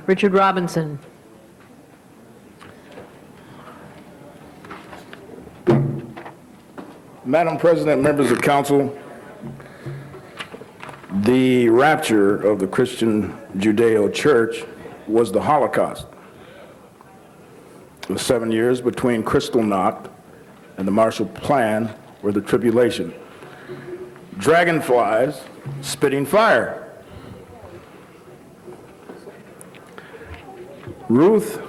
S1: Richard Robinson.
S6: Madam President, members of council, the rapture of the Christian Judeo Church was the Holocaust. The 7 years between Kristallnacht and the Marshall Plan were the tribulation. Dragonflies spitting fire. Ruth,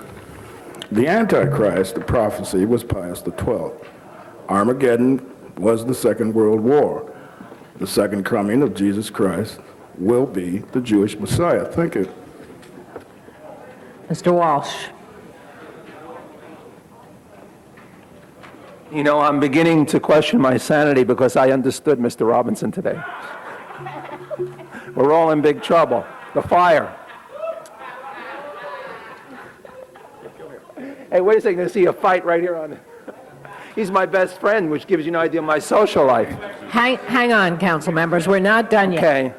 S6: the Antichrist, the prophecy was past the 12th. Armageddon was the Second World War. The second coming of Jesus Christ will be the Jewish Messiah. Thank you.
S1: Mr. Walsh.
S17: You know, I'm beginning to question my sanity because I understood Mr. Robinson today. We're all in big trouble. The fire. Hey, wait a second. I see a fight right here on... He's my best friend, which gives you an idea of my social life.
S1: Hang on, council members. We're not done yet.
S17: Okay.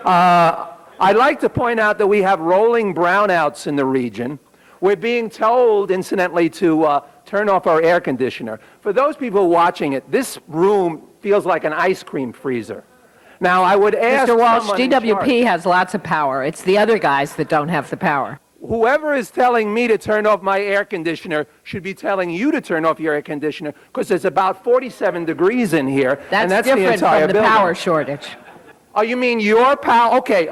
S17: I'd like to point out that we have rolling brownouts in the region. We're being told, incidentally, to turn off our air conditioner. For those people watching it, this room feels like an ice cream freezer. Now, I would ask
S1: Mr. Walsh,
S17: someone in
S1: DWP
S17: charge-
S1: has lots of power. It's the other guys that don't have the power.
S17: Whoever is telling me to turn off my air conditioner should be telling you to turn off your air conditioner because it's about 47 degrees in here. and that's
S1: different
S17: the entire
S1: from the
S17: building.
S1: power shortage.
S17: Oh, you mean your power? Okay,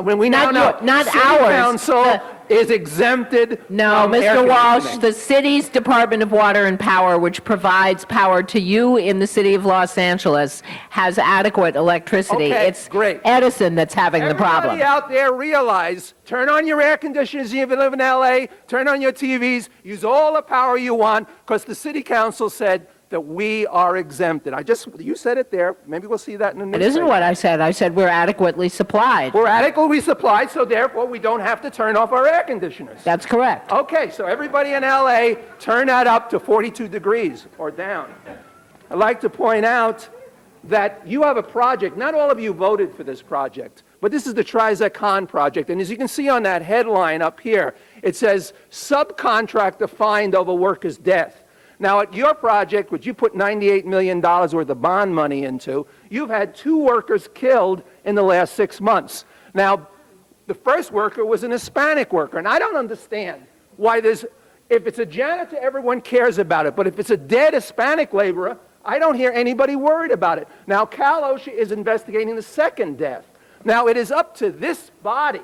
S17: when we now know
S1: not
S17: City
S1: ours.
S17: Council is exempted.
S1: No,
S17: from air
S1: Mr. Walsh,
S17: conditioning.
S1: the city's Department of Water and Power, which provides power to you in the city of Los Angeles, has adequate electricity.
S17: Okay,
S1: it's
S17: great.
S1: Edison that's having the problem.
S17: Everybody out there realize, turn on your air conditioners if you live in LA, turn on your TVs, use all the power you want, because the city council said that we are exempted. You said it there. Maybe we'll see that in the
S1: It
S17: newspaper.
S1: isn't what I said. I said we're adequately supplied.
S17: We're adequately supplied, so therefore we don't have to turn off our air conditioners.
S1: That's correct.
S17: Okay, so everybody in LA, turn that up to 42 degrees or down. I'd like to point out that you have a project. Not all of you voted for this project, but this is the Trizecon project. And as you can see on that headline up here, it says, subcontractor fined over worker's death. Now, at your project, which you put $98 million worth of bond money into, you've had 2 workers killed in the last 6 months. Now, the first worker was an Hispanic worker, and I don't understand why if it's a janitor, everyone cares about it, but if it's a dead Hispanic laborer, I don't hear anybody worried about it. Now, Cal OSHA is investigating the second death. Now, it is up to this body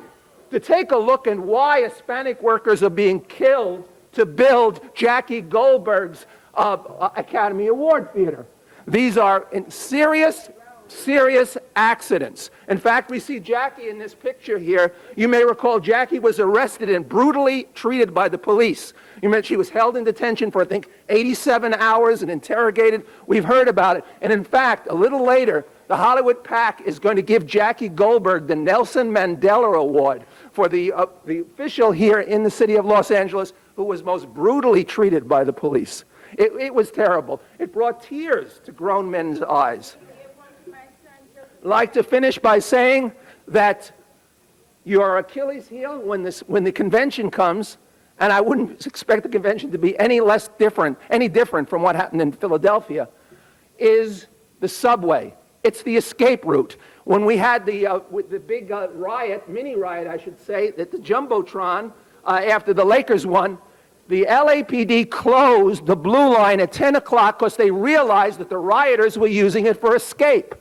S17: to take a look at why Hispanic workers are being killed to build Jackie Goldberg's Academy Award Theater. These are serious serious accidents. In fact, we see Jackie in this picture here. You may recall Jackie was arrested and brutally treated by the police. You remember she was held in detention for, I think, 87 hours and interrogated. We've heard about it. And in fact, a little later, the Hollywood PAC is going to give Jackie Goldberg the Nelson Mandela Award for the official here in the city of Los Angeles who was most brutally treated by the police. It was terrible. It brought tears to grown men's eyes. I'd like to finish by saying that your Achilles heel when the convention comes, and I wouldn't expect the convention to be any different from what happened in Philadelphia, is the subway. It's the escape route. When we had the big mini riot, I should say, at the Jumbotron after the Lakers won, the LAPD closed the Blue Line at 10 o'clock because they realized that the rioters were using it for escape.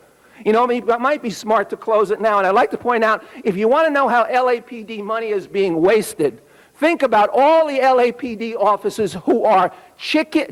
S17: You know, it might be smart to close it now. And I'd like to point out, if you want to know how LAPD money is being wasted, think about all the LAPD officers who are checking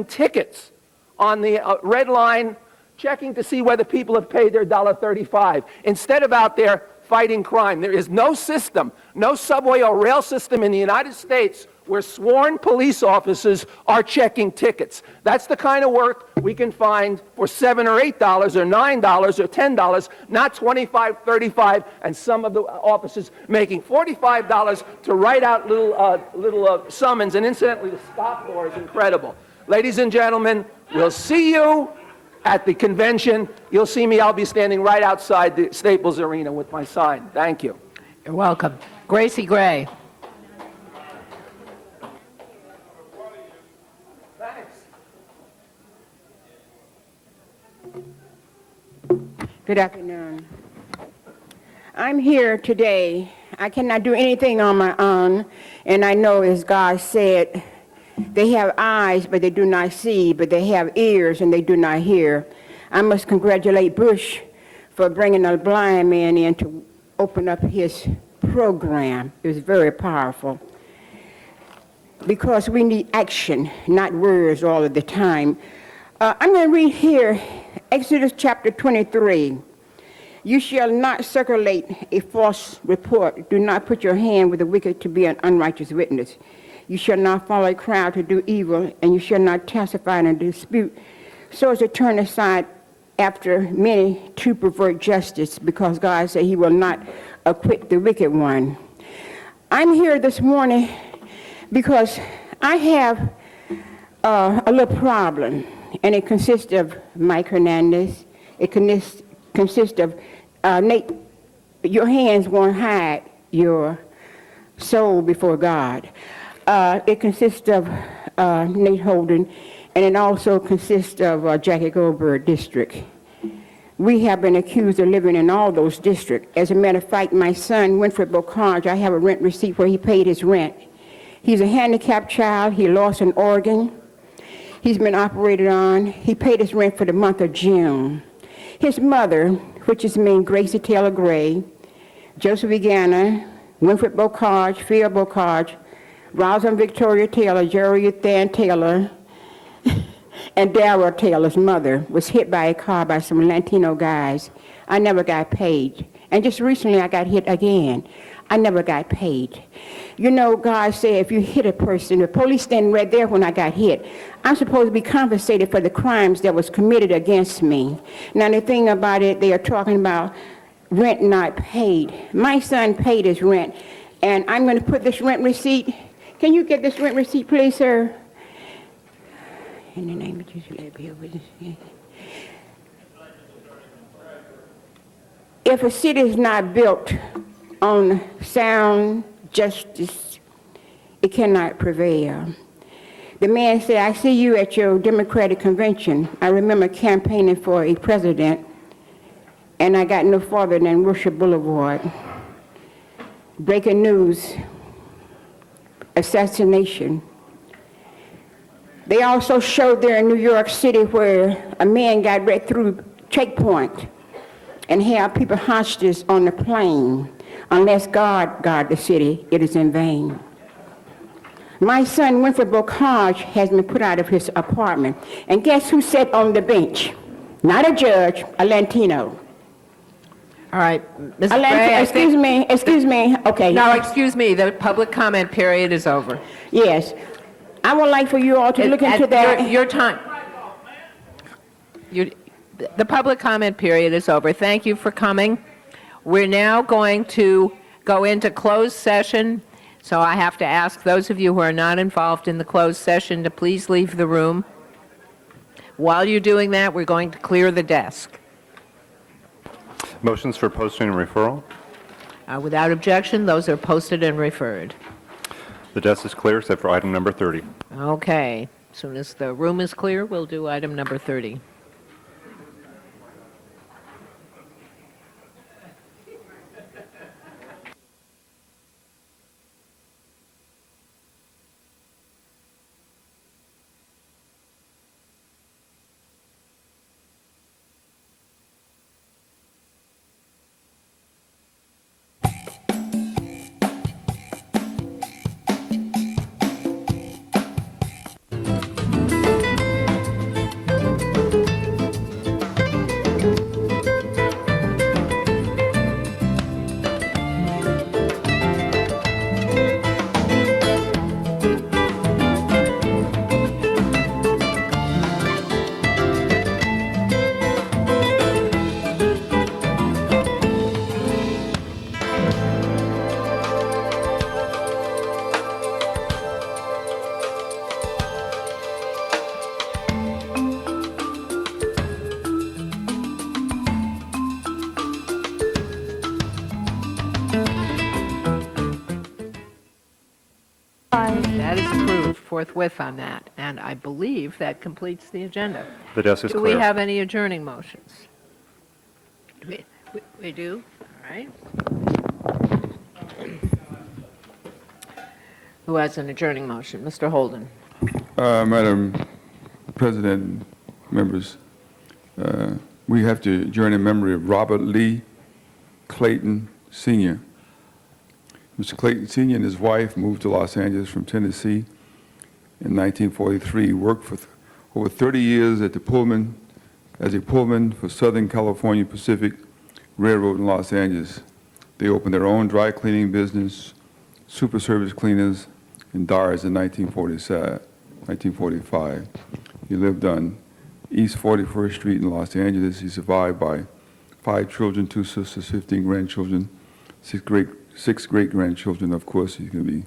S17: tickets on the red line, checking to see whether people have paid their $1.35, instead of out there fighting crime. There is no system, no subway or rail system in the United States where sworn police officers are checking tickets. That's the kind of work we can find for $7 or $8 or $9 or $10, not $25, $35, and some of the officers making $45 to write out little summons. And incidentally, the stop law is incredible. Ladies and gentlemen, we'll see you at the convention. You'll see me. I'll be standing right outside the Staples Arena with my sign. Thank you.
S1: You're welcome. Gracie Gray.
S2: Good afternoon. I'm here today. I cannot do anything on my own, and I know, as God said, they have eyes, but they do not see, but they have ears, and they do not hear. I must congratulate Bush for bringing a blind man in to open up his program. It was very powerful. Because we need action, not words all of the time. I'm going to read here Exodus chapter 23. You shall not circulate a false report. Do not put your hand with the wicked to be an unrighteous witness. You shall not follow a crowd to do evil, and you shall not testify in a dispute, so as to turn aside after many to pervert justice, because God said he will not acquit the wicked one. I'm here this morning because I have a little problem, and it consists of Mike Hernandez. It consists of Nate. Your hands won't hide your soul before God. It consists of Nate Holden, and it also consists of Jackie Goldberg District. We have been accused of living in all those districts. As a matter of fact, my son, Winfred Bocage, I have a rent receipt where he paid his rent. He's a handicapped child. He lost an organ. He's been operated on. He paid his rent for the month of June. His mother, which is named Gracie Taylor Gray, Joseph Egana, Winfred Bocage, Phil Bocage, Rosalind Victoria Taylor, Jerry Than Taylor, and Darrell Taylor's mother was hit by a car by some Latino guys. I never got paid. And just recently I got hit again. I never got paid. You know, God said if you hit a person, the police standing right there when I got hit, I'm supposed to be compensated for the crimes that was committed against me. Now the thing about it, they are talking about rent not paid. My son paid his rent, and I'm going to put this rent receipt. Can you get this rent receipt, please, sir? In the name of Jesus, let it be a witness. If a city is not built on sound justice, it cannot prevail. The man said, I see you at your Democratic convention. I remember campaigning for a president, and I got no farther than Wilshire Boulevard. Breaking news, assassination. They also showed there in New York City where a man got right through checkpoint and have people hostage on the plane. Unless God guard the city, it is in vain. My son, Winfred Bocage, has been put out of his apartment. And guess who sat on the bench? not a judge, a Latino.
S1: All right, Ms.
S2: A
S1: Gray, I think...
S2: excuse me, okay.
S1: No, excuse me, the public comment period is over.
S2: Yes. I would like for you all to look into that.
S1: Your time. The public comment period is over. Thank you for coming. We're now going to go into closed session, so I have to ask those of you who are not involved in the closed session to please leave the room. While you're doing that, we're going to clear the desk.
S7: Motions for posting and referral.
S1: Without objection, those are posted and referred.
S7: The desk is clear except for item number 30.
S1: Okay. As soon as the room is clear, we'll do item number 30. That is approved forthwith on that, and I believe that completes the agenda.
S7: The desk is
S1: Do
S7: clear.
S1: we have any adjourning motions? We do? All right. Who has an adjourning motion? Mr. Holden.
S20: Madam President, members, we have to adjourn in memory of Robert Lee Clayton Sr. Mr. Clayton Sr. and his wife moved to Los Angeles from Tennessee in 1943. He worked for over 30 years at the Pullman, as a Pullman for Southern California Pacific Railroad in Los Angeles. They opened their own dry cleaning business, Super Service Cleaners, and Dyers in 1945. He lived on East 41st Street in Los Angeles. He's survived by 5 children, 2 sisters, 15 grandchildren, 6 great-grandchildren. Of course, he's going to be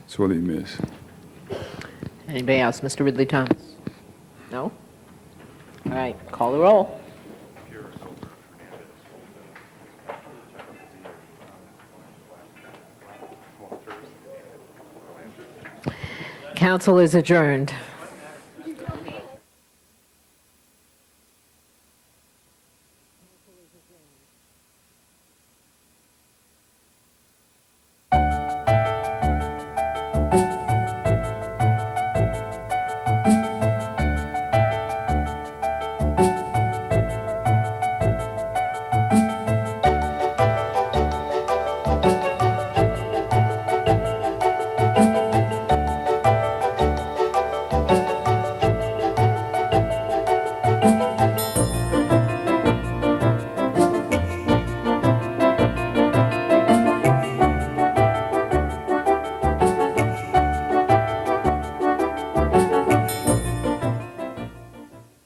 S20: sorely missed.
S1: Anybody else? Mr. Ridley Thomas? No? All right, call the roll. Council is adjourned.